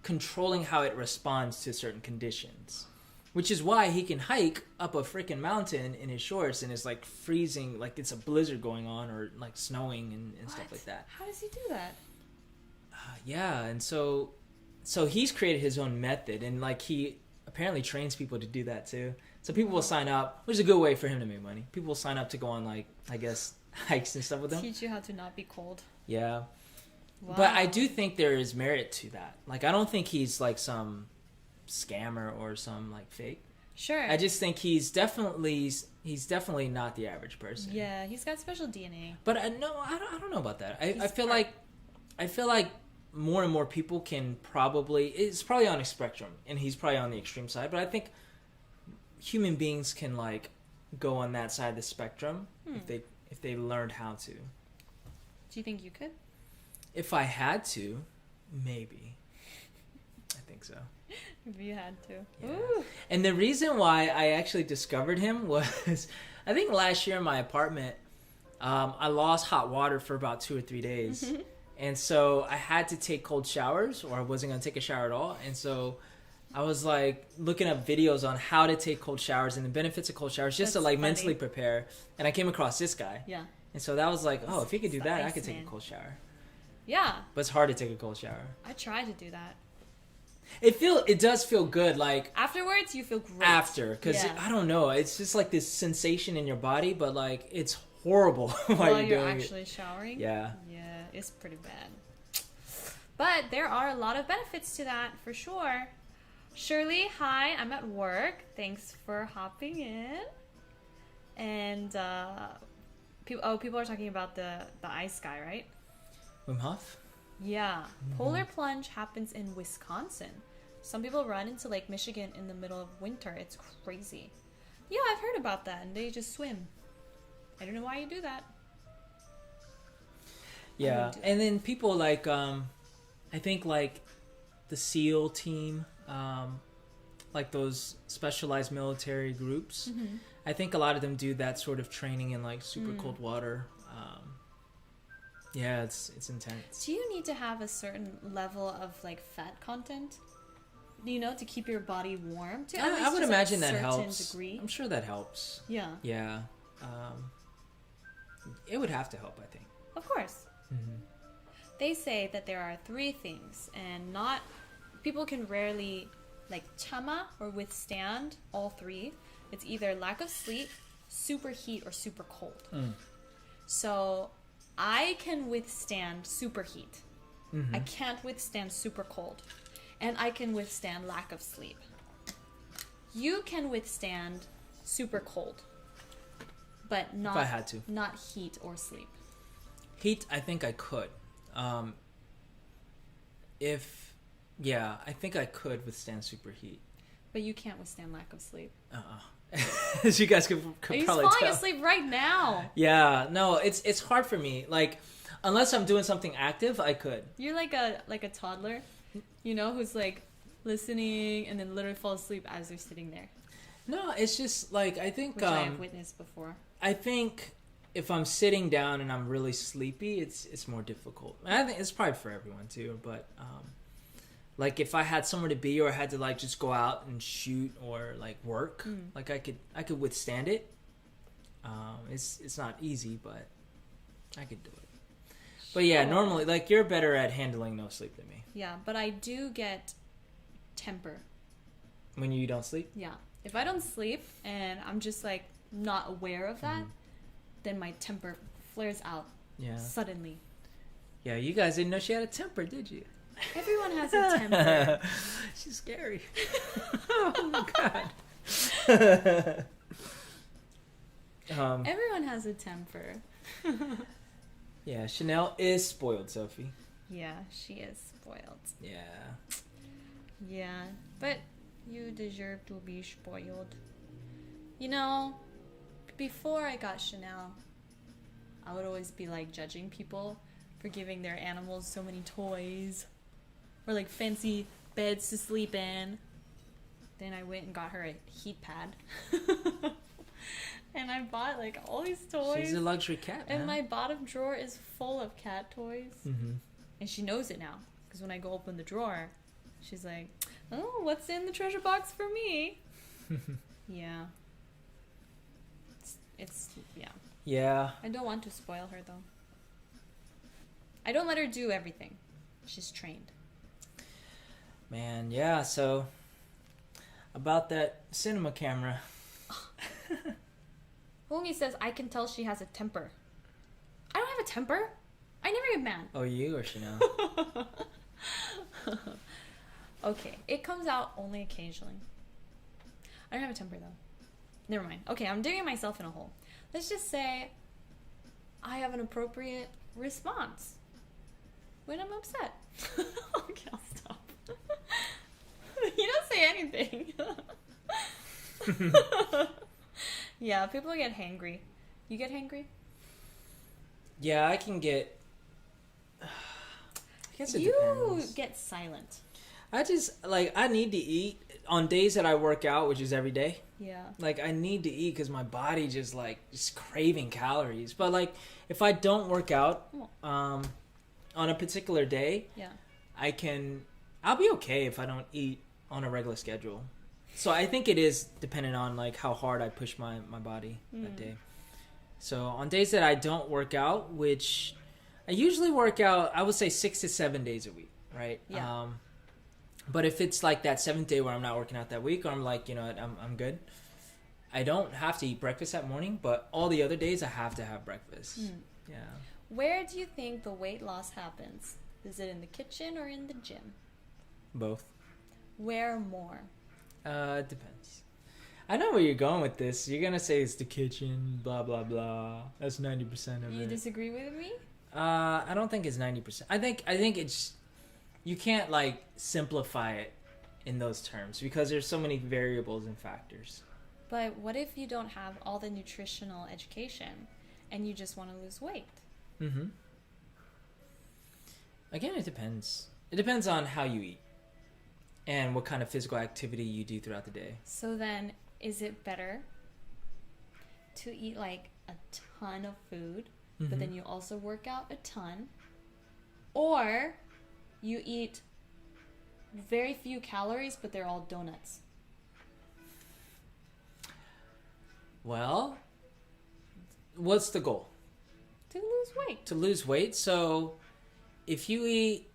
controlling how it responds to certain conditions. Which is why he can hike up a freaking mountain in his shorts and it's like freezing, like it's a blizzard going on or like snowing and stuff like that. How does he do that? Yeah, and so he's created his own method and like he apparently trains people to do that too. So people will sign up, which is a good way for him to make money. People will sign up to go on like, I guess, hikes and stuff with him. Teach you how to not be cold. Yeah. Wow. But I do think there is merit to that. Like I don't think he's like some scammer or some like fake. Sure. I just think he's definitely not the average person. Yeah, he's got special DNA. But I don't know about that. I feel like more and more people can it's probably on a spectrum and he's probably on the extreme side, but I think human beings can like go on that side of the spectrum if they learned how to. Do you think you could? If I had to, maybe. I think so. If you had to. Yeah. Ooh. And the reason why I actually discovered him was, I think last year in my apartment, I lost hot water for about 2 or 3 days. And so I had to take cold showers or I wasn't going to take a shower at all. And so I was like looking up videos on how to take cold showers and the benefits of cold showers just to like mentally prepare. And I came across this guy. Yeah. And so that was like, oh, if he could do that, I Ice could take a Man. cold shower. Yeah. But it's hard to take a cold shower. I tried to do that. It does feel good, like Afterwards, you feel great. after, because I don't know, it's just like this sensation in your body, but like it's horrible while you're doing actually showering. Yeah. Yeah, it's pretty bad. But there are a lot of benefits to that for sure. Shirley, hi, I'm at work. Thanks for hopping in. And people are talking about the ice guy, right? Wim Hof. Yeah. Polar plunge happens in Wisconsin. Some people run into Lake Michigan in the middle of winter. It's crazy. Yeah, I've heard about that, and they just swim. I don't know why you do that. Yeah, and then people like I think like the SEAL team, like those specialized military groups. I think a lot of them do that sort of training in like super cold water. Yeah, it's intense. Do you need to have a certain level of like fat content? to keep your body warm. To I would imagine that helps. Degree. I'm sure that helps. Yeah. Yeah. It would have to help, I think. Of course. Mm-hmm. They say that there are 3 things, and people can rarely chama or withstand all 3. It's either lack of sleep, super heat, or super cold. So I can withstand super heat. Mm-hmm. I can't withstand super cold. And I can withstand lack of sleep. You can withstand super cold, but not if I had to. Not heat or sleep. Heat, I think I could. I think I could withstand super heat. But you can't withstand lack of sleep. As you guys could probably tell. He's falling asleep right now. Yeah, no, it's hard for me. Like, unless I'm doing something active, I could. You're like a toddler, who's like listening and then literally fall asleep as they're sitting there. No, it's just like I think. Which I have witnessed before. I think if I'm sitting down and I'm really sleepy, it's more difficult. And I think it's probably for everyone too, but like if I had somewhere to be or I had to like just go out and shoot or like work, like I could withstand it. It's not easy, but I could do it. But yeah, normally like you're better at handling no sleep than me. Yeah, but I do get temper. When you don't sleep? Yeah. If I don't sleep and I'm just like not aware of that, then my temper flares out suddenly. Yeah, you guys didn't know she had a temper, did you? Everyone has a temper. She's scary. Oh my god. Everyone has a temper. Yeah, Chanel is spoiled, Sophie. Yeah, she is spoiled. Yeah. Yeah, but you deserve to be spoiled. Before I got Chanel, I would always be like judging people for giving their animals so many toys or like fancy beds to sleep in. Then I went and got her a heat pad. And I bought like all these toys. She's a luxury cat, man. And my bottom drawer is full of cat toys. Mm-hmm. And she knows it now. Because when I go open the drawer, she's like, oh, what's in the treasure box for me? Yeah. It's yeah. Yeah. I don't want to spoil her, though. I don't let her do everything. She's trained. Man, yeah, so about that cinema camera. Hongi says, I can tell she has a temper. I don't have a temper. I never get mad. Oh, you or Chanel? Okay, it comes out only occasionally. I don't have a temper, though. Never mind. Okay, I'm digging myself in a hole. Let's just say I have an appropriate response when I'm upset. Okay, I'll stop. You don't say anything. Yeah, people get hangry. You get hangry? Yeah, I can get... I guess it depends. You get silent. I just, like, I need to eat on days that I work out, which is every day. Yeah. Like, I need to eat because my body just craving calories. But, like, if I don't work out on a particular day, I'll be okay if I don't eat on a regular schedule. So I think it is dependent on, like, how hard I push my body that day. So on days that I don't work out, which I usually work out, I would say 6 to 7 days a week, right? Yeah. But if it's like that 7th day where I'm not working out that week, or I'm like, I'm good, I don't have to eat breakfast that morning, but all the other days I have to have breakfast. Yeah. Where do you think the weight loss happens? Is it in the kitchen or in the gym? Both. Where more? It depends. I know where you're going with this. You're gonna say it's the kitchen, blah blah blah. That's 90% of it. You disagree with me? I don't think it's 90%. I think it's, you can't like simplify it in those terms because there's so many variables and factors. But what if you don't have all the nutritional education and you just want to lose weight? Mm-hmm. Again, it depends. It depends on how you eat and what kind of physical activity you do throughout the day. So then, is it better to eat like a ton of food, but then you also work out a ton? Or you eat very few calories, but they're all donuts? Well, what's the goal? To lose weight. To lose weight. So if you eat,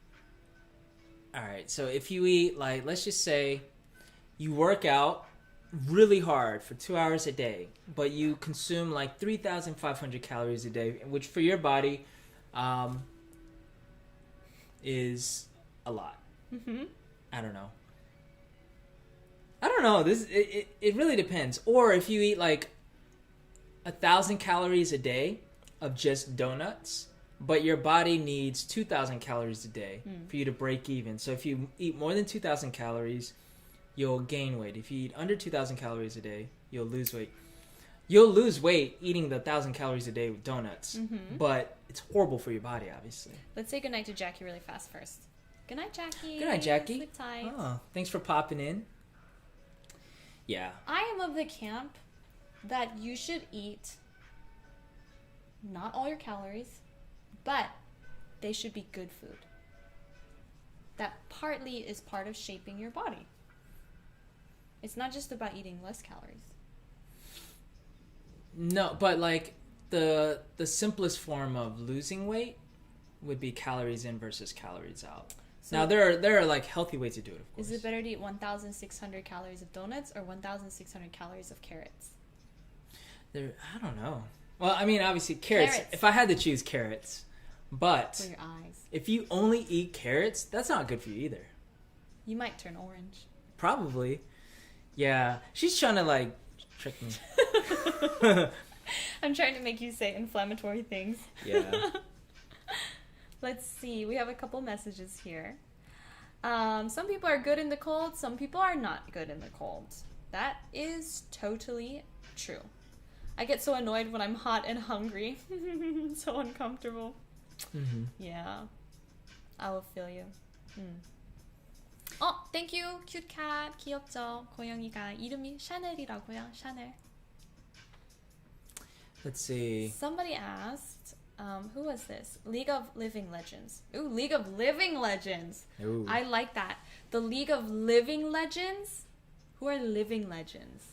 all right, so if you eat, like, let's just say you work out really hard for 2 hours a day, but you consume like 3,500 calories a day, which for your body is a lot. Mm-hmm. I don't know. This it really depends. Or if you eat like 1,000 calories a day of just donuts, but your body needs 2,000 calories a day for you to break even. So if you eat more than 2,000 calories, you'll gain weight. If you eat under 2,000 calories a day, you'll lose weight. You'll lose weight eating the 1,000 calories a day with donuts, but it's horrible for your body, obviously. Let's say goodnight to Jackie really fast first. Good night, Jackie. Good night, Jackie. Sleep tight. Oh, thanks for popping in. Yeah. I am of the camp that you should eat not all your calories, but they should be good food. That partly is part of shaping your body. It's not just about eating less calories. No, but like the simplest form of losing weight would be calories in versus calories out. So now there are like healthy ways to do it, of course. Is it better to eat 1,600 calories of donuts or 1,600 calories of carrots? I don't know. Well, I mean, obviously carrots. If I had to choose carrots, but for your eyes. If you only eat carrots, that's not good for you either. You might turn orange. Probably. Yeah, she's trying to like trick me. I'm trying to make you say inflammatory things. Yeah. Let's see. We have a couple messages here. Some people are good in the cold. Some people are not good in the cold. That is totally true. I get so annoyed when I'm hot and hungry. So uncomfortable. Mm-hmm. Yeah. I will feel you. Thank you. Cute cat. 귀엽죠? 고양이가 이름이 샤넬이라고요. 샤넬. Let's see. Somebody asked, who was this? League of Living Legends. Ooh, League of Living Legends. Ooh. I like that. The League of Living Legends? Who are living legends?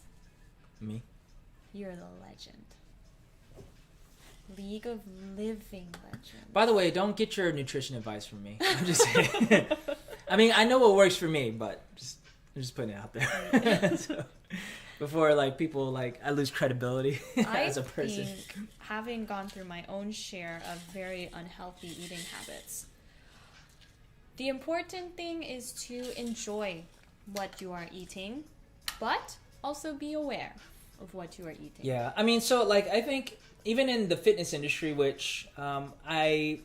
Me. You're the legend. League of Living Legends. By the way, don't get your nutrition advice from me. I'm just saying. I mean, I know what works for me, but I'm just putting it out there. So, before like people like I lose credibility as a person. I think having gone through my own share of very unhealthy eating habits, the important thing is to enjoy what you are eating, but also be aware of what you are eating. Yeah, I mean, so like I think even in the fitness industry, which I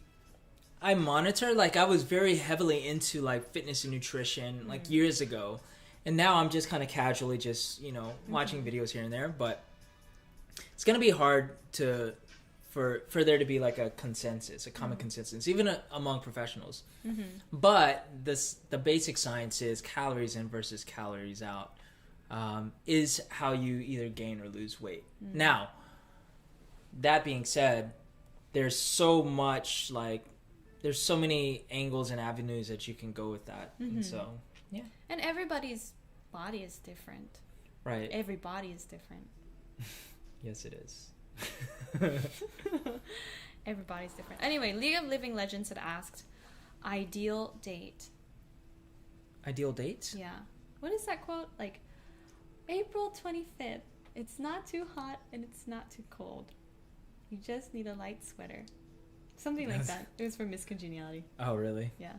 monitor, like I was very heavily into like fitness and nutrition like years ago. And now I'm just kind of casually just, watching videos here and there. But it's going to be hard for there to be like a consensus, a common consensus, even among professionals. But the basic science is calories in versus calories out is how you either gain or lose weight. Now, that being said, there's so much there's so many angles and avenues that you can go with that. And so... yeah. And everybody's body is different. Right. Every body is different. Yes, it is. Everybody's different. Anyway, League of Living Legends had asked, ideal date. Ideal date? Yeah. What is that quote? Like, April 25th. It's not too hot and it's not too cold. You just need a light sweater. Something like that. It was for Miss Congeniality. Oh, really? Yeah.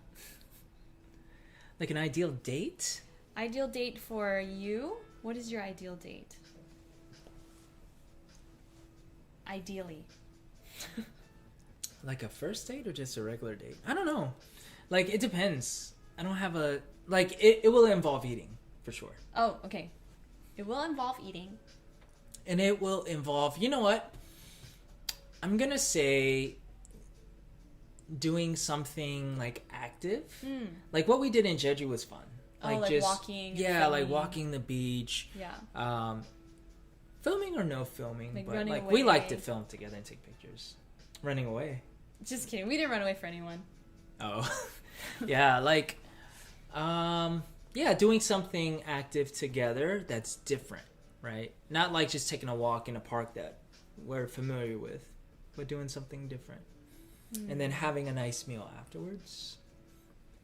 Like an ideal date? Ideal date for you? What is your ideal date? Ideally. Like a first date or just a regular date? I don't know. Like, it depends. I don't have a... like, it will involve eating, for sure. Oh, okay. It will involve eating. And it will involve... you know what? I'm gonna say... doing something like active. Like what we did in Jeju was fun. Like just walking. Yeah, like walking the beach. Yeah. Filming or no filming, like but running like away. we like to film together and take pictures. Running away. Just kidding. We didn't run away for anyone. Oh. Yeah, like Yeah, doing something active together that's different, right? Not like just taking a walk in a park that we're familiar with, but doing something different. And then having a nice meal afterwards.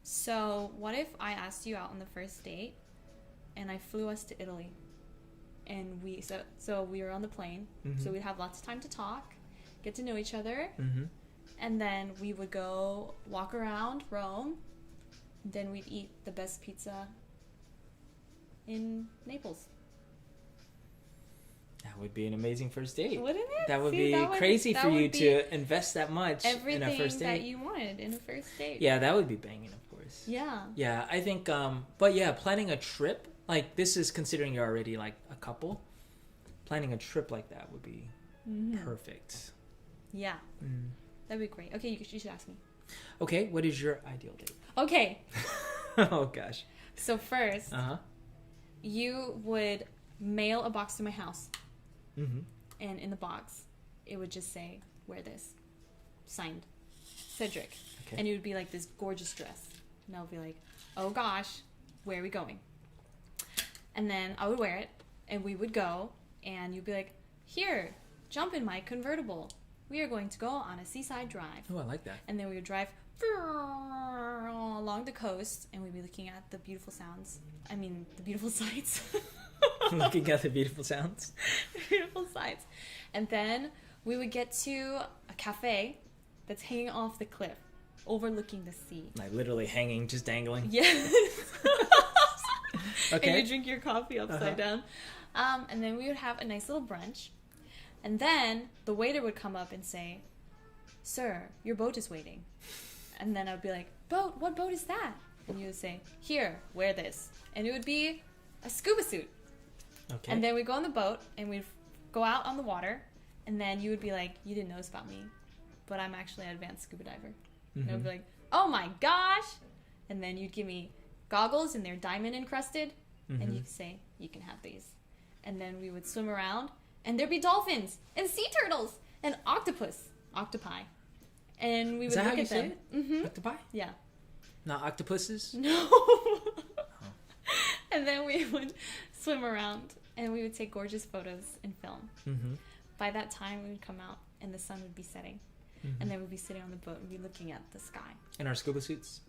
So, what if I asked you out on the first date and I flew us to Italy? And we were on the plane, so we'd have lots of time to talk, get to know each other, and then we would go walk around Rome. Then we'd eat the best pizza in Naples. That would be an amazing first date. Wouldn't it? That would be crazy for you to invest that much in a first date. Everything that you wanted in a first date. Yeah, that would be banging, of course. Yeah. Yeah, I think, but yeah, planning a trip, like this is considering you're already like a couple. Planning a trip like that would be perfect. Yeah. That'd be great. Okay, you should ask me. Okay, what is your ideal date? Okay. Oh, gosh. So first, you would mail a box to my house. And in the box, it would just say, wear this. Signed, Cedric. Okay. And it would be like this gorgeous dress. And I would be like, oh gosh, where are we going? And then I would wear it, and we would go, and you'd be like, here, jump in my convertible. We are going to go on a seaside drive. Oh, I like that. And then we would drive along the coast, and we'd be looking at the beautiful sounds. I mean, the beautiful sights. Looking at the beautiful sounds. Beautiful sights. And then we would get to a cafe that's hanging off the cliff, overlooking the sea. Like literally hanging, just dangling. Yes. Okay. And you drink your coffee upside down. And then we would have a nice little brunch. And then the waiter would come up and say, sir, your boat is waiting. And then I would be like, boat? What boat is that? And you would say, here, wear this. And it would be a scuba suit. Okay. And then we'd go on the boat, and we'd go out on the water, and then you would be like, you didn't know this about me, but I'm actually an advanced scuba diver. And I would be like, oh my gosh! And then you'd give me goggles, and they're diamond encrusted, and you'd say, you can have these. And then we would swim around, and there'd be dolphins, and sea turtles, and octopi. And we would look at them. Octopi? Yeah. Not octopuses? No. And then we would swim around, and we would take gorgeous photos and film. By that time, we would come out, and the sun would be setting. And then we'd be sitting on the boat and be looking at the sky. In our scuba suits?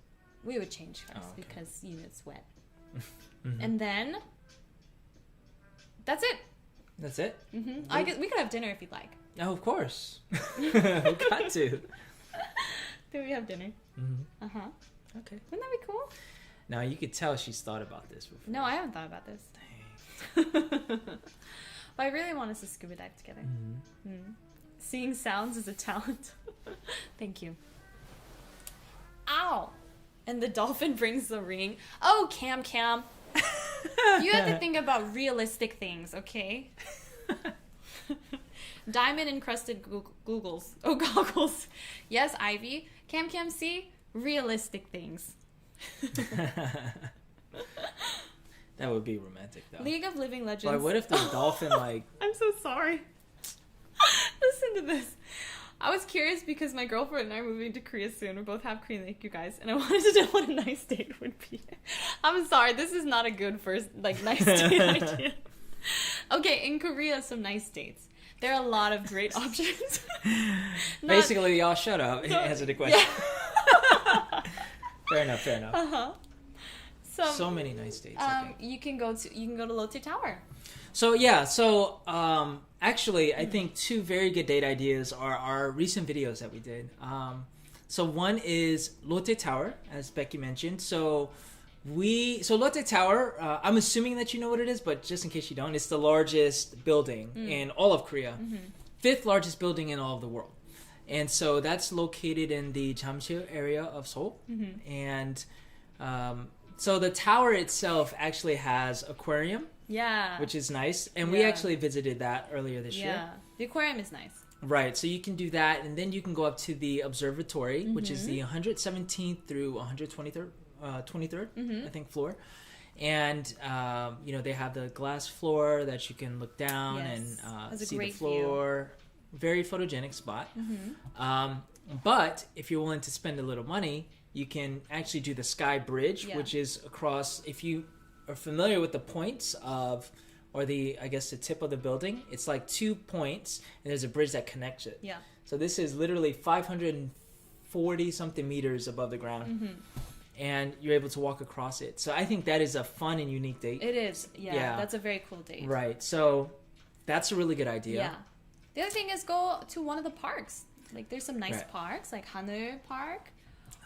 We would change first because, you know, it's wet. And then, that's it. That's it? We could have dinner if you'd like. Oh, of course. We got to. Then we have dinner. Okay. Wouldn't that be cool? Now, you could tell she's thought about this before. No, I haven't thought about this. Dang. But I really want us to scuba dive together. Seeing sounds is a talent. Thank you. Ow! And the dolphin brings the ring. Oh, Cam. You have to think about realistic things, okay? Diamond encrusted goggles. Oh, goggles. Yes, Ivy. Cam, see? Realistic things. That would be romantic, though. League of Living Legends. Like, what if the dolphin, like... I'm so sorry. Listen to this. I was curious because my girlfriend and I are moving to Korea soon. We both have Korean like you guys. And I wanted to know what a nice date would be. I'm sorry. This is not a good first, like, nice date idea. Okay, in Korea, some nice dates. There are a lot of great options. Basically, y'all shut up and answer the question. Yeah. Fair enough. So many nice dates. You can go to Lotte Tower. So actually, I think two very good date ideas are our recent videos that we did. So one is Lotte Tower, as Becky mentioned. So Lotte Tower, I'm assuming that you know what it is, but just in case you don't, it's the largest building in all of Korea, fifth largest building in all of the world. And so that's located in the Jamsil area of Seoul. And so the tower itself actually has aquarium. Yeah. Which is nice. And we actually visited that earlier this year. Yeah. The aquarium is nice. Right. So you can do that. And then you can go up to the observatory, which is the 117th through 123rd, 23rd, I think, floor. And, they have the glass floor that you can look down and see the floor. View. Very photogenic spot. But if you're willing to spend a little money, you can actually do the Sky Bridge, which is across, if you are familiar with the points of, or the, I guess the tip of the building, it's like 2 points and there's a bridge that connects it. Yeah. So this is literally 540 something meters above the ground. And you're able to walk across it. So I think that is a fun and unique date. It is. Yeah. That's a very cool date. Right. So that's a really good idea. Yeah. The other thing is go to one of the parks. Like there's some nice parks, like Haneul Park.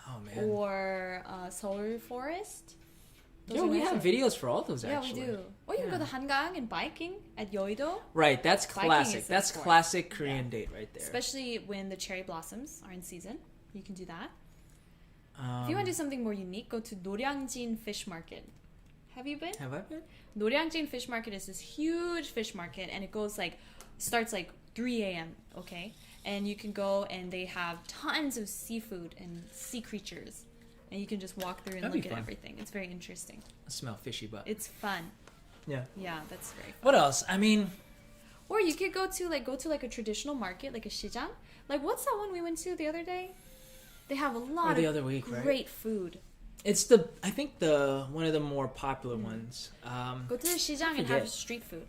Oh man. Or Seoul Forest. Yeah, we have videos for all those actually. Yeah, we do. Or you can go to Hangang and biking at Yeouido. Right, that's classic. That's classic Korean date right there. Especially when the cherry blossoms are in season. You can do that. If you want to do something more unique, go to Noryangjin Fish Market. Have you been? Have I been? Noryangjin Fish Market is this huge fish market, and it goes starts 3 a.m. Okay, and you can go and they have tons of seafood and sea creatures, and you can just walk through and look at everything. It's very interesting. I smell fishy, but it's fun. Yeah. Yeah, that's very fun. What else? I mean, or you could go to a traditional market, like a shijang. What's that one we went to the other day? They have a lot of great food. It's I think one of the more popular ones. Go to the shijang and have street food.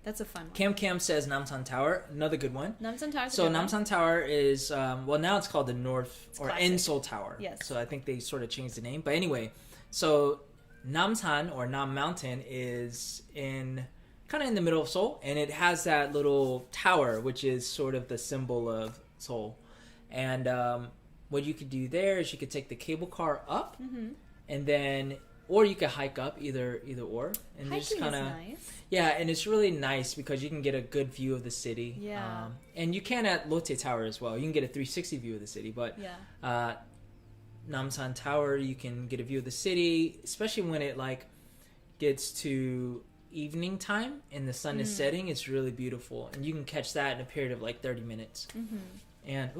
That's a fun one. Cam says Namsan Tower, another good one. Namsan Tower. So Namsan Tower is now it's called the North or Seoul Tower. Yes. So I think they sort of changed the name, but anyway, so Namsan or Nam Mountain is kind of in the middle of Seoul, and it has that little tower, which is sort of the symbol of Seoul. And what you could do there is you could take the cable car up, and then, or you could hike up, either or. And hiking is nice. Yeah, and it's really nice because you can get a good view of the city. Yeah. And you can at Lotte Tower as well. You can get a 360 view of the city, but Namsan Tower, you can get a view of the city, especially when it gets to evening time and the sun is setting. It's really beautiful, and you can catch that in a period of 30 minutes. And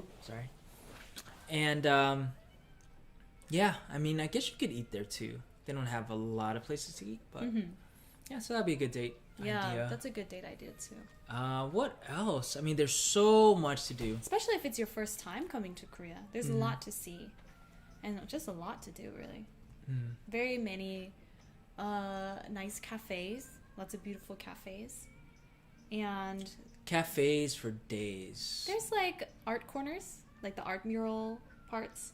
yeah, I mean, I guess you could eat there too. They don't have a lot of places to eat, but yeah, so that'd be a good date idea. That's a good date idea too. What else? I mean, there's so much to do, especially if it's your first time coming to Korea. There's a lot to see, and just a lot to do, really. Very many nice cafes, lots of beautiful cafes, and cafes for days. There's art corners, the art mural parts,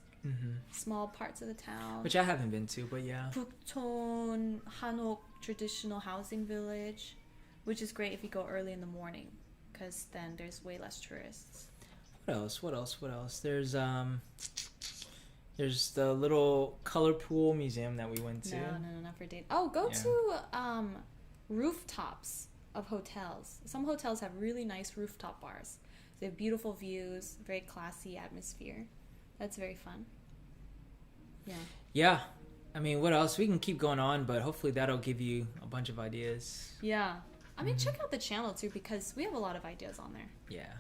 small parts of the town, which I haven't been to, but yeah. Bukton Hanok traditional housing village, which is great if you go early in the morning, because then there's way less tourists. What else? There's the little color pool museum that we went to. No, not for a date. Oh, go to rooftops of hotels. Some hotels have really nice rooftop bars. They have beautiful views, very classy atmosphere. That's very fun. Yeah. I mean, what else? We can keep going on, but hopefully that'll give you a bunch of ideas. Yeah. I mean, check out the channel too, because we have a lot of ideas on there. Yeah.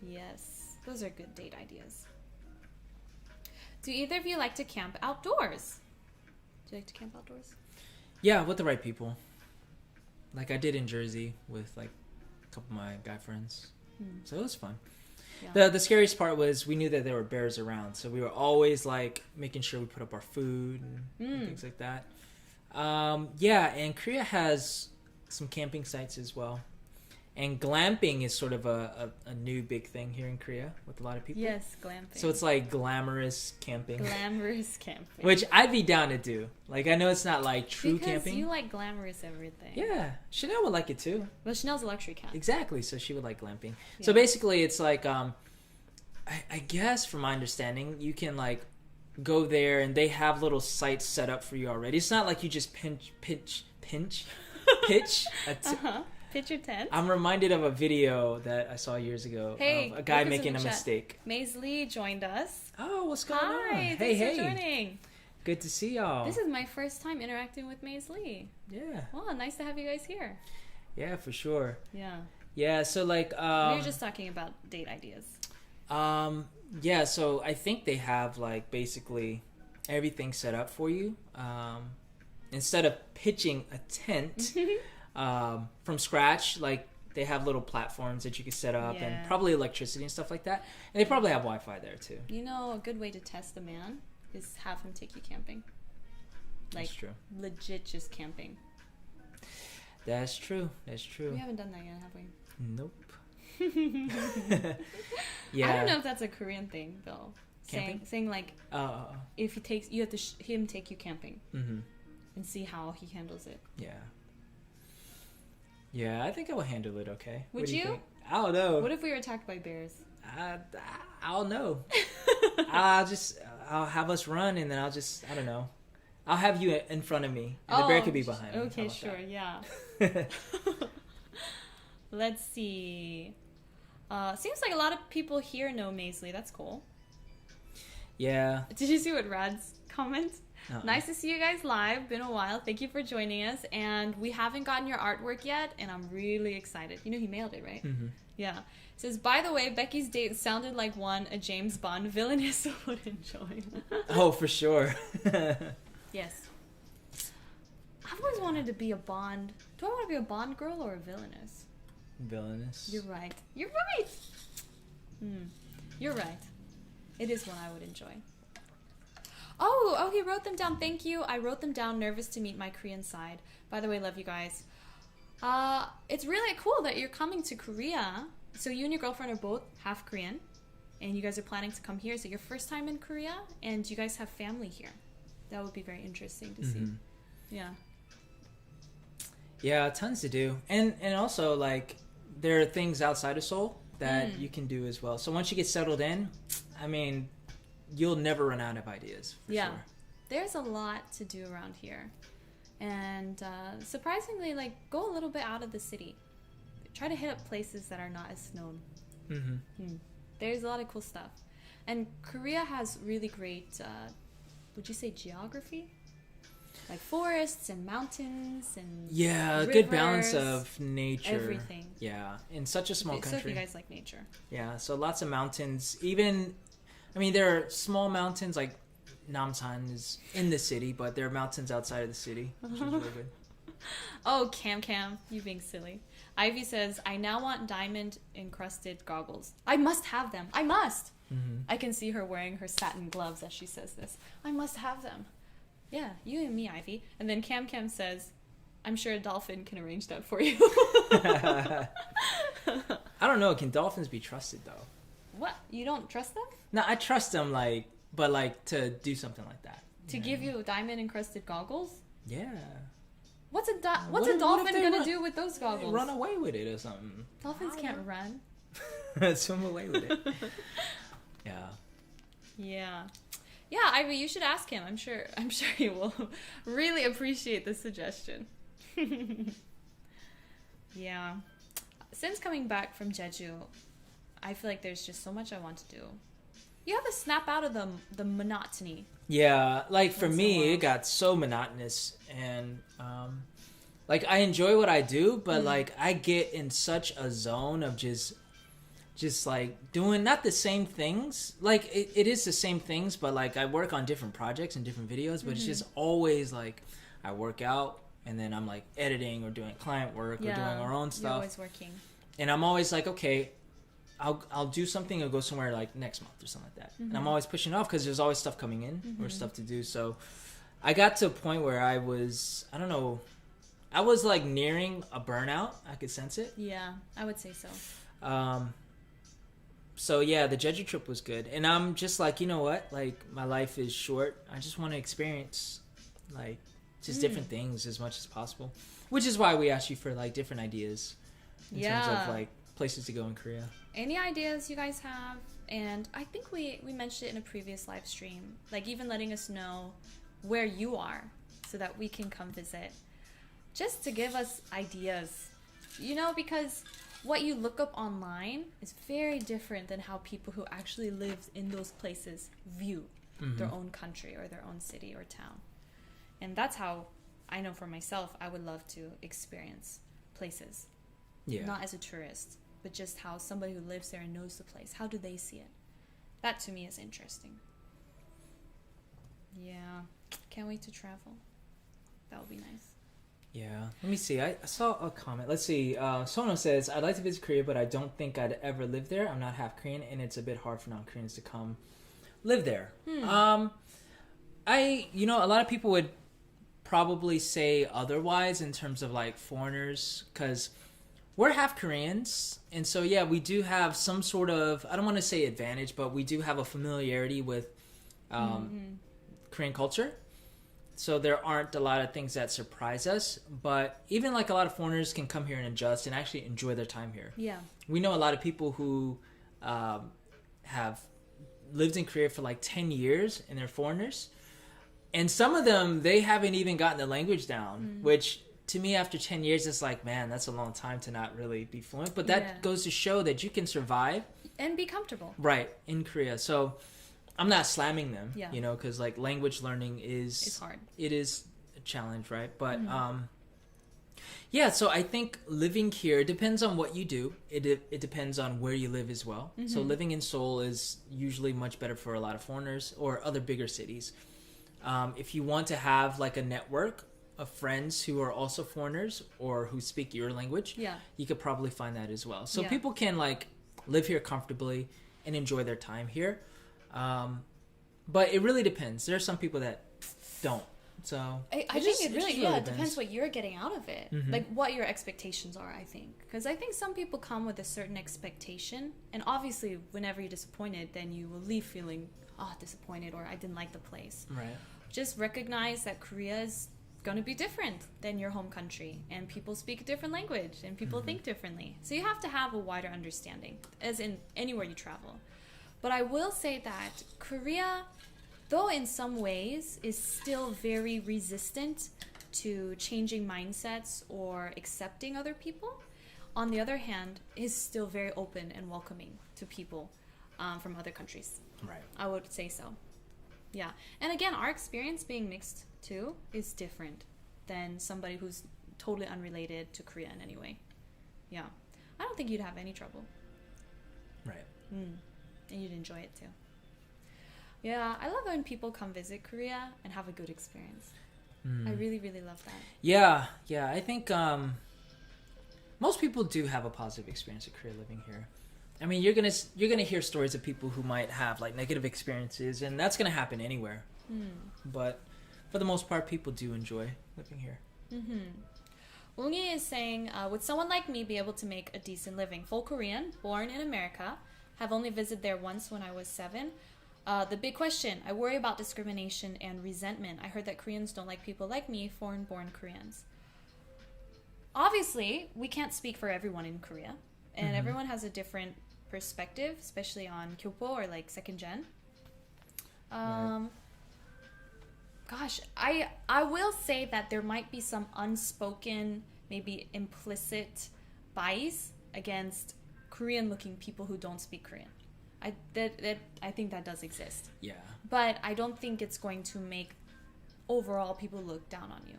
Yes. Those are good date ideas. Do either of you like to camp outdoors? Do you like to camp outdoors? Yeah, with the right people. Like I did in Jersey with a couple of my guy friends. So it was fun. Yeah. The scariest part was we knew that there were bears around, so we were always making sure we put up our food and things like that. And Korea has some camping sites as well. And glamping is sort of a new big thing here in Korea with a lot of people. Yes, glamping. So it's glamorous camping. Glamorous camping. Which I'd be down to do. I know it's not true camping. Because you like glamorous everything. Yeah. Chanel would like it too. Well, Chanel's a luxury cat. Exactly. So she would like glamping. Yeah. So basically it's I guess from my understanding, you can go there and they have little sites set up for you already. It's not you just pitch Pitch your tent. I'm reminded of a video that I saw years ago of a guy making a mistake. Maze Lee joined us. Oh, what's going on? Hi, thanks for joining. Good to see y'all. This is my first time interacting with Maze Lee. Yeah. Well, nice to have you guys here. Yeah, for sure. Yeah. Yeah, so we were just talking about date ideas. Yeah, so I think they have basically everything set up for you. Instead of pitching a tent from scratch, they have little platforms that you can set up, Yeah. and probably electricity and stuff like that. And they probably have Wi-Fi there too. You know, a good way to test a man is have him take you camping. Like, That's true. legit just camping. That's true. That's true. We haven't done that yet, have we? Nope. I don't know if that's a Korean thing though. Camping? Saying like, if he takes, you have to him take you camping, and see how he handles it. Yeah. Yeah, I think I will handle it okay. Would What do you? think? I don't know. What if we were attacked by bears? I don't know. I'll have us run, and then I don't know. I'll have you in front of me, and the bear could be behind me. Okay, sure, yeah. Let's see. Seems like a lot of people here know Maisley. That's cool. Yeah. Did you see what Rad's comment? Uh-uh. Nice to see you guys live. Been a while. Thank you for joining us. And we haven't gotten your artwork yet, and I'm really excited. You know he mailed it, right? Mm-hmm. Yeah. It says, by the way, Becky's date sounded like one a James Bond villainess would enjoy. Oh, for sure. Yes. I've always wanted to be a Bond. Do I want to be a Bond girl or a villainess? Villainous. You're right. You're right. You're right. It is one I would enjoy. Oh, okay, wrote them down. Thank you. I wrote them down, nervous to meet my Korean side. By the way, love you guys. It's really cool that you're coming to Korea. So you and your girlfriend are both half Korean, and you guys are planning to come here. Is it your first time in Korea? And you guys have family here. That would be very interesting to see. Yeah. Yeah, tons to do. And also, like, there are things outside of Seoul that you can do as well. So once you get settled in, I mean, you'll never run out of ideas, for sure. There's a lot to do around here. And surprisingly, like, go a little bit out of the city. Try to hit up places that are not as known. There's a lot of cool stuff. And Korea has really great, would you say geography? Like forests and mountains and a rivers, good balance of nature. everything. Yeah, in such a small So if country. you guys like nature. Yeah, so lots of mountains. Even, I mean, there are small mountains, like Namsan is in the city, but there are mountains outside of the city, which is really good. Oh, Cam, you being silly. Ivy says, I now want diamond encrusted goggles. I must have them. I must. I can see her wearing her satin gloves as she says this. I must have them. Yeah, you and me, Ivy. And then Cam says, I'm sure a dolphin can arrange that for you. I don't know. Can dolphins be trusted, though? What? You don't trust them? No, I trust them, but to do something like that. To give you diamond encrusted goggles? Yeah. What's a What if dolphin they gonna do with those goggles? Run away with it or something. Dolphins can't run. Swim away with it. Yeah. Yeah, Ivy, you should ask him. I'm sure he will really appreciate the suggestion. Yeah. Since coming back from Jeju, I feel like there's just so much I want to do. You have to snap out of the monotony. Yeah, like for Once in a me, while. it got so monotonous, and like I enjoy what I do, but like I get in such a zone of just like doing not the same things. Like it is the same things, but like I work on different projects and different videos, but it's just always like I work out and then I'm like editing or doing client work or doing our own stuff. You're always working. And I'm always like, okay, I'll do something or go somewhere like next month or something like that. And I'm always pushing it off because there's always stuff coming in or stuff to do. So I got to a point where I was like nearing a burnout. I could sense it. Yeah, I would say so. So yeah, the Jeju trip was good. And I'm just like, you know what? Like my life is short. I just want to experience like just different things as much as possible. Which is why we asked you for like different ideas in terms of like places to go in Korea. Any ideas you guys have? And I think we mentioned it in a previous live stream. Like even letting us know where you are so that we can come visit. Just to give us ideas. You know, because what you look up online is very different than how people who actually live in those places view their own country or their own city or town. And that's how I know for myself I would love to experience places. Yeah. Not as a tourist, but just how somebody who lives there and knows the place, how do they see it? That to me is interesting. Yeah. Can't wait to travel. That would be nice. Yeah. Let me see. I saw a comment. Let's see. Sono says, I'd like to visit Korea, but I don't think I'd ever live there. I'm not half Korean, and it's a bit hard for non-Koreans to come live there. A lot of people would probably say otherwise in terms of like foreigners, because we're half Koreans, and so yeah, we do have some sort of, I don't want to say advantage, but we do have a familiarity with Korean culture. So there aren't a lot of things that surprise us, but even like a lot of foreigners can come here and adjust and actually enjoy their time here. Yeah. We know a lot of people who have lived in Korea for like 10 years and they're foreigners. And some of them, they haven't even gotten the language down, which to me after 10 years, it's like, man, that's a long time to not really be fluent. But that goes to show that you can survive. And be comfortable. Right, in Korea. So I'm not slamming them, because like language learning it's hard. It is a challenge, right? But so I think living here depends on what you do. It depends on where you live as well. So living in Seoul is usually much better for a lot of foreigners or other bigger cities. If you want to have like a network of friends who are also foreigners or who speak your language, you could probably find that as well. So people can like live here comfortably and enjoy their time here. But it really depends. There are some people that don't. So I think it really depends what you're getting out of it. Like what your expectations are, I think. Because I think some people come with a certain expectation. And obviously, whenever you're disappointed, then you will leave feeling, disappointed or I didn't like the place. Right. Just recognize that Korea is going to be different than your home country. And people speak a different language. And people think differently. So you have to have a wider understanding, as in anywhere you travel. But I will say that Korea, though in some ways, is still very resistant to changing mindsets or accepting other people, on the other hand, is still very open and welcoming to people from other countries. Right. I would say so. Yeah. And again, our experience being mixed, too, is different than somebody who's totally unrelated to Korea in any way. Yeah. I don't think you'd have any trouble. Right. And you'd enjoy it too. Yeah, I love when people come visit Korea and have a good experience. I really, really love that. Yeah. I think most people do have a positive experience at Korea living here. I mean, you're gonna hear stories of people who might have like negative experiences, and that's gonna happen anywhere. But for the most part, people do enjoy living here. Ungyi is saying, would someone like me be able to make a decent living? Full Korean, born in America. Have only visited there once when I was 7. The big question, I worry about discrimination and resentment. I heard that Koreans don't like people like me, foreign-born Koreans. Obviously, we can't speak for everyone in Korea. And everyone has a different perspective, especially on Kyopo or like second gen. Gosh, I will say that there might be some unspoken, maybe implicit bias against Korean-looking people who don't speak Korean. I think that does exist. Yeah. But I don't think it's going to make overall people look down on you.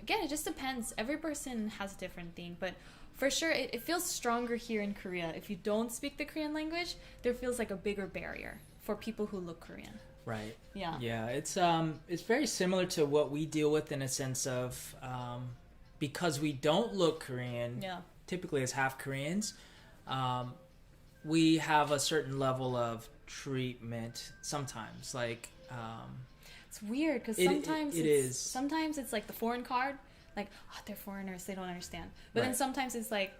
Again, it just depends. Every person has a different thing, but for sure, it feels stronger here in Korea. If you don't speak the Korean language, there feels like a bigger barrier for people who look Korean. Right. Yeah. Yeah. It's very similar to what we deal with in a sense of because we don't look Korean. Yeah. Typically as half Koreans, we have a certain level of treatment sometimes. Like, it's weird because sometimes it's like the foreign card, like, they're foreigners, they don't understand. But then sometimes it's like,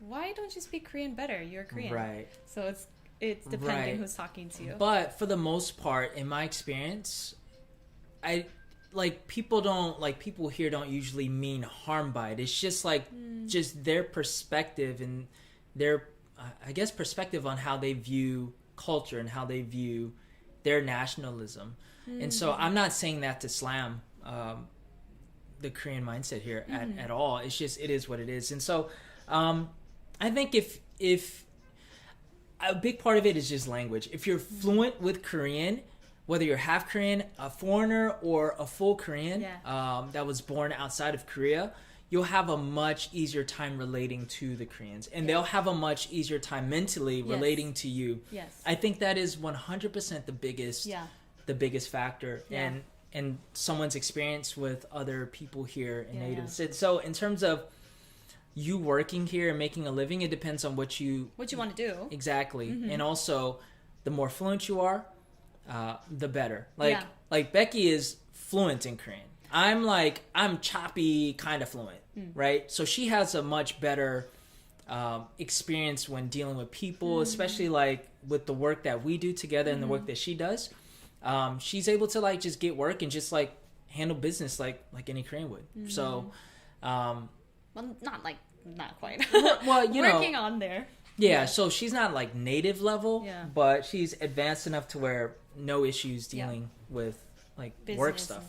why don't you speak Korean better? You're Korean. Right. So it's depending who's talking to you. But for the most part, in my experience, people here don't usually mean harm by it. It's just like just their perspective and their perspective on how they view culture and how they view their nationalism. And so I'm not saying that to slam the Korean mindset here at all. It's just, it is what it is. And so I think if a big part of it is just language. If you're fluent with Korean, whether you're half Korean, a foreigner, or a full Korean that was born outside of Korea, you'll have a much easier time relating to the Koreans. And they'll have a much easier time mentally relating to you. Yes. I think that is 100% the biggest factor. Yeah. and someone's experience with other people here in natives. Yeah. So in terms of you working here and making a living, it depends on what you want to do. Exactly. Mm-hmm. And also, the more fluent you are, the better. Like Becky is fluent in Korean. I'm choppy, kind of fluent, right? So she has a much better experience when dealing with people, especially like with the work that we do together and the work that she does. She's able to like just get work and just like handle business like any Korean would. So, well, not quite. well, you know, working on there. Yeah, so she's not like native level, but she's advanced enough to where no issues dealing with like business work stuff.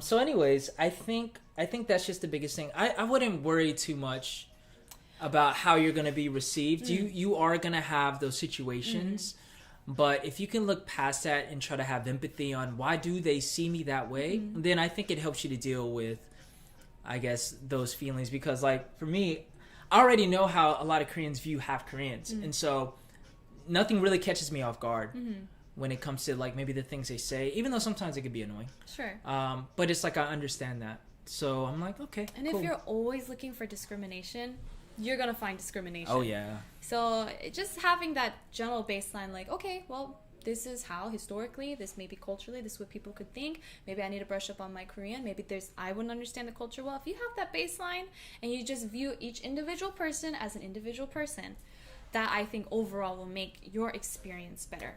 So anyways, I think that's just the biggest thing. I wouldn't worry too much about how you're going to be received. You are going to have those situations, but if you can look past that and try to have empathy on why do they see me that way, then I think it helps you to deal with, I guess, those feelings. Because like for me, I already know how a lot of Koreans view half Koreans, and so nothing really catches me off guard when it comes to like maybe the things they say, even though sometimes it could be annoying. Sure. But it's like I understand that, so I'm like, okay. And cool. if you're always looking for discrimination, you're gonna find discrimination. Oh yeah. So just having that general baseline, like, okay, well, this is how historically, this maybe culturally, this is what people could think. Maybe I need to brush up on my Korean. Maybe I wouldn't understand the culture well. If you have that baseline and you just view each individual person as an individual person, that I think overall will make your experience better.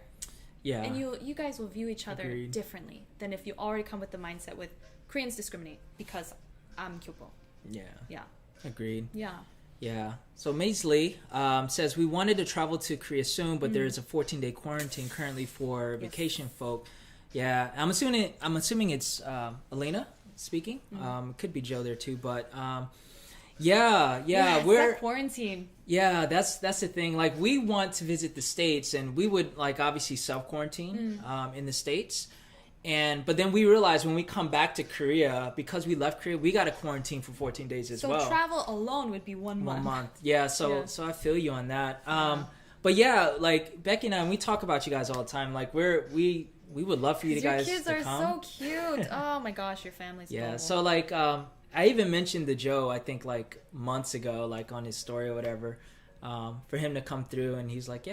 Yeah. And you guys will view each other Agreed. differently than if you already come with the mindset with Koreans discriminate because I'm Kyopo. Yeah. Yeah. Agreed. Yeah. Yeah. So Maisley says we wanted to travel to Korea soon, but there is a 14-day quarantine currently for vacation folk. Yeah, I'm assuming it's Elena speaking. Could be Joe there too, but Yes, we're that quarantine. Yeah, that's the thing. Like we want to visit the States, and we would like obviously self quarantine in the States. But then we realized when we come back to Korea, because we left Korea, we got to quarantine for 14 days as well. So travel alone would be 1 month. 1 month. Yeah, so I feel you on that. But yeah, like Becky and I, we talk about you guys all the time. Like we would love for you guys to come. Your kids are so cute. Oh my gosh, your family's Yeah, adorable. so like I even mentioned to Joe, I think like months ago, like on his story or whatever, for him to come through, and he's like,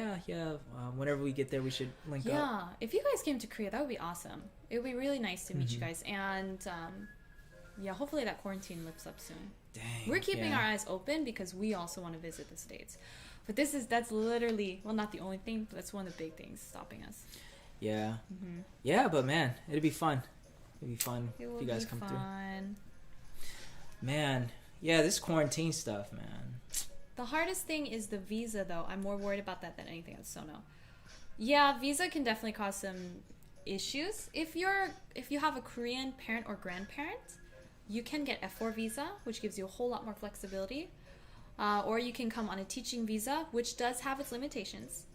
whenever we get there, we should link up. Yeah, if you guys came to Korea, that would be awesome. It would be really nice to meet you guys, and hopefully that quarantine lifts up soon. Dang, we're keeping our eyes open because we also want to visit the States, but that's literally, well, not the only thing, but that's one of the big things stopping us. Yeah, yeah, but man, it'd be fun. It'd be fun if you guys come through. Man, yeah, this quarantine stuff, man. The hardest thing is the visa, though. I'm more worried about that than anything else. So no. Yeah, visa can definitely cause some issues. If you have a Korean parent or grandparent, you can get F4 visa, which gives you a whole lot more flexibility. Or you can come on a teaching visa, which does have its limitations.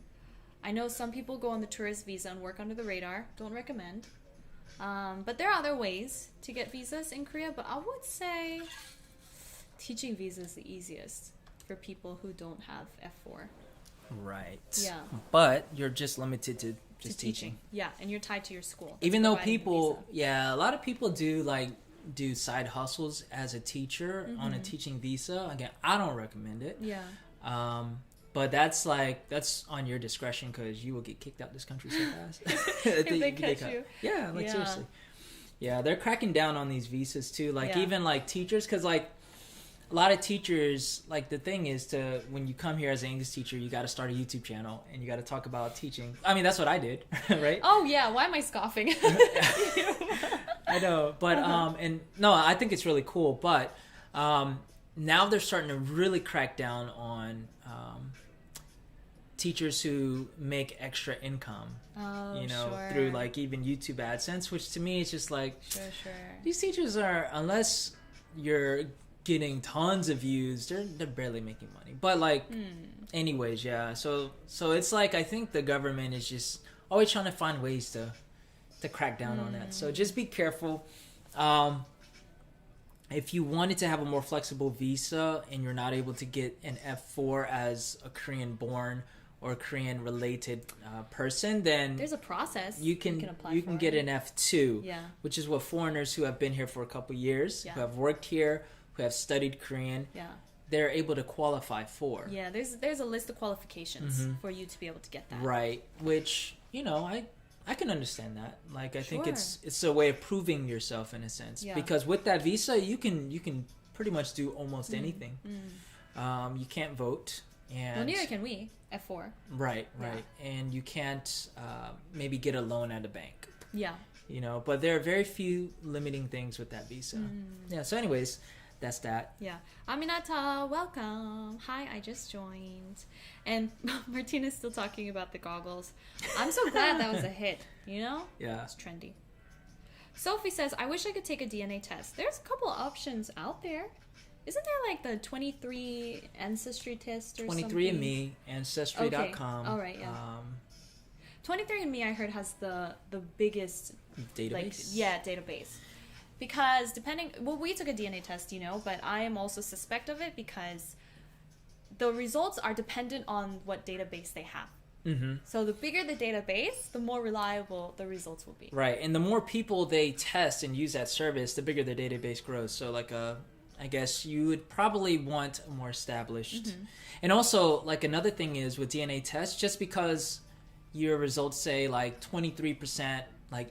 I know some people go on the tourist visa and work under the radar. Don't recommend. But there are other ways to get visas in Korea, but I would say teaching visa is the easiest for people who don't have F4. Right. Yeah. But you're just limited to just teaching. Yeah, and you're tied to your school. Even though people, a lot of people do side hustles as a teacher on a teaching visa. Again, I don't recommend it. Yeah. But that's on your discretion because you will get kicked out this country so fast. If they catch you. Yeah, seriously. Yeah, they're cracking down on these visas too. Even teachers, because a lot of teachers, the thing is when you come here as an English teacher, you got to start a YouTube channel and you got to talk about teaching. I mean, that's what I did, right? Oh yeah, why am I scoffing? I know, but and no, I think it's really cool. But now they're starting to really crack down on teachers who make extra income. Through even YouTube AdSense, which to me is just sure. These teachers are, unless you're getting tons of views, they're barely making money. But anyways, yeah. So it's I think the government is just always trying to find ways to crack down on that. So just be careful. If you wanted to have a more flexible visa and you're not able to get an F4 as a Korean born or Korean related person, then there's a process you can apply for get it. an F2, Yeah. which is what foreigners who have been here for a couple years, who have worked here, who have studied Korean, they're able to qualify for. Yeah, there's a list of qualifications for you to be able to get that. Right, which, I can understand that. Like, I think it's a way of proving yourself in a sense. Yeah. Because with that visa, you can pretty much do almost anything. You can't vote. And well, neither can we, F4. Right. And you can't maybe get a loan at a bank. Yeah. But there are very few limiting things with that visa. Yeah, so anyways, that's that. Yeah. Aminata, welcome. Hi, I just joined. And Martina's still talking about the goggles. I'm so glad that was a hit, Yeah. It's trendy. Sophie says, I wish I could take a DNA test. There's a couple options out there. Isn't there like the 23 ancestry test or 23andMe, something? Ancestry.com. Okay. All right, yeah. 23andMe, I heard, has the biggest database. Database. Because we took a DNA test, but I am also suspect of it because the results are dependent on what database they have. Mm-hmm. So the bigger the database, the more reliable the results will be. Right, and the more people they test and use that service, the bigger the database grows. So I guess you would probably want a more established. Mm-hmm. And also, another thing is with DNA tests, just because your results say 23%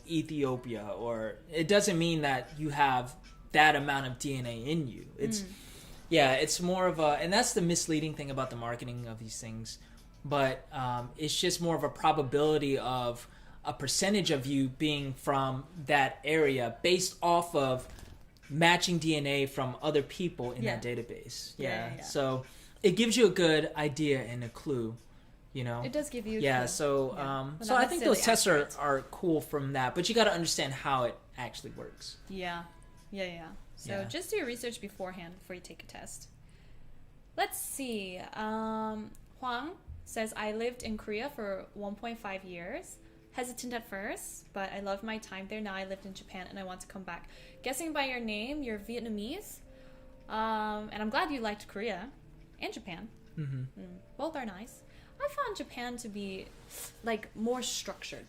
Ethiopia, or it doesn't mean that you have that amount of DNA in you. It's more of and that's the misleading thing about the marketing of these things. But it's just more of a probability of a percentage of you being from that area based off of matching DNA from other people in that database. Yeah. So it gives you a good idea and a clue. It does give you so I think those tests are cool from that, but you got to understand how it actually works. So just do your research beforehand before you take a test. Let's see. Huang says, I lived in Korea for 1.5 years. Hesitant at first, but I loved my time there. Now I lived in Japan and I want to come back. Guessing by your name, you're Vietnamese. And I'm glad you liked Korea and Japan. Mm-hmm. Both are nice. I found Japan to be more structured,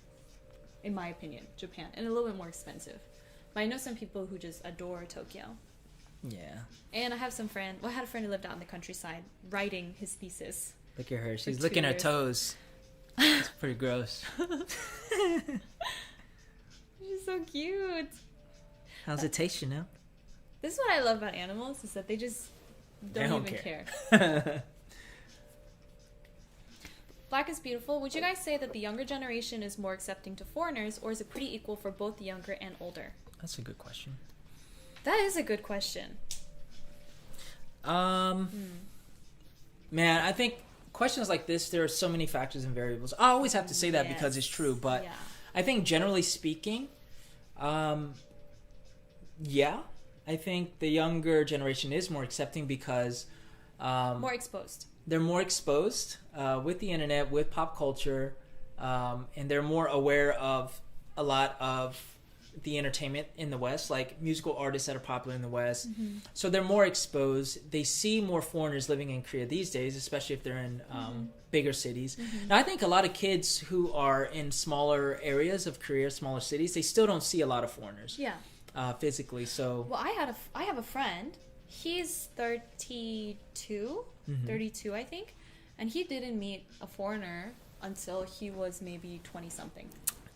in my opinion. Japan, and a little bit more expensive. But I know some people who just adore Tokyo. Yeah. And I have I had a friend who lived out in the countryside writing his thesis. Look at her. She's licking her toes. It's pretty gross. She's so cute. How's it taste, This is what I love about animals, is that they just don't even care. Black is beautiful. Would you guys say that the younger generation is more accepting to foreigners, or is it pretty equal for both the younger and older? That's a good question. That is a good question. Man, I think questions like this, there are so many factors and variables. I always have to say that because it's true, but I think generally speaking, I think the younger generation is more accepting because more exposed. They're more exposed with the internet, with pop culture, and they're more aware of a lot of the entertainment in the West, like musical artists that are popular in the West. Mm-hmm. So they're more exposed. They see more foreigners living in Korea these days, especially if they're in bigger cities. Mm-hmm. Now, I think a lot of kids who are in smaller areas of Korea, smaller cities, they still don't see a lot of foreigners. Physically. So I have a friend. He's 32, 32, I think, and he didn't meet a foreigner until he was maybe 20 something.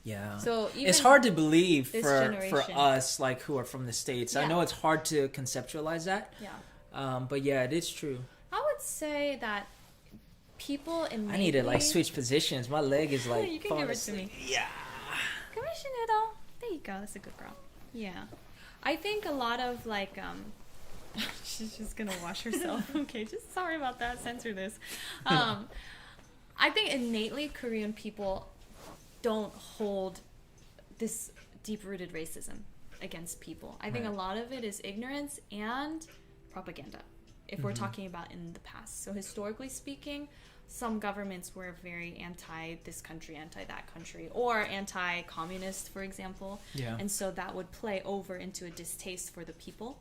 Yeah. So it's hard to believe for us, who are from the States. Yeah. I know it's hard to conceptualize that. Yeah. But yeah, it is true. I would say that people innately... I need to switch positions. My leg is you can give it to me. Yeah. Come here, Sinedo. There you go. That's a good girl. Yeah. I think a lot of she's just gonna wash herself. Okay, just sorry about that. Censor this. I think innately Korean people don't hold this deep-rooted racism against people. I think a lot of it is ignorance and propaganda, if we're talking about in the past. So historically speaking, some governments were very anti this country, anti that country, or anti-communist, for example. Yeah. And so that would play over into a distaste for the people.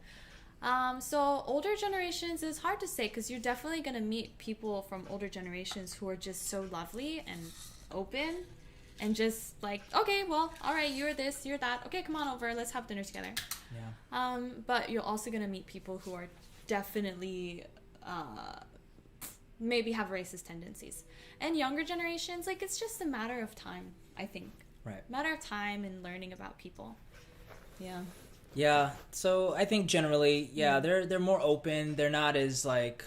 So older generations is hard to say because you're definitely going to meet people from older generations who are just so lovely and open and just like, okay, well, all right, you're this, you're that. Okay, come on over. Let's have dinner together. Yeah. But you're also going to meet people who are definitely maybe have racist tendencies. And younger generations, like, it's just a matter of time, I think. Right. Matter of time and learning about people. Yeah. Yeah, so I think generally, they're more open. They're not as like,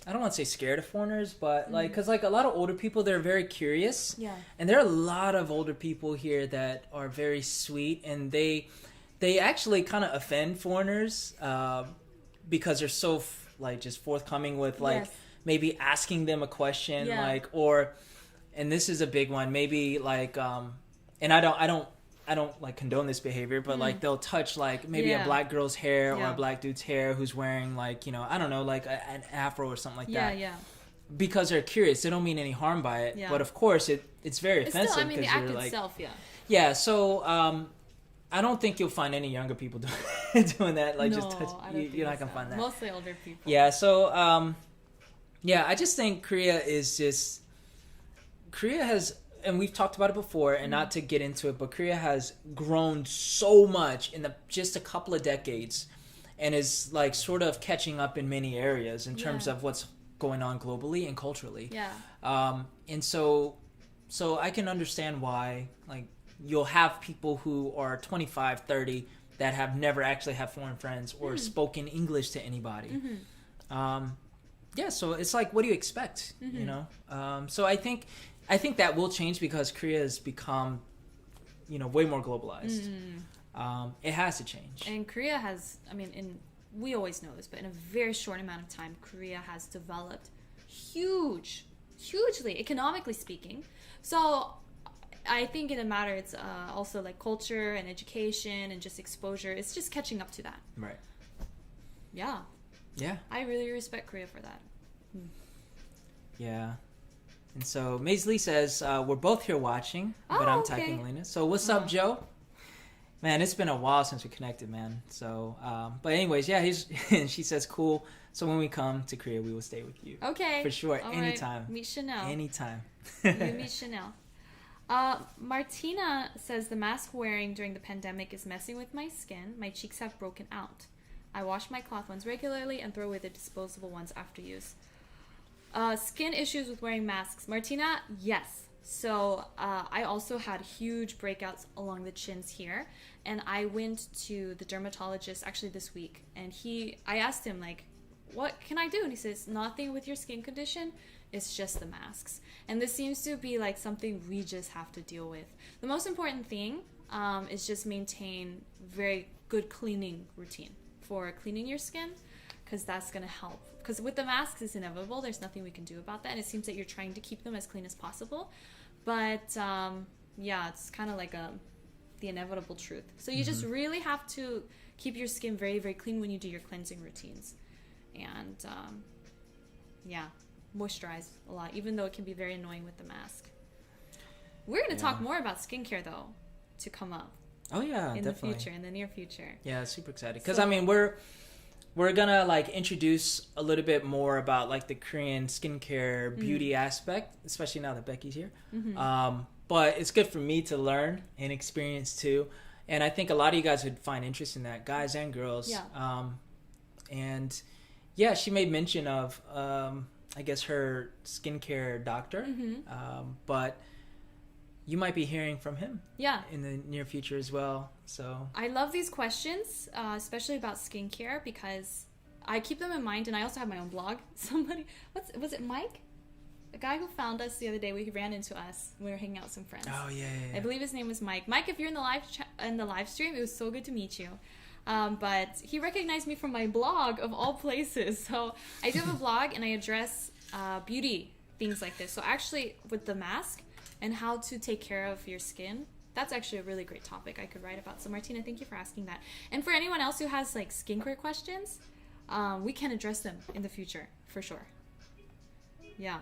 I don't want to say scared of foreigners, but like, because like a lot of older people, they're very curious. Yeah. And there are a lot of older people here that are very sweet, and they actually kind of offend foreigners because they're so like just forthcoming with like maybe asking them a question, like, or, and this is a big one, maybe like, and I don't like condone this behavior, but like they'll touch like maybe a black girl's hair or a black dude's hair who's wearing like, you know, I don't know, like an afro or something like that. Yeah. Because they're curious. They don't mean any harm by it. Yeah. But of course it's very offensive. Still, I mean, the act like, itself, Yeah, so I don't think you'll find any younger people doing that. Like, just touch, you're not going to find that. Mostly older people. Yeah, so I just think Korea has, and we've talked about it before, and not to get into it, but Korea has grown so much in just a couple of decades, and is like sort of catching up in many areas in terms of what's going on globally and culturally. Yeah. And so I can understand why like you'll have people who are 25, 30 that have never actually had foreign friends or spoken English to anybody. Yeah, so it's like, what do you expect? You know. So I think that will change because Korea has become, you know, way more globalized. It has to change. And Korea has, I mean, we always know this, but in a very short amount of time, Korea has developed hugely, economically speaking. So I think in a matter, it's also like culture and education and just exposure. It's just catching up to that. Right. Yeah. Yeah. I really respect Korea for that. Yeah. And so Maisley says, we're both here watching, but I'm typing Lena. So what's up, Joe? Man, it's been a while since we connected, man. So, but anyways, yeah, she says, cool. So when we come to Korea, we will stay with you. Okay. For sure. All anytime. Right. Meet Chanel. Anytime. You meet Chanel. Martina says, the mask wearing during the pandemic is messing with my skin. My cheeks have broken out. I wash my cloth ones regularly and throw away the disposable ones after use. Skin issues with wearing masks. Martina, yes. So I also had huge breakouts along the chins here, and I went to the dermatologist actually this week, and I asked him like, what can I do? And he says, nothing with your skin condition. It's just the masks. And this seems to be like something we just have to deal with. The most important thing is just maintain very good cleaning routine for cleaning your skin, because that's going to help. Because with the masks, it's inevitable. There's nothing we can do about that. And it seems that you're trying to keep them as clean as possible. But, yeah, it's kind of like the inevitable truth. So you just really have to keep your skin very, very clean when you do your cleansing routines. And, yeah, moisturize a lot, even though it can be very annoying with the mask. We're going to talk more about skincare, though, to come up. Oh, yeah, in definitely. The future, in the near future. Yeah, super excited. Because, I mean, we're gonna like introduce a little bit more about like the Korean skincare beauty aspect, especially now that Becky's here. But it's good for me to learn and experience too, and I think a lot of you guys would find interest in that, guys and girls. Yeah. And yeah, she made mention of I guess her skincare doctor, but you might be hearing from him in the near future as well. So I love these questions, especially about skincare, because I keep them in mind, and I also have my own blog. Somebody, was it Mike? A guy who found us the other day, he ran into us when we were hanging out with some friends. Oh, yeah. I believe his name was Mike. Mike, if you're in the live stream, it was so good to meet you. But he recognized me from my blog, of all places. So I do have a blog, and I address beauty things like this. So actually, with the mask and how to take care of your skin, that's actually a really great topic I could write about. So Martina, thank you for asking that. And for anyone else who has like skincare questions, we can address them in the future for sure. Yeah.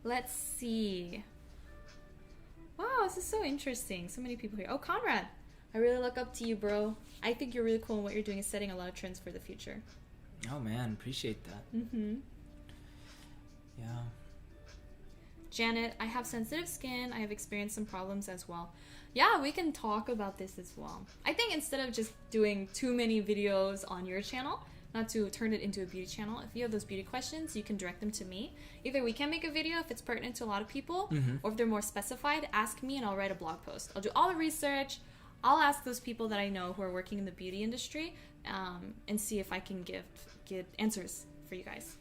Let's see. Wow, this is so interesting. So many people here. Oh, Conrad. I really look up to you, bro. I think you're really cool, and what you're doing is setting a lot of trends for the future. Oh man, appreciate that. Yeah. Janet, I have sensitive skin. I have experienced some problems as well. Yeah, we can talk about this as well. I think instead of just doing too many videos on your channel, not to turn it into a beauty channel, if you have those beauty questions, you can direct them to me. Either we can make a video if it's pertinent to a lot of people, or if they're more specified, ask me and I'll write a blog post. I'll do all the research. I'll ask those people that I know who are working in the beauty industry and see if I can get answers for you guys.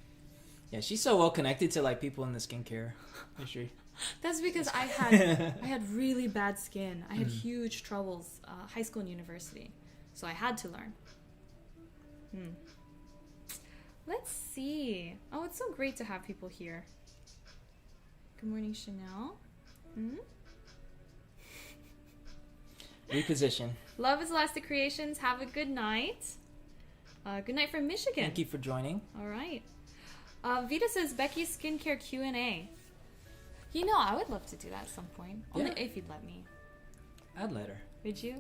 Yeah, she's so well connected to like people in the skincare industry. That's because I had really bad skin. I had huge troubles, high school and university, so I had to learn. Let's see. Oh, it's so great to have people here. Good morning, Chanel. Reposition. Love is Elastic Creations. Have a good night. Good night from Michigan. Thank you for joining. All right. Vita says Becky's skincare Q&A. You know, I would love to do that at some point. Only if you'd let me. I'd let her. Would you?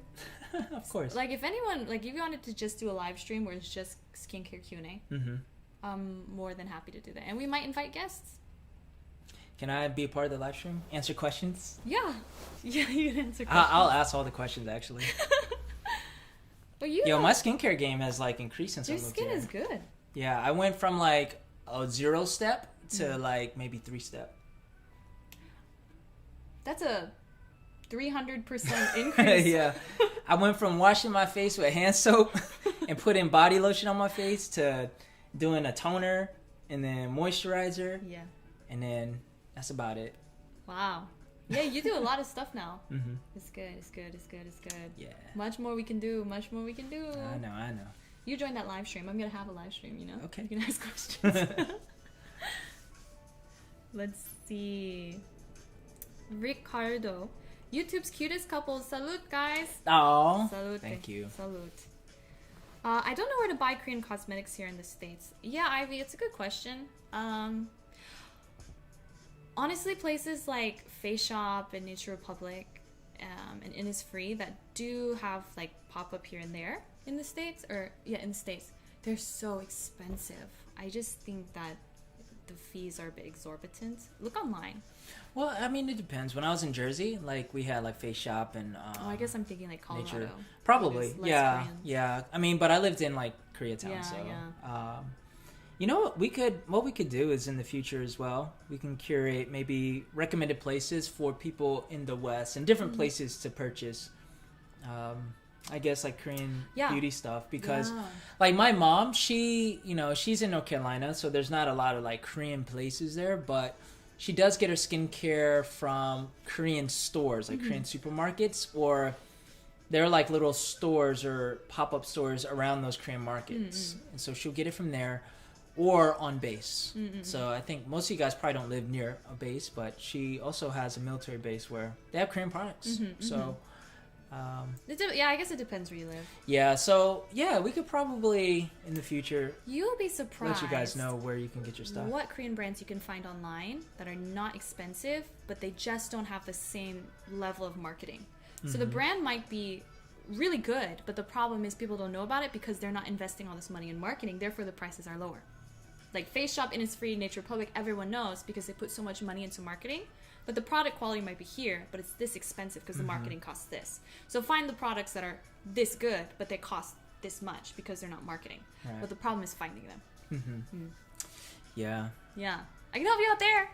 Of course. Like if anyone, like if you wanted to just do a live stream where it's just skincare Q&A, I'm more than happy to do that. And we might invite guests. Can I be a part of the live stream? Answer questions? Yeah. Yeah, you can answer questions. I'll ask all the questions actually. But you my skincare game has like increased since I your moved skin here. is good. Yeah, I went from like a 0 step to like maybe 3 step. That's a 300% increase. Yeah. I went from washing my face with hand soap and putting body lotion on my face to doing a toner and then moisturizer. Yeah. And then that's about it. Wow. Yeah, you do a lot of stuff now. It's good, it's good, it's good, it's good. Yeah. Much more we can do, much more we can do. I know. You join that live stream. I'm going to have a live stream, you know? Okay. You can ask questions. Let's see. Ricardo. YouTube's cutest couple. Salute, guys. Oh, Salute. thank you. Salute. I don't know where to buy Korean cosmetics here in the States. Yeah, Ivy, it's a good question. Honestly, places like Face Shop and Nature Republic and Innisfree that do have like pop-up here and there in the States, they're so expensive. I just think that the fees are a bit exorbitant. Look online. Well, I mean, it depends. When I was in Jersey, like we had like Face Shop and I guess I'm thinking like Colorado. Nature. Probably, yeah. Yeah. I mean, but I lived in like Koreatown, you know what we could do is in the future as well, we can curate maybe recommended places for people in the West and different places to purchase. I guess like Korean beauty stuff because like my mom, she's in North Carolina, so there's not a lot of like Korean places there, but she does get her skincare from Korean stores, like Korean supermarkets, or they're like little stores or pop-up stores around those Korean markets. And so she'll get it from there or on base. So I think most of you guys probably don't live near a base, but she also has a military base where they have Korean products. So I guess it depends where you live. Yeah, so we could probably in the future you'll be surprised let you guys know where you can get your stuff. What Korean brands you can find online that are not expensive, but they just don't have the same level of marketing. So the brand might be really good, but the problem is people don't know about it because they're not investing all this money in marketing, therefore the prices are lower. Like Face Shop, Innisfree, Nature Republic, everyone knows because they put so much money into marketing. But the product quality might be here, but it's this expensive because the marketing costs this. So find the products that are this good, but they cost this much because they're not marketing. Right. But the problem is finding them. Yeah. Yeah. I can help you out there.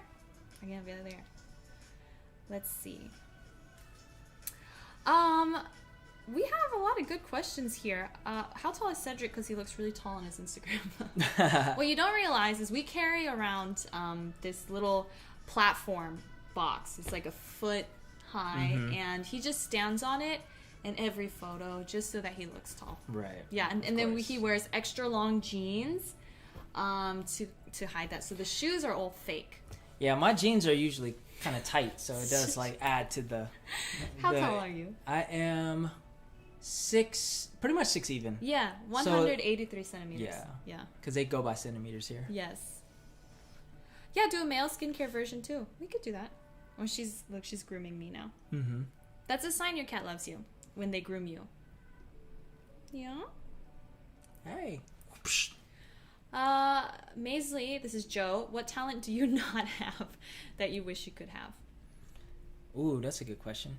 Let's see. We have a lot of good questions here. How tall is Cedric? Because he looks really tall on his Instagram. What you don't realize is we carry around this little platform box. It's like a foot high, and he just stands on it in every photo just so that he looks tall. Right. Yeah, and then he wears extra long jeans to hide that. So the shoes are all fake. Yeah, my jeans are usually kind of tight, so it does like add to the. How tall are you? I am 6, pretty much 6 even. Yeah, 183 centimeters. Yeah. Because they go by centimeters here. Yes. Yeah, do a male skincare version too. We could do that. Oh, she's grooming me now. That's a sign your cat loves you. when they groom you? Yeah. Hey. Maisley, this is Joe. What talent do you not have that you wish you could have? Ooh, that's a good question.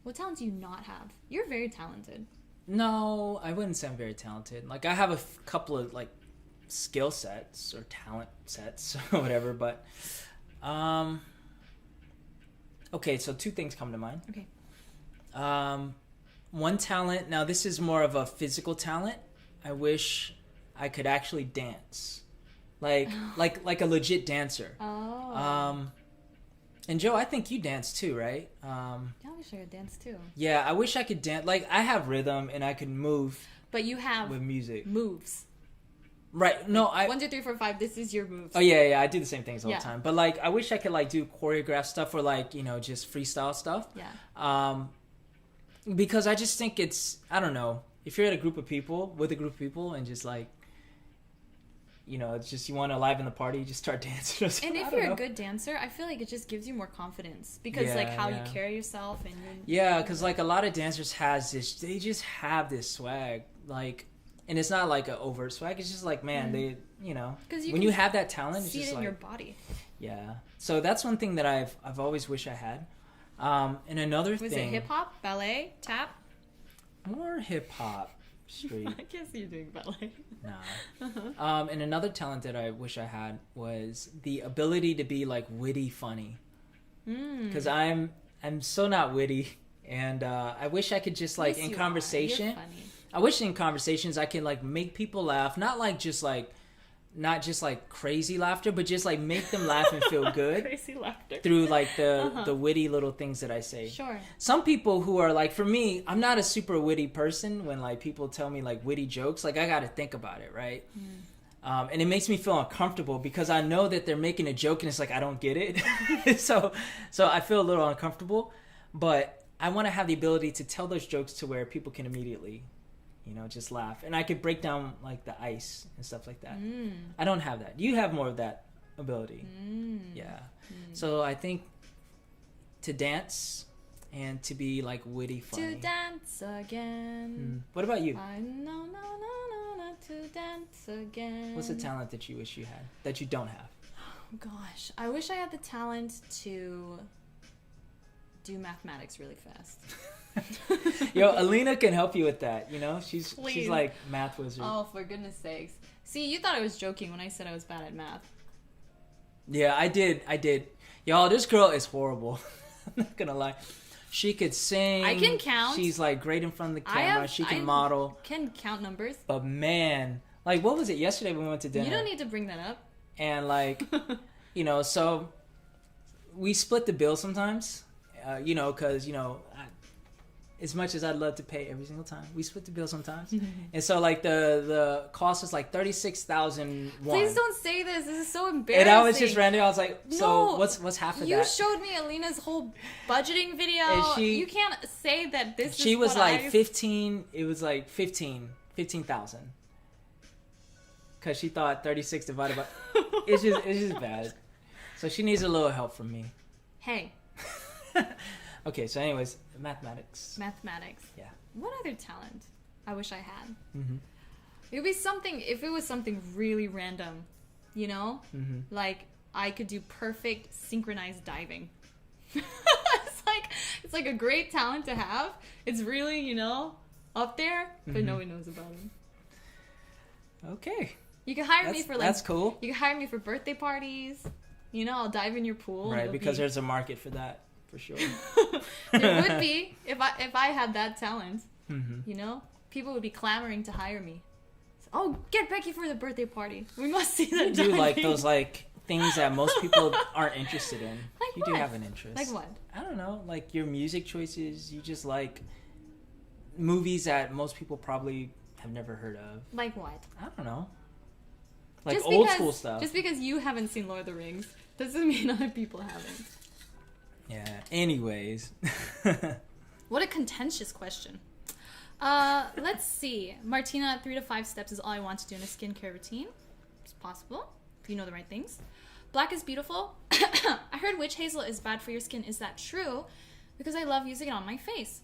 What talent do you not have? You're very talented. No, I wouldn't say I'm very talented. Like, I have a couple of, like, skill sets or talent sets or whatever, but, okay, so 2 things come to mind. Okay. One talent, now this is more of a physical talent. I wish I could actually dance. Like a legit dancer. Oh. And Joe, I think you dance too, right? I wish I could dance too. Yeah, I wish I could dance. Like, I have rhythm and I can move. But you have with music moves. Right. No, 1, 2, 3, 4, 5. This is your moves. Oh yeah, I do the same things all the time. But like, I wish I could like do choreographed stuff or like, you know, just freestyle stuff. Yeah. Because I just think it's, I don't know, if you're at a group of people and just like, you know, it's just you want to liven the party, you just start dancing. Or something. And if you're a good dancer, I feel like it just gives you more confidence because like how you carry yourself and because like a lot of dancers they just have this swag, like, and it's not like an overt swag. It's just like, man, they, you know, when you have that talent, it's just in like your body. Yeah. So that's one thing that I've always wished I had. And another thing. Was it hip hop, ballet, tap? More hip hop. Street. I guess you're doing ballet. Nah. And another talent that I wish I had was the ability to be like witty funny. Because I'm so not witty, and I wish I could just like in conversation. You're funny. I wish in conversations I can like make people laugh, not just like crazy laughter, but just like make them laugh and feel good. Crazy laughter. Through like the witty little things that I say. Sure. Some people who are like, for me, I'm not a super witty person. When like people tell me like witty jokes, like I got to think about it, right? And it makes me feel uncomfortable because I know that they're making a joke and it's like I don't get it. so I feel a little uncomfortable, but I want to have the ability to tell those jokes to where people can immediately, you know, just laugh. And I could break down like the ice and stuff like that. I don't have that. You have more of that ability. Yeah. So I think to dance and to be like witty funny. To dance again. What about you? I know, to dance again. What's a talent that you wish you had that you don't have? Oh gosh, I wish I had the talent to do mathematics really fast. Yo, Alina can help you with that. You know, she's like math wizard. Oh, for goodness sakes! See, you thought I was joking when I said I was bad at math. Yeah, I did. Y'all, this girl is horrible. I'm not gonna lie. She could sing. I can count. She's like great in front of the camera. She can model. Can count numbers. But man, like, what was it yesterday when we went to dinner? You don't need to bring that up. And like, you know, so we split the bill sometimes. You know, because you know, as much as I'd love to pay every single time, we split the bill sometimes. And so like the cost was like 36,000 won. Please don't say this. This is so embarrassing. And I was just random. I was like, so what's half of that? You showed me Alina's whole budgeting video. You can't say that this. She was like 15. It was like 15,000. Because she thought 36 divided by. It's just bad. So she needs a little help from me. Hey. Okay, so anyways, mathematics. Yeah. What other talent I wish I had? It would be something, if it was something really random, you know? Like, I could do perfect synchronized diving. It's like a great talent to have. It's really, you know, up there, but no one knows about it. Okay. You can hire me for like... That's cool. You can hire me for birthday parties. You know, I'll dive in your pool. Right, because there's a market for that. For sure. There would be if I had that talent. You know, people would be clamoring to hire me. So, oh, get Becky for the birthday party. We must see that. You do like those like things that most people aren't interested in. Like you what? do have an interest. Like what? I don't know. Like your music choices. You just like movies that most people probably have never heard of. Like what? I don't know. Like old school stuff. Just because you haven't seen Lord of the Rings doesn't mean other people haven't. Yeah. Anyways. What a contentious question. Let's see. Martina, 3 to 5 steps is all I want to do in a skincare routine. It's possible if you know the right things. Black is beautiful. I heard witch hazel is bad for your skin. Is that true? Because I love using it on my face.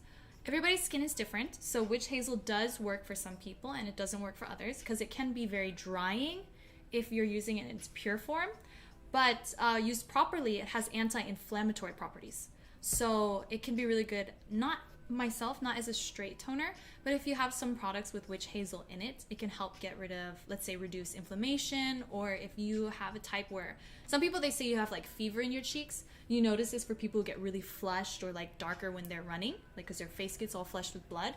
Everybody's skin is different, so witch hazel does work for some people and it doesn't work for others because it can be very drying if you're using it in its pure form. But used properly, it has anti-inflammatory properties. So it can be really good, not as a straight toner, but if you have some products with witch hazel in it, it can help get rid of, let's say, reduce inflammation, or if you have a type where, some people, they say you have like fever in your cheeks. You notice this for people who get really flushed or like darker when they're running, like because their face gets all flushed with blood.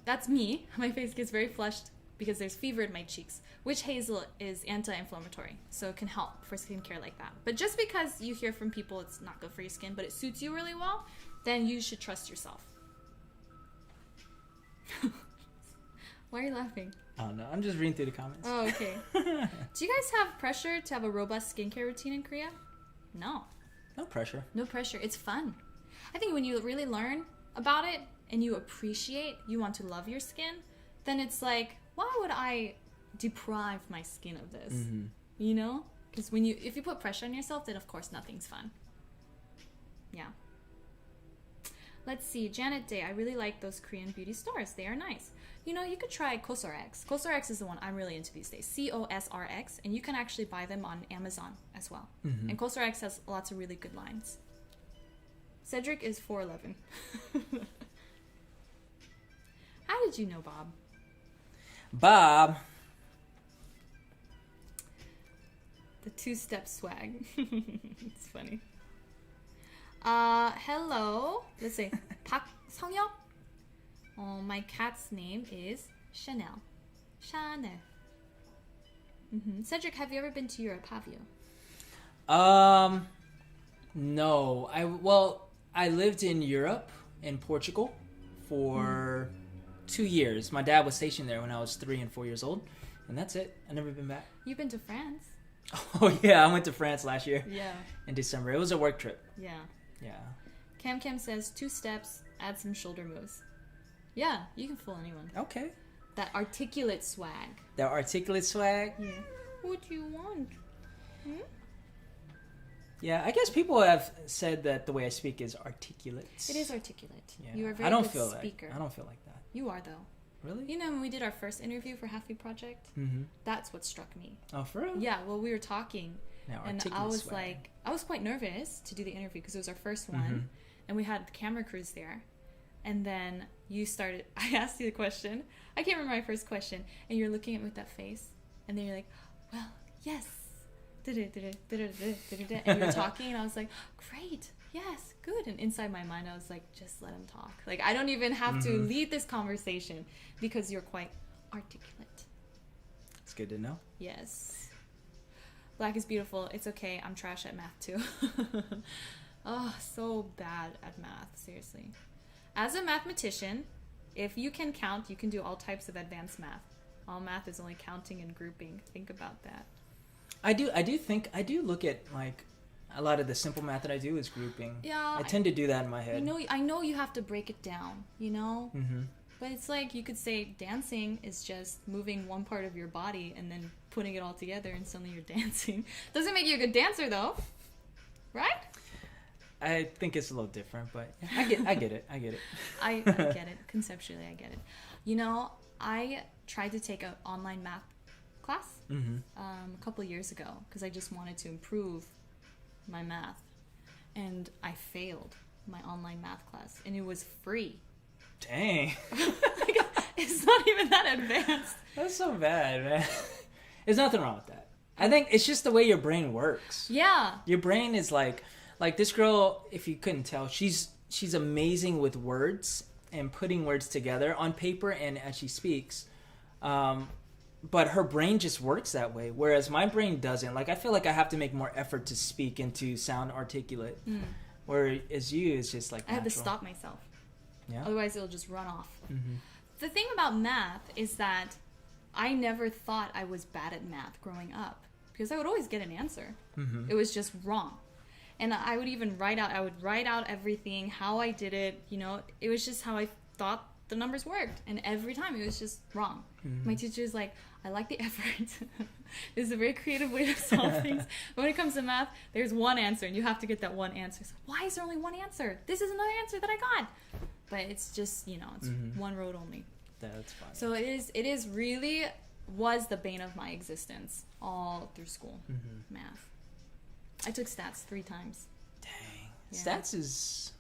That's me. My face gets very flushed because there's fever in my cheeks. Witch hazel is anti-inflammatory, so it can help for skincare like that. But just because you hear from people it's not good for your skin, but it suits you really well, then you should trust yourself. Why are you laughing? I don't know. I'm just reading through the comments. Oh, okay. Do you guys have pressure to have a robust skincare routine in Korea? No. No pressure. No pressure. It's fun. I think when you really learn about it and you appreciate, you want to love your skin, then it's like, why would I deprive my skin of this? Mm-hmm. You know? Because if you put pressure on yourself, then of course nothing's fun. Yeah. Let's see. Janet Day. I really like those Korean beauty stores. They are nice. You know, you could try COSRX. COSRX is the one I'm really into these days. COSRX. And you can actually buy them on Amazon as well. Mm-hmm. And COSRX has lots of really good lines. Cedric is 4'11". How did you know, Bob? Bob. The two-step swag. It's funny. Hello. Let's say Park Sung-hyuk. My cat's name is Chanel. Chanel. Mm-hmm. Cedric, have you ever been to Europe? Have you? No. I lived in Europe, in Portugal, for 2 years. My dad was stationed there when I was 3 and 4 years old, and that's it. I've never been back. You've been to France? Oh yeah, I went to France last year. Yeah. In December. It was a work trip. Yeah. Yeah. Cam says 2 steps, add some shoulder moves. Yeah, you can fool anyone. Okay. That articulate swag. That articulate swag? Yeah. What do you want? Hmm? Yeah, I guess people have said that the way I speak is articulate. It is articulate. Yeah. You are a very I don't good feel speaker. I don't feel like that. You are, though. Really? You know, when we did our first interview for Halfie Project, that's what struck me. Oh, for real? Yeah, well, we were talking, Now, and I was I was quite nervous to do the interview because it was our first one, and we had the camera crews there. And then I asked you the question. I can't remember my first question. And you're looking at me with that face. And then you're like, well, yes. And you were talking, and I was like, great, yes, good. And inside my mind, I was like, just let him talk. Like, I don't even have to lead this conversation because you're quite articulate. It's good to know. Yes. Black is beautiful. It's okay. I'm trash at math, too. Oh, so bad at math. Seriously. As a mathematician, if you can count, you can do all types of advanced math. All math is only counting and grouping. Think about that. I do look at, like, a lot of the simple math that I do is grouping. Yeah. I tend to do that in my head. I know you have to break it down, you know? Mm-hmm. But it's like you could say dancing is just moving one part of your body and then putting it all together and suddenly you're dancing. Doesn't make you a good dancer, though. Right? I think it's a little different, but I get it. I get it. I get it. Conceptually, I get it. You know, I tried to take an online math class a couple of years ago because I just wanted to improve my math. And I failed my online math class, and it was free. Dang. It's not even that advanced. That's so bad, man. There's nothing wrong with that. I think it's just the way your brain works. Yeah. Your brain is like this girl, if you couldn't tell, she's amazing with words and putting words together on paper and as she speaks. But her brain just works that way, whereas my brain doesn't. Like, I feel like I have to make more effort to speak and to sound articulate. Whereas you, it's just like natural. I have to stop myself. Yeah. Otherwise, it'll just run off. The thing about math is that I never thought I was bad at math growing up because I would always get an answer. It was just wrong. And I would even write out everything, how I did it, you know. It was just how I thought the numbers worked. And every time it was just wrong. My teacher's like, I like the effort. This is a very creative way to solve things. But when it comes to math, there's one answer and you have to get that one answer. So why is there only one answer? This is another answer that I got. but it's just, you know, it's one road only. That's funny. So it is really was the bane of my existence all through school. Math. I took stats 3 times. Dang. Yeah. Stats is...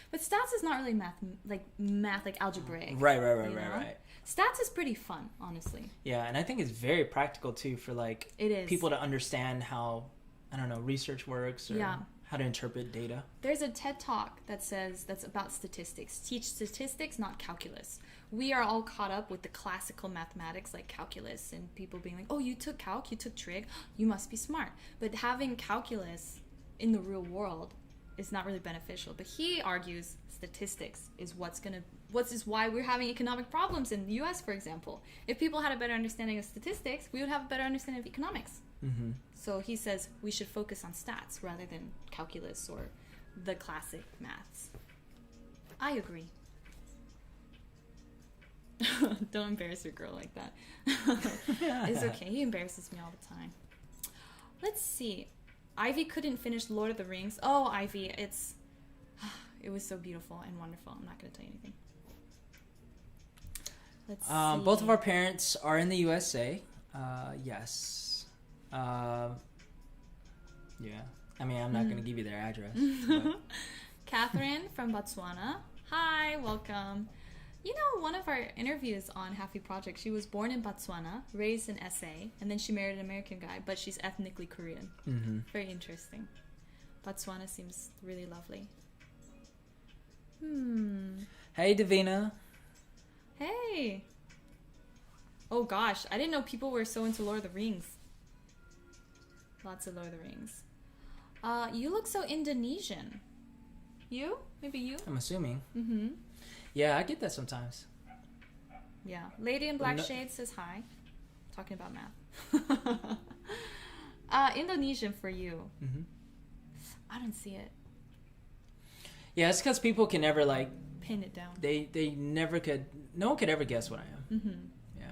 But stats is not really math like algebraic. Right. Stats is pretty fun, honestly. Yeah, and I think it's very practical too for like it is. people to understand how, I don't know, research works or how to interpret data. There's a TED Talk that's about statistics. Teach statistics, not calculus. We are all caught up with the classical mathematics like calculus and people being like, oh, you took calc, you took trig, you must be smart. But having calculus in the real world is not really beneficial. But he argues statistics is why we're having economic problems in the US, for example. If people had a better understanding of statistics, we would have a better understanding of economics. So he says we should focus on stats rather than calculus or the classic maths. I agree. Don't embarrass your girl like that. It's okay. He embarrasses me all the time. Let's see. Ivy couldn't finish Lord of the Rings. Oh, Ivy, it was so beautiful and wonderful. I'm not going to tell you anything. Let's see. Both of our parents are in the USA. Yes. Yeah. I mean, I'm not going to give you their address. But... Catherine from Botswana. Hi, welcome. You know, one of our interviews on Halfie Project, she was born in Botswana, raised in SA, and then she married an American guy, but she's ethnically Korean. Very interesting. Botswana seems really lovely. Hey, Davina. Hey. Oh gosh, I didn't know people were so into Lord of the Rings. Lots of Lord of the Rings. You look so Indonesian. You? Maybe you? I'm assuming. Yeah, I get that sometimes. Yeah. Lady in Black Shades says hi. Talking about math. Indonesian for you. I don't see it. Yeah, it's because people can never like pin it down. They never could. No one could ever guess what I am. Yeah,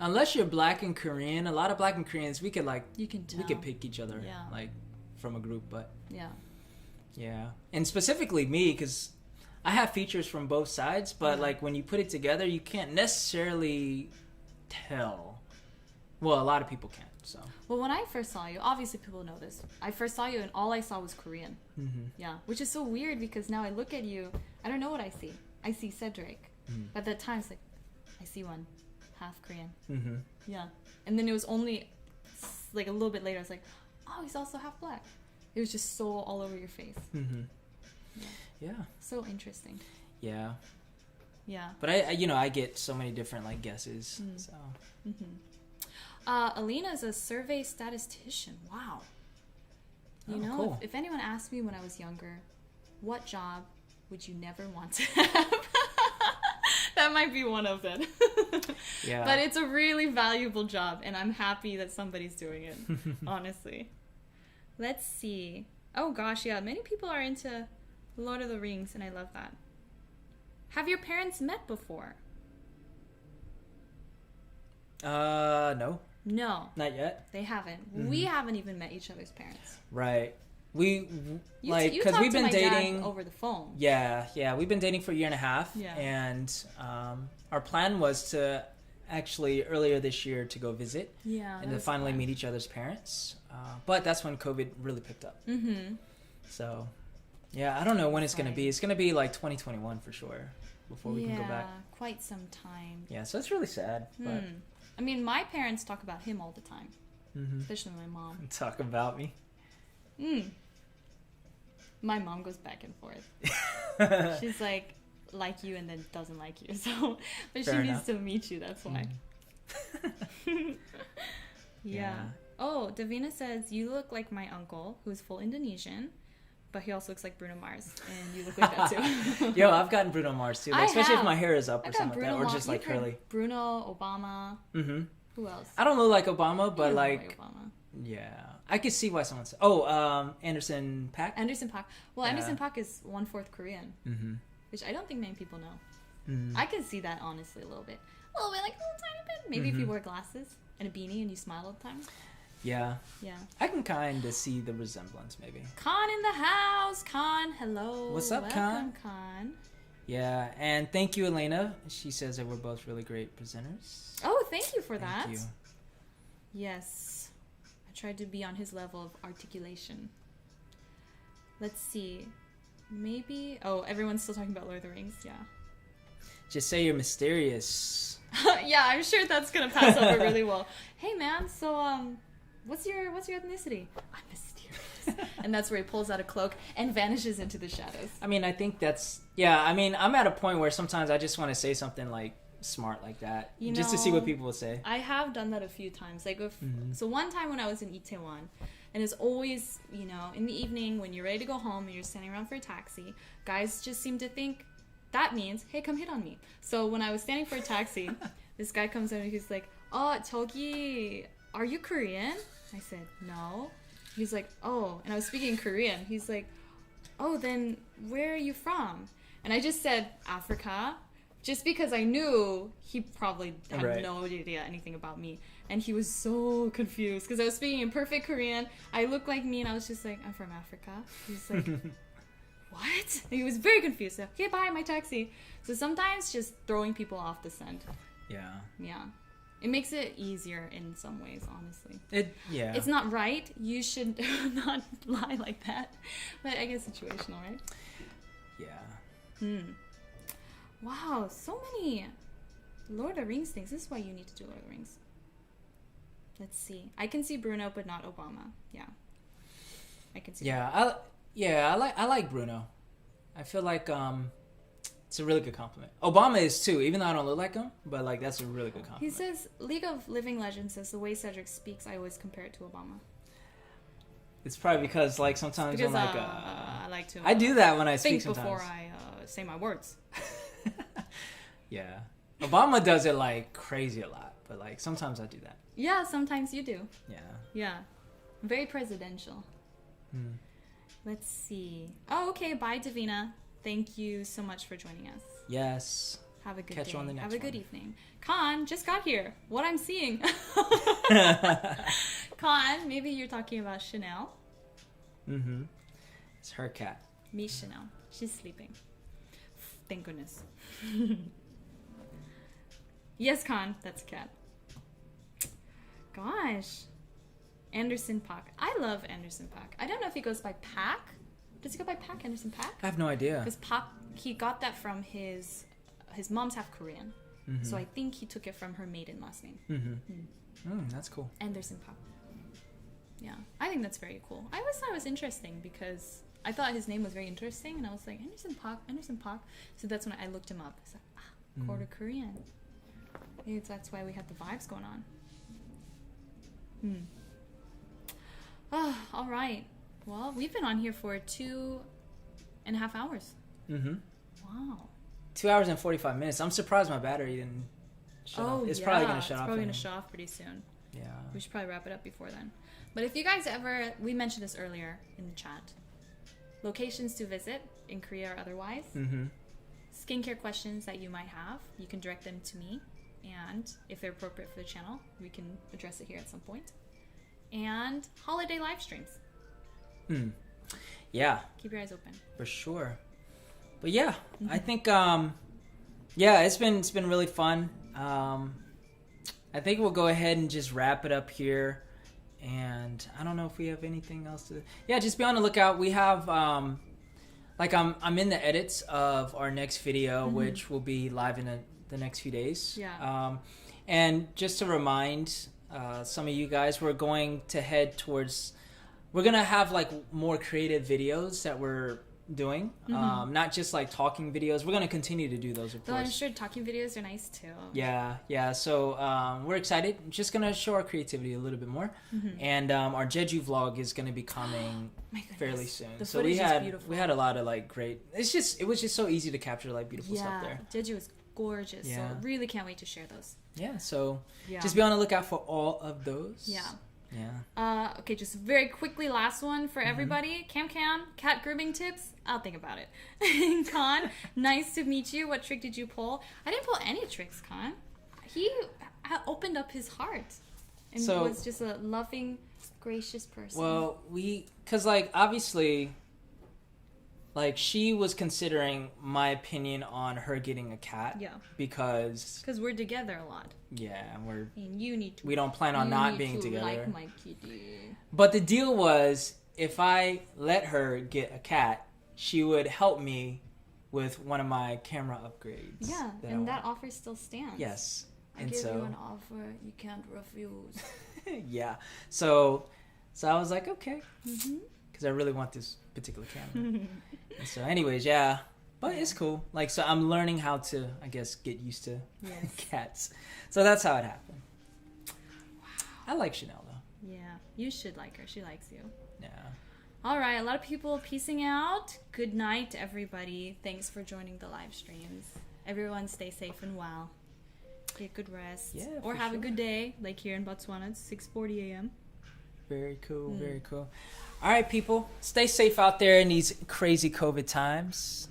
unless you're Black and Korean. A lot of Black and Koreans, we could like you can tell. We could pick each other like from a group, but yeah, and specifically me because I have features from both sides, but like when you put it together, you can't necessarily tell. Well, a lot of people can't. So. Well, when I first saw you, obviously people know this. I first saw you and all I saw was Korean. Yeah, which is so weird because now I look at you, I don't know what I see. I see Cedric. But at that time, it's like, I see one half Korean. Yeah. And then it was only like a little bit later, I was like, oh, he's also half Black. It was just so all over your face. Yeah. So interesting. Yeah. Yeah. But I get so many different like guesses. So. Alina's a survey statistician. Wow. You know, cool. if anyone asked me when I was younger, what job would you never want to have? That might be one of them. Yeah. But it's a really valuable job, and I'm happy that somebody's doing it, honestly. Let's see. Oh gosh, yeah, many people are into Lord of the Rings, and I love that. Have your parents met before? No. No. Not yet. They haven't. We haven't even met each other's parents. Right. We like because we've been dating over the phone. Yeah. We've been dating for a year and a half. Yeah. And our plan was to actually earlier this year to go visit. Yeah. And to finally meet each other's parents. But that's when COVID really picked up. So, yeah, I don't know when it's going to be. It's going to be like 2021 for sure before we can go back. Yeah, quite some time. Yeah, so it's really sad. But I mean, my parents talk about him all the time, especially my mom. Talk about me. My mom goes back and forth. She's like you, and then doesn't like you. So, but Fair she enough. needs to meet you. That's why. Yeah. Oh, Davina says you look like my uncle, who's full Indonesian, but he also looks like Bruno Mars, and you look like that too. Yo, I've gotten Bruno Mars too, like, especially if my hair is up or something Bruno like that, or just like curly. Bruno, Obama. Who else? I don't look like Obama, but like Obama. Yeah, I could see why someone said. Oh, Anderson .Paak. Anderson .Paak. Well, yeah. Anderson .Paak is 1/4 Korean, which I don't think many people know. I can see that honestly a little bit, like a little tiny bit. Maybe if you wear glasses and a beanie and you smile all the time. Yeah. Yeah. I can kind of see the resemblance, maybe. Khan in the house. Khan, hello. What's up, Welcome, Khan? Yeah, and thank you, Elena. She says that we're both really great presenters. Oh, thank you for that. Thank you. Yes. I tried to be on his level of articulation. Let's see. Maybe... Oh, everyone's still talking about Lord of the Rings. Yeah. Just say you're mysterious. Yeah, I'm sure that's going to pass over really well. Hey, man, so, what's your ethnicity? I'm mysterious. And that's where he pulls out a cloak and vanishes into the shadows. I mean, I think that's... Yeah, I mean, I'm at a point where sometimes I just want to say something, like, smart like that. Just to see what people will say. I have done that a few times. Like, so one time when I was in Itaewon, and it's always, you know, in the evening when you're ready to go home and you're standing around for a taxi, guys just seem to think that means, hey, come hit on me. So when I was standing for a taxi, this guy comes in and he's like, oh, 저기, are you Korean? I said, no. He's like, oh, and I was speaking Korean. He's like, oh, then where are you from? And I just said, Africa, just because I knew he probably had no idea anything about me. And he was so confused because I was speaking in perfect Korean. I looked like me and I was just like, I'm from Africa. He's like, what? And he was very confused. So, okay, bye, my taxi. So sometimes just throwing people off the scent. Yeah. Yeah. It makes it easier in some ways, honestly. It's not right. You should not lie like that. But I guess situational, right? Yeah. Wow, so many Lord of the Rings things. This is why you need to do Lord of the Rings. Let's see. I can see Bruno, but not Obama. Yeah. I can see that. I like Bruno. I feel like it's a really good compliment. Obama is too, even though I don't look like him, but like that's a really good compliment. He says League of Living Legends says the way Cedric speaks, I always compare it to Obama. It's probably because like sometimes I'm like I like to I do that when I speak think sometimes before I say my words. Yeah. Obama does it like crazy a lot, but like sometimes I do that. Yeah, sometimes you do. Yeah. Yeah. Very presidential. Let's see. Oh, okay. Bye, Davina. Thank you so much for joining us. Yes. Have a good day. Catch you on the next one. Have a good evening. Khan just got here. What I'm seeing. Khan, maybe you're talking about Chanel. It's her cat. Meet Chanel. She's sleeping. Thank goodness. Yes, Khan. That's a cat. Gosh. Anderson Paak. I love Anderson Paak. I don't know if he goes by Paak. Does he go by Paak? Anderson Paak? I have no idea. Because Paak, he got that from his mom's half Korean. So I think he took it from her maiden last name. That's cool. Anderson Paak. Yeah. I think that's very cool. I always thought it was interesting because I thought his name was very interesting and I was like, Anderson Paak. So that's when I looked him up. I was like, quarter Korean. Maybe that's why we had the vibes going on. Oh, all right. Well, we've been on here for 2.5 hours. Wow. 2 hours and 45 minutes. I'm surprised my battery didn't shut off. It's probably going to shut off. It's probably going to shut off pretty soon. Yeah. We should probably wrap it up before then. But if you guys ever, we mentioned this earlier in the chat, locations to visit in Korea or otherwise, skincare questions that you might have, you can direct them to me. And if they're appropriate for the channel, we can address it here at some point. And holiday live streams. Yeah. Keep your eyes open. For sure. But yeah, I think it's been really fun. I think we'll go ahead and just wrap it up here. And I don't know if we have anything else to. Yeah, just be on the lookout. We have I'm in the edits of our next video, which will be live in the next few days. Yeah. And just to remind some of you guys, we're going to head towards. We're gonna have like more creative videos that we're doing, not just like talking videos. We're gonna continue to do those, of course. I'm sure talking videos are nice too. Yeah. So we're excited. Just gonna show our creativity a little bit more, and our Jeju vlog is gonna be coming fairly soon. The so we is beautiful. We had a lot of like great. It was just so easy to capture like beautiful stuff there. Jeju is gorgeous. Yeah. So I really can't wait to share those. Yeah. So just be on the lookout for all of those. Yeah. Yeah. Okay, just very quickly, last one for everybody. Cam, cat grooming tips. I'll think about it. Khan, nice to meet you. What trick did you pull? I didn't pull any tricks, Khan. He opened up his heart and was just a loving, gracious person. Well, because like obviously, like she was considering my opinion on her getting a cat. Yeah. Because we're together a lot. Yeah, And you need to. we don't plan on not being together. Like my kitty. But the deal was, if I let her get a cat, she would help me with one of my camera upgrades. Yeah, and that offer still stands. Yes. I give you an offer you can't refuse. Yeah. So I was like, okay. Because I really want this particular camera. And so anyways, yeah. But it's cool. Like, so I'm learning how to, I guess, get used to cats. So that's how it happened. Wow. I like Chanel, though. Yeah. You should like her. She likes you. Yeah. All right. A lot of people peacing out. Good night, everybody. Thanks for joining the live streams. Everyone stay safe and well. Get good rest. Yeah, or have a good day. Like here in Botswana, it's 6:40 a.m. Very cool. Very cool. All right, people. Stay safe out there in these crazy COVID times.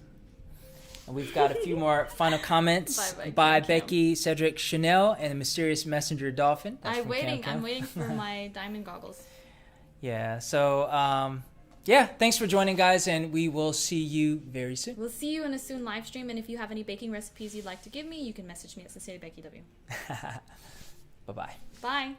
And we've got a few more final comments by Becky, Cedric, Chanel, and the mysterious messenger Dolphin. I'm waiting for my diamond goggles. Yeah. So, yeah. Thanks for joining, guys, and we will see you very soon. We'll see you in a soon live stream, and if you have any baking recipes you'd like to give me, you can message me at SkycediBeckyW. Bye-bye. Bye.